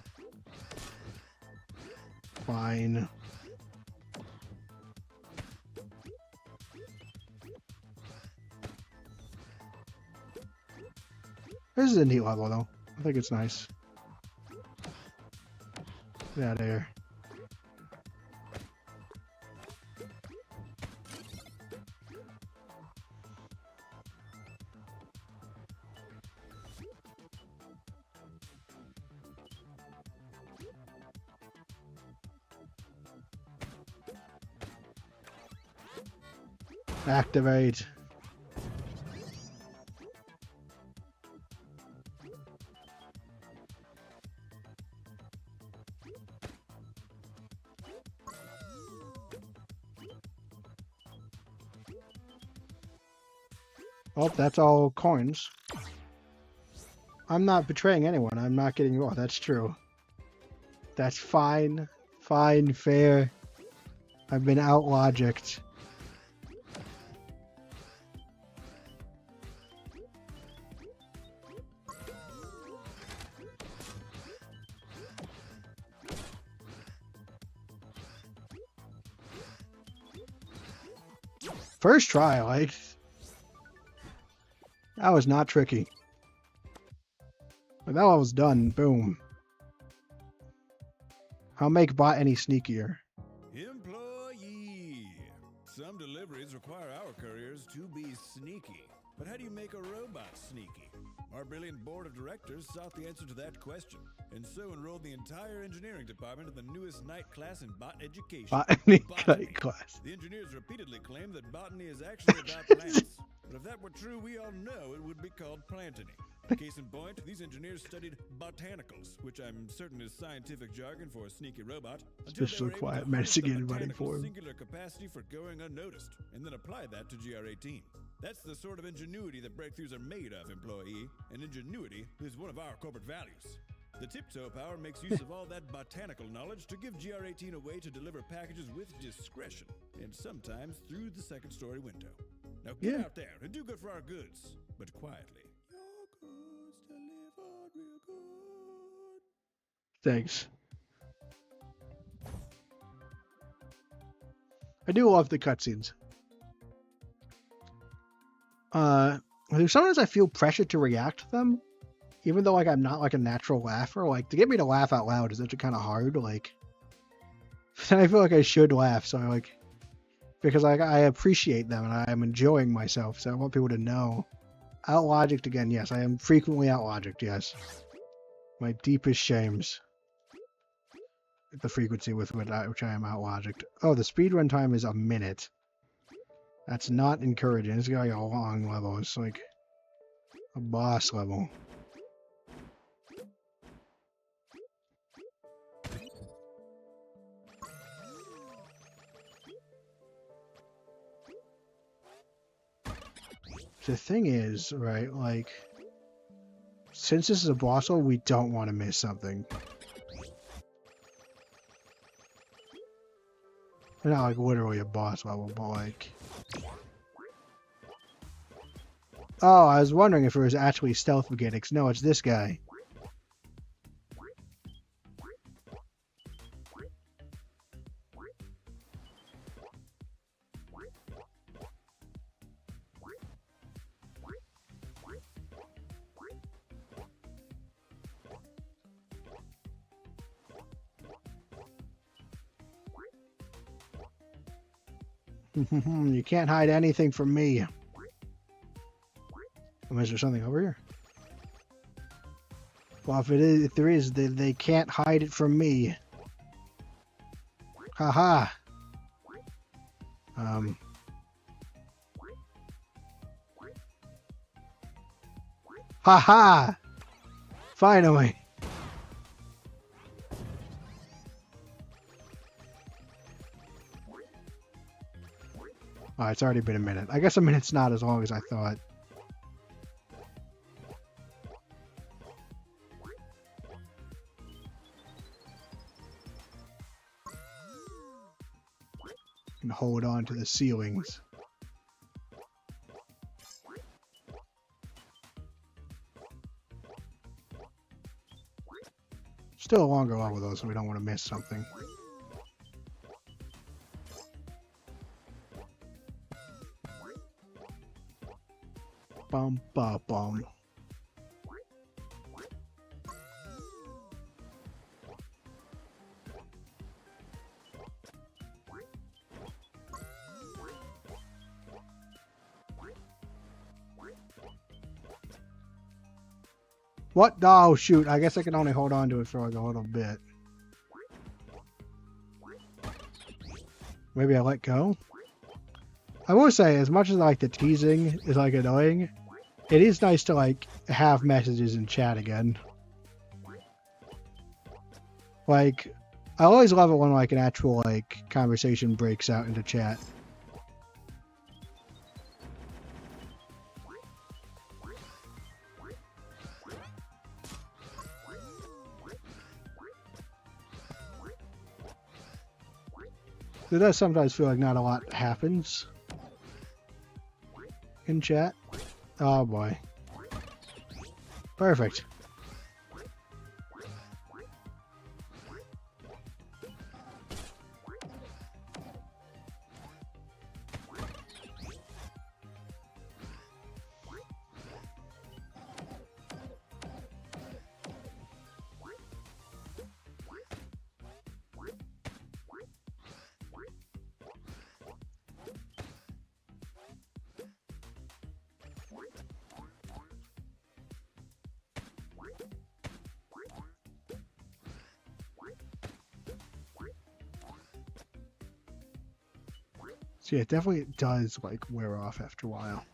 Fine. This is a neat level, though. I think it's nice. Get out of here. Activate. Oh, that's all coins. I'm not betraying anyone. I'm not getting... Oh, that's true. That's fine. Fine, fair. I've been out-logicked. First try, like... That was not tricky. But that one was done. Boom. I'll make bot any sneakier. Employee. Some deliveries require our couriers to be sneaky. But how do you make a robot sneaky? Our brilliant board of directors sought the answer to that question, and so enrolled the entire engineering department in the newest night class in bot education. Botany night class. The engineers repeatedly claim that botany is actually about plants. But if that were true, we all know it would be called plantany. Case in point, these engineers studied botanicals, which I'm certain is scientific jargon for a sneaky robot, until Especially they were quiet able to harness the Mexican running botanical for him. singular capacity for going unnoticed, and then apply that to GR18. That's the sort of ingenuity that breakthroughs are made of, employee, and ingenuity is one of our corporate values. The Tiptoe Power makes use of all that botanical knowledge to give GR18 a way to deliver packages with discretion, and sometimes through the second story window. Now get out there and do good for our goods, but quietly. Your goods delivered real good. Thanks. I do love the cutscenes. Sometimes I feel pressure to react to them, even though like I'm not like a natural laugher. Like to get me to laugh out loud is actually kind of hard. Like, I feel like I should laugh, so I like because like I appreciate them and I am enjoying myself, so I want people to know. Out-logicked again, yes. I am frequently out-logicked, yes. My deepest shames. The frequency with which I am out-logicked. Oh, the speedrun time is a minute. That's not encouraging. It's like a long level. It's like a boss level. The thing is, right, like, since this is a boss level, we don't want to miss something. Not like literally a boss level, but like... Oh, I was wondering if it was actually stealth mechanics. No, it's this guy. You can't hide anything from me. Is there something over here? Well, if there is, they can't hide it from me. Haha. Haha. Finally. Oh, it's already been a minute. I guess a minute's not as long as I thought. And hold on to the ceilings. Still a longer level though, so we don't want to miss something. Bum ba bum. What? Oh shoot, I guess I can only hold on to it for like a little bit. Maybe I let go? I will say, as much as like the teasing is like annoying, it is nice to like have messages in chat again. Like, I always love it when like an actual like conversation breaks out into chat. It does sometimes feel like not a lot happens in chat. Oh boy. Perfect. So yeah, it definitely does like wear off after a while.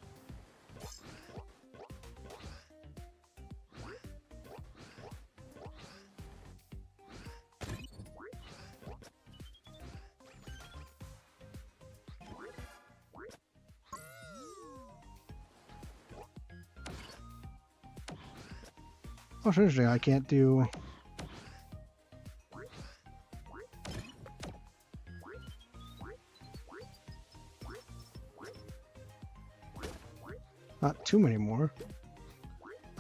Oh, it's interesting. I can't do. Not too many more.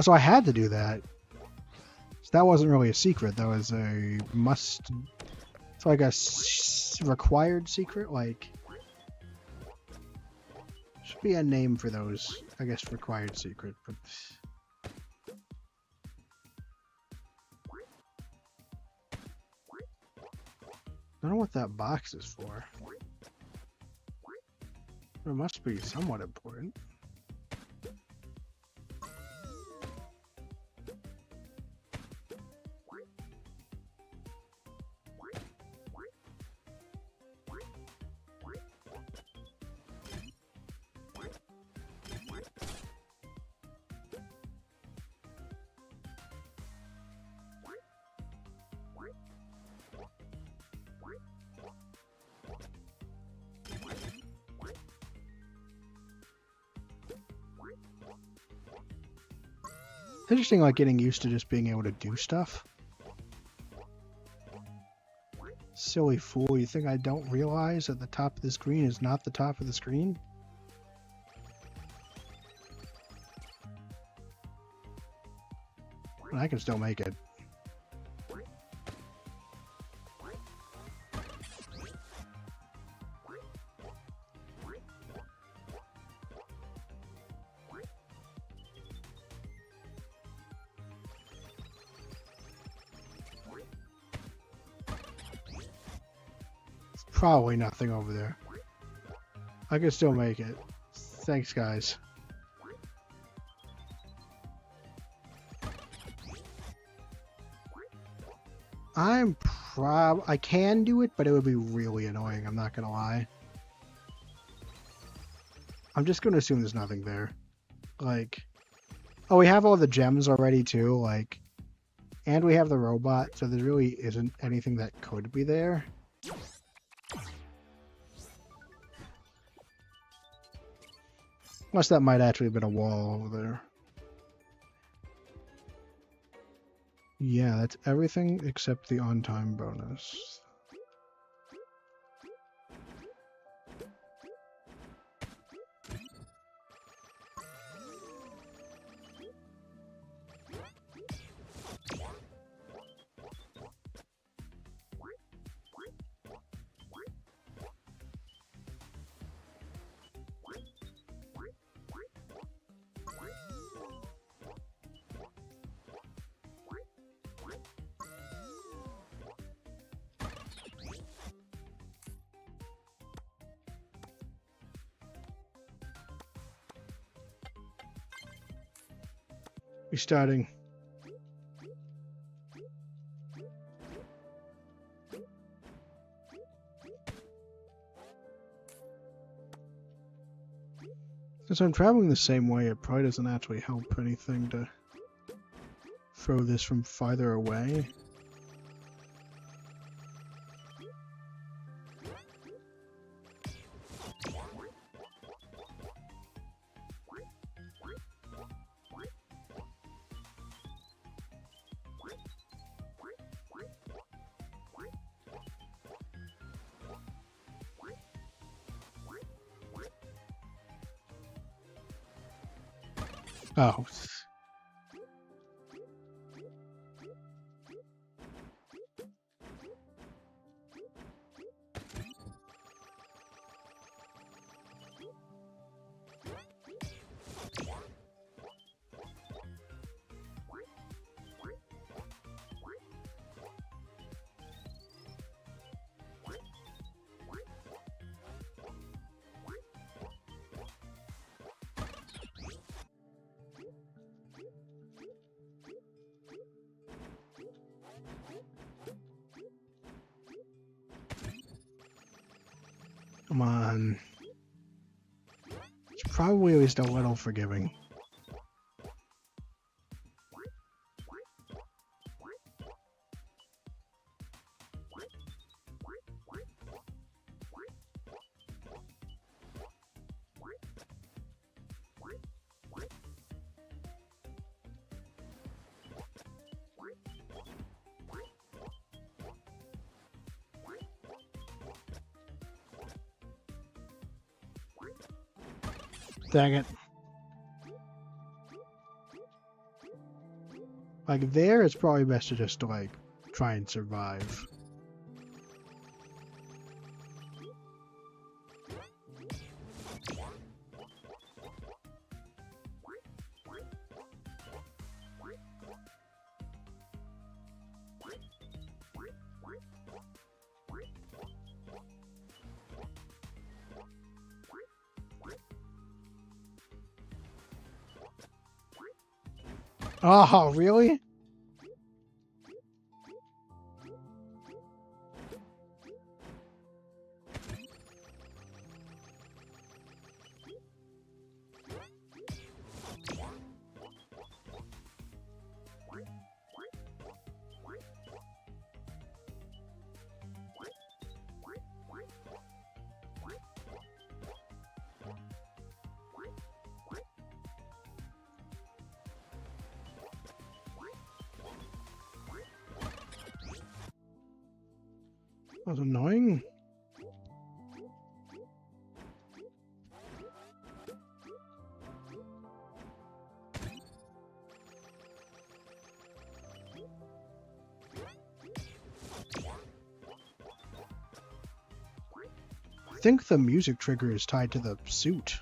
So I had to do that. So that wasn't really a secret. That was a must. It's like a required secret. Like, should be a name for those. I guess required secret, but. I don't know what that box is for. It must be somewhat important. Interesting, like getting used to just being able to do stuff. Silly fool, you think I don't realize that the top of the screen is not the top of the screen? But I can still make it. Probably nothing over there. I can still make it. Thanks, guys. I can do it, but it would be really annoying, I'm not gonna lie. I'm just gonna assume there's nothing there. Like, oh, we have all the gems already too, like, and we have the robot, so there really isn't anything that could be there. Unless that might actually have been a wall over there. Yeah, that's everything except the on-time bonus. Restarting. Since I'm traveling the same way, it probably doesn't actually help anything to throw this from farther away. Oh. Come on. probably at least a little forgiving. Dang it. Like there, it's probably best to just like try and survive. Oh, really? That was annoying. I think the music trigger is tied to the suit.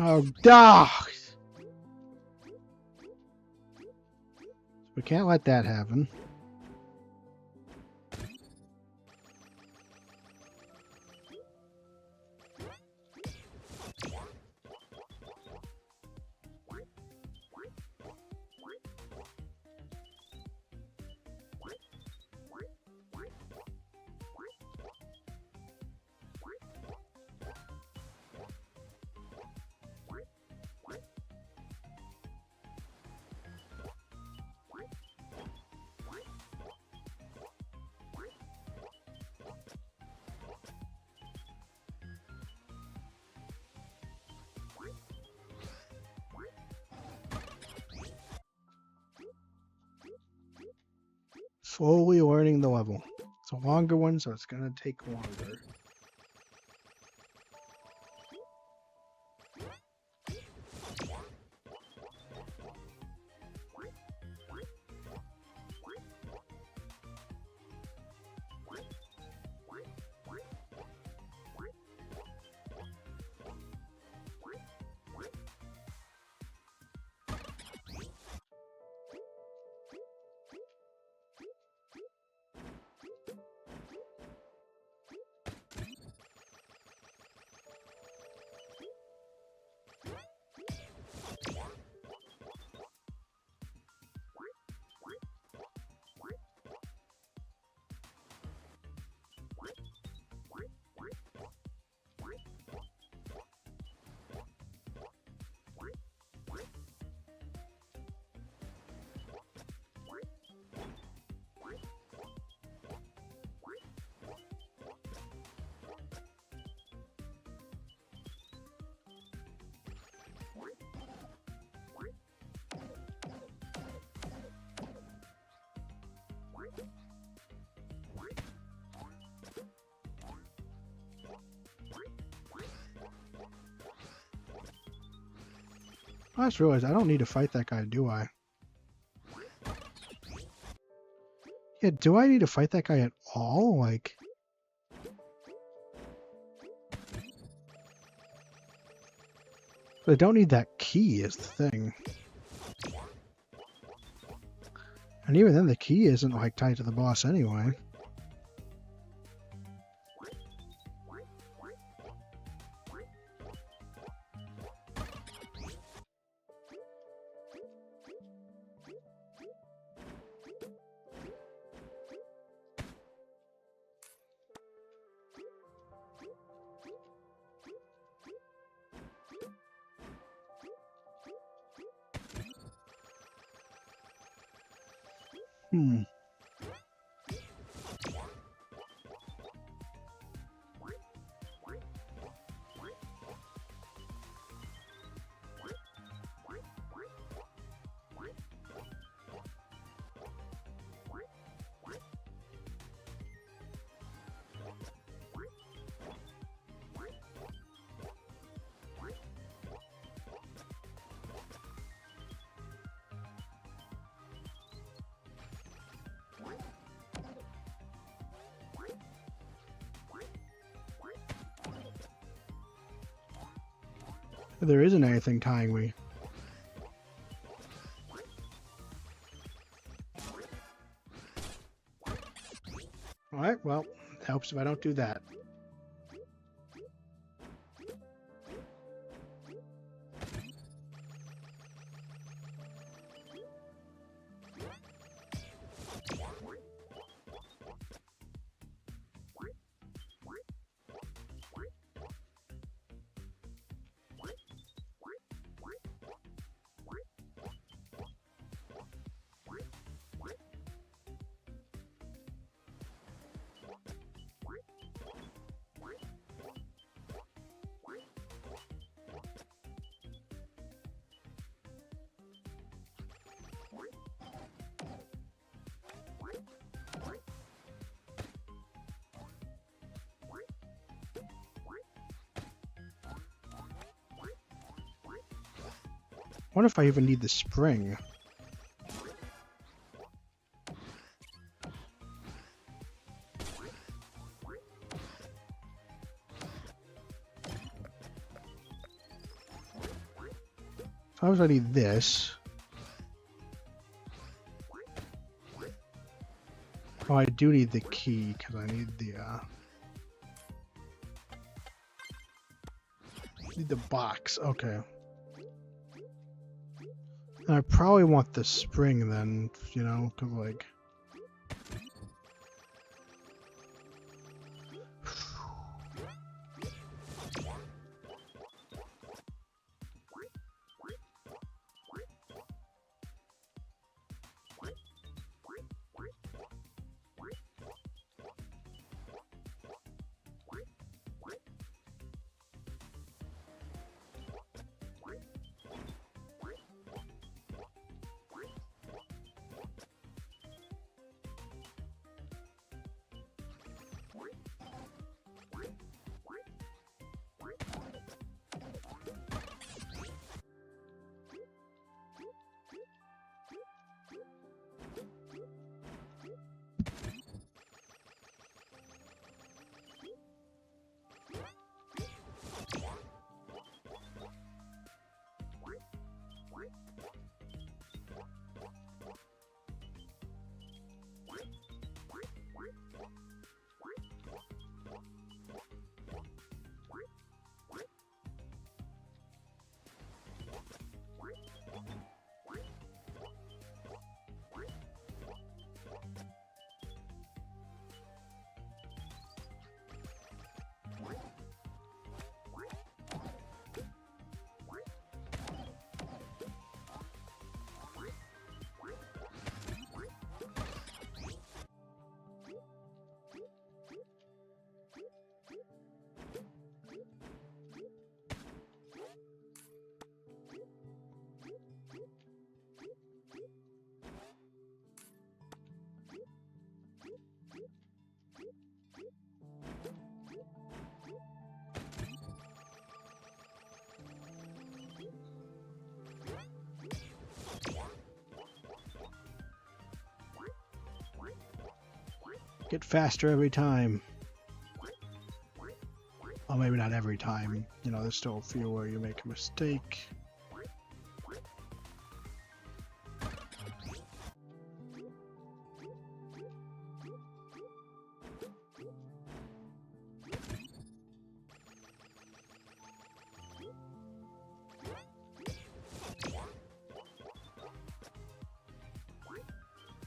Oh, dogs! We can't let that happen. Slowly learning the level. It's a longer one, so it's gonna take longer. I just realized I don't need to fight that guy, do I? Yeah, do I need to fight that guy at all? Like... But I don't need that key is the thing. And even then the key isn't like tied to the boss anyway. Hmm. There isn't anything tying me. Alright, well, it helps if I don't do that. What if I even need the spring? Sometimes I need this. Oh, I do need the key because I need the box. Okay. And I probably want the spring then, you know, because like... Get faster every time. Well, maybe not every time. You know, there's still a few where you make a mistake.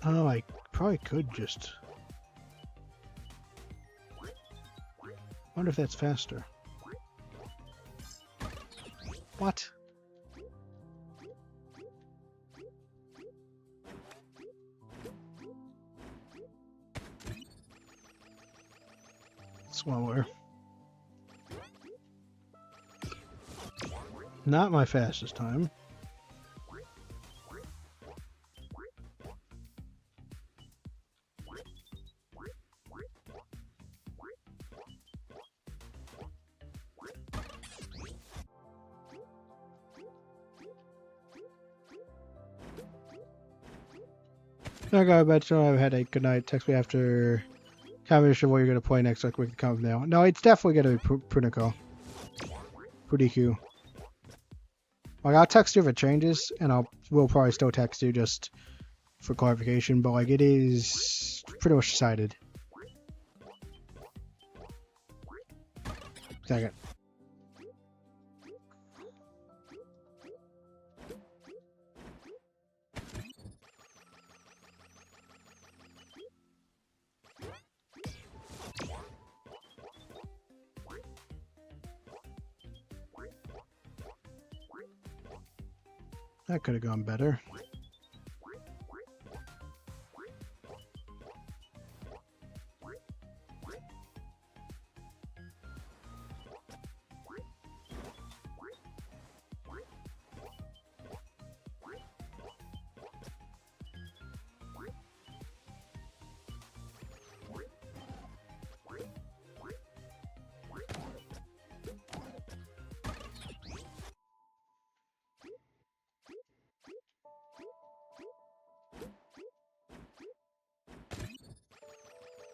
Oh, I probably could just... wonder if that's faster. What? Slower. Not my fastest time. I got a bad show. I have a headache. Good night. Text me after. Combination of what you're going to play next. Like we can come now. No, it's definitely going to be Prunico. Prudiku. Like I'll text you if it changes, and we'll probably still text you just for clarification. But like it is pretty much decided. Second. That could have gone better.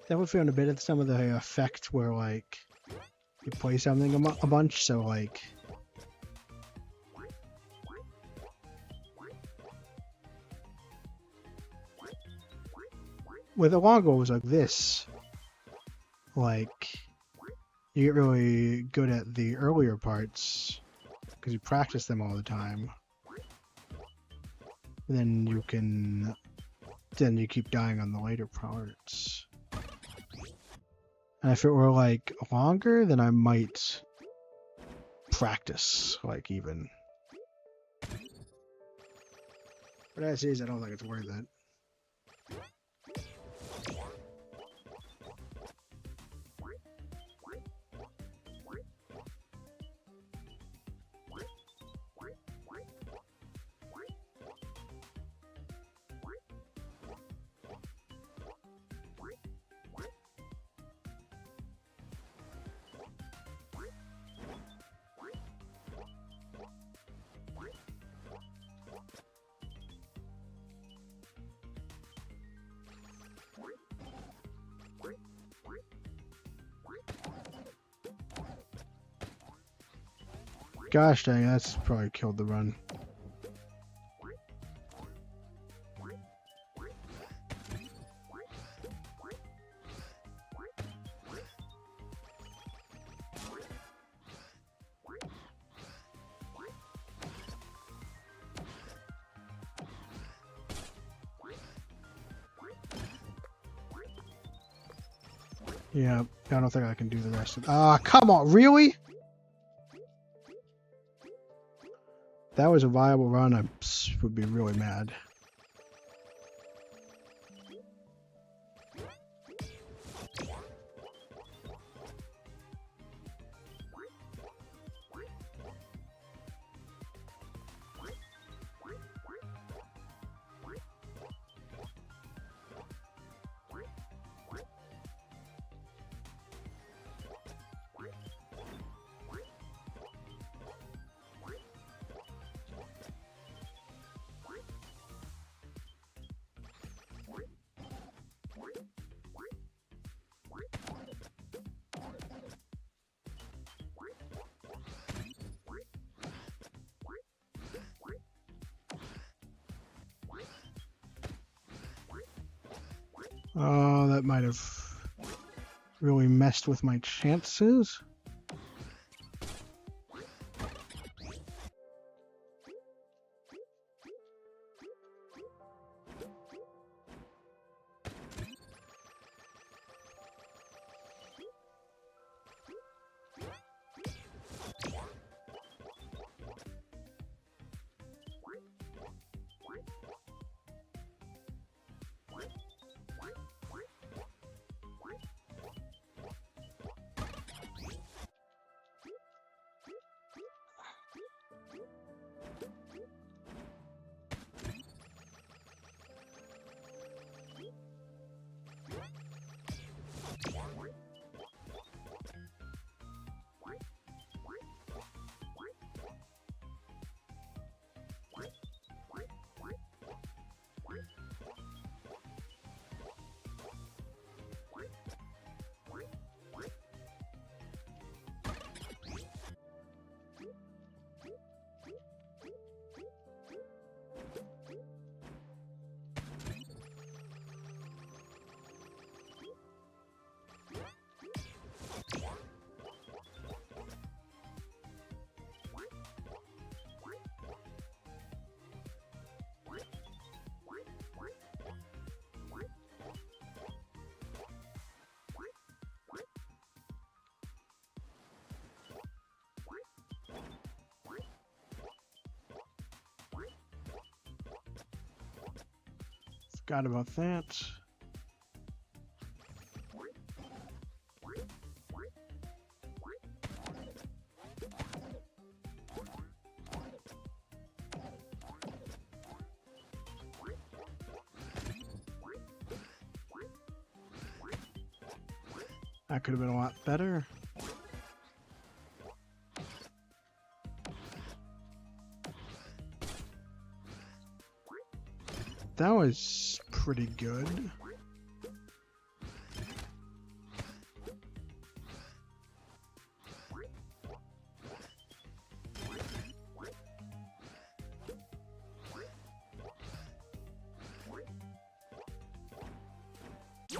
That would feel a bit of some of the effect where like you play something a bunch, so like with a longbow it was like this. Like you get really good at the earlier parts because you practice them all the time. And then you keep dying on the later parts. And if it were like longer, then I might practice, like even. But as is, I don't think it's worth it. Gosh dang, that's probably killed the run. Yeah, I don't think I can do the rest of it. Ah, come on, really? If that was a viable run, I would be really mad. Oh, that might have really messed with my chances. Forgot about that. That could have been a lot better. That was pretty good.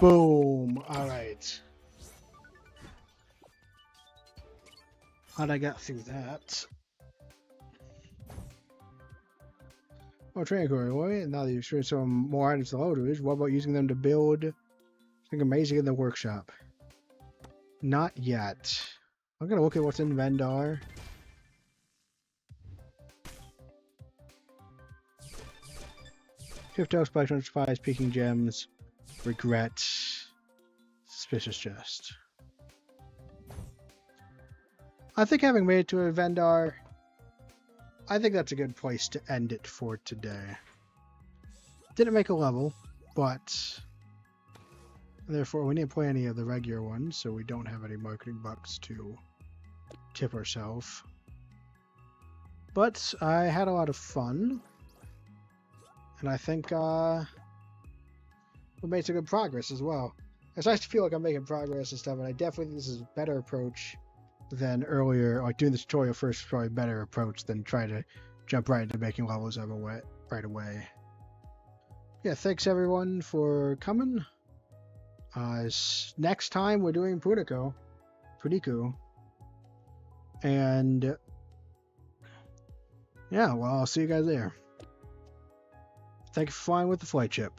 Boom. All right. How'd I get through that? Oh, training core. Well, now that you've shown some more items to load with, what about using them to build something amazing in the workshop? Not yet. I'm gonna look at what's in Vendar. Shift out, spike on spies, peeking gems, regret, suspicious chest. I think having made it to a Vendar, I think that's a good place to end it for today. Didn't make a level, but therefore we didn't play any of the regular ones, so we don't have any marketing bucks to tip ourselves. But I had a lot of fun, and I think we made some good progress as well. It's nice to feel like I'm making progress and stuff, and I definitely think this is a better approach than earlier. Like doing the tutorial first is probably a better approach than trying to jump right into making levels right away. Yeah, thanks everyone for coming. Next time we're doing Puniku. And yeah, well, I'll see you guys there. Thank you for flying with the Flightship.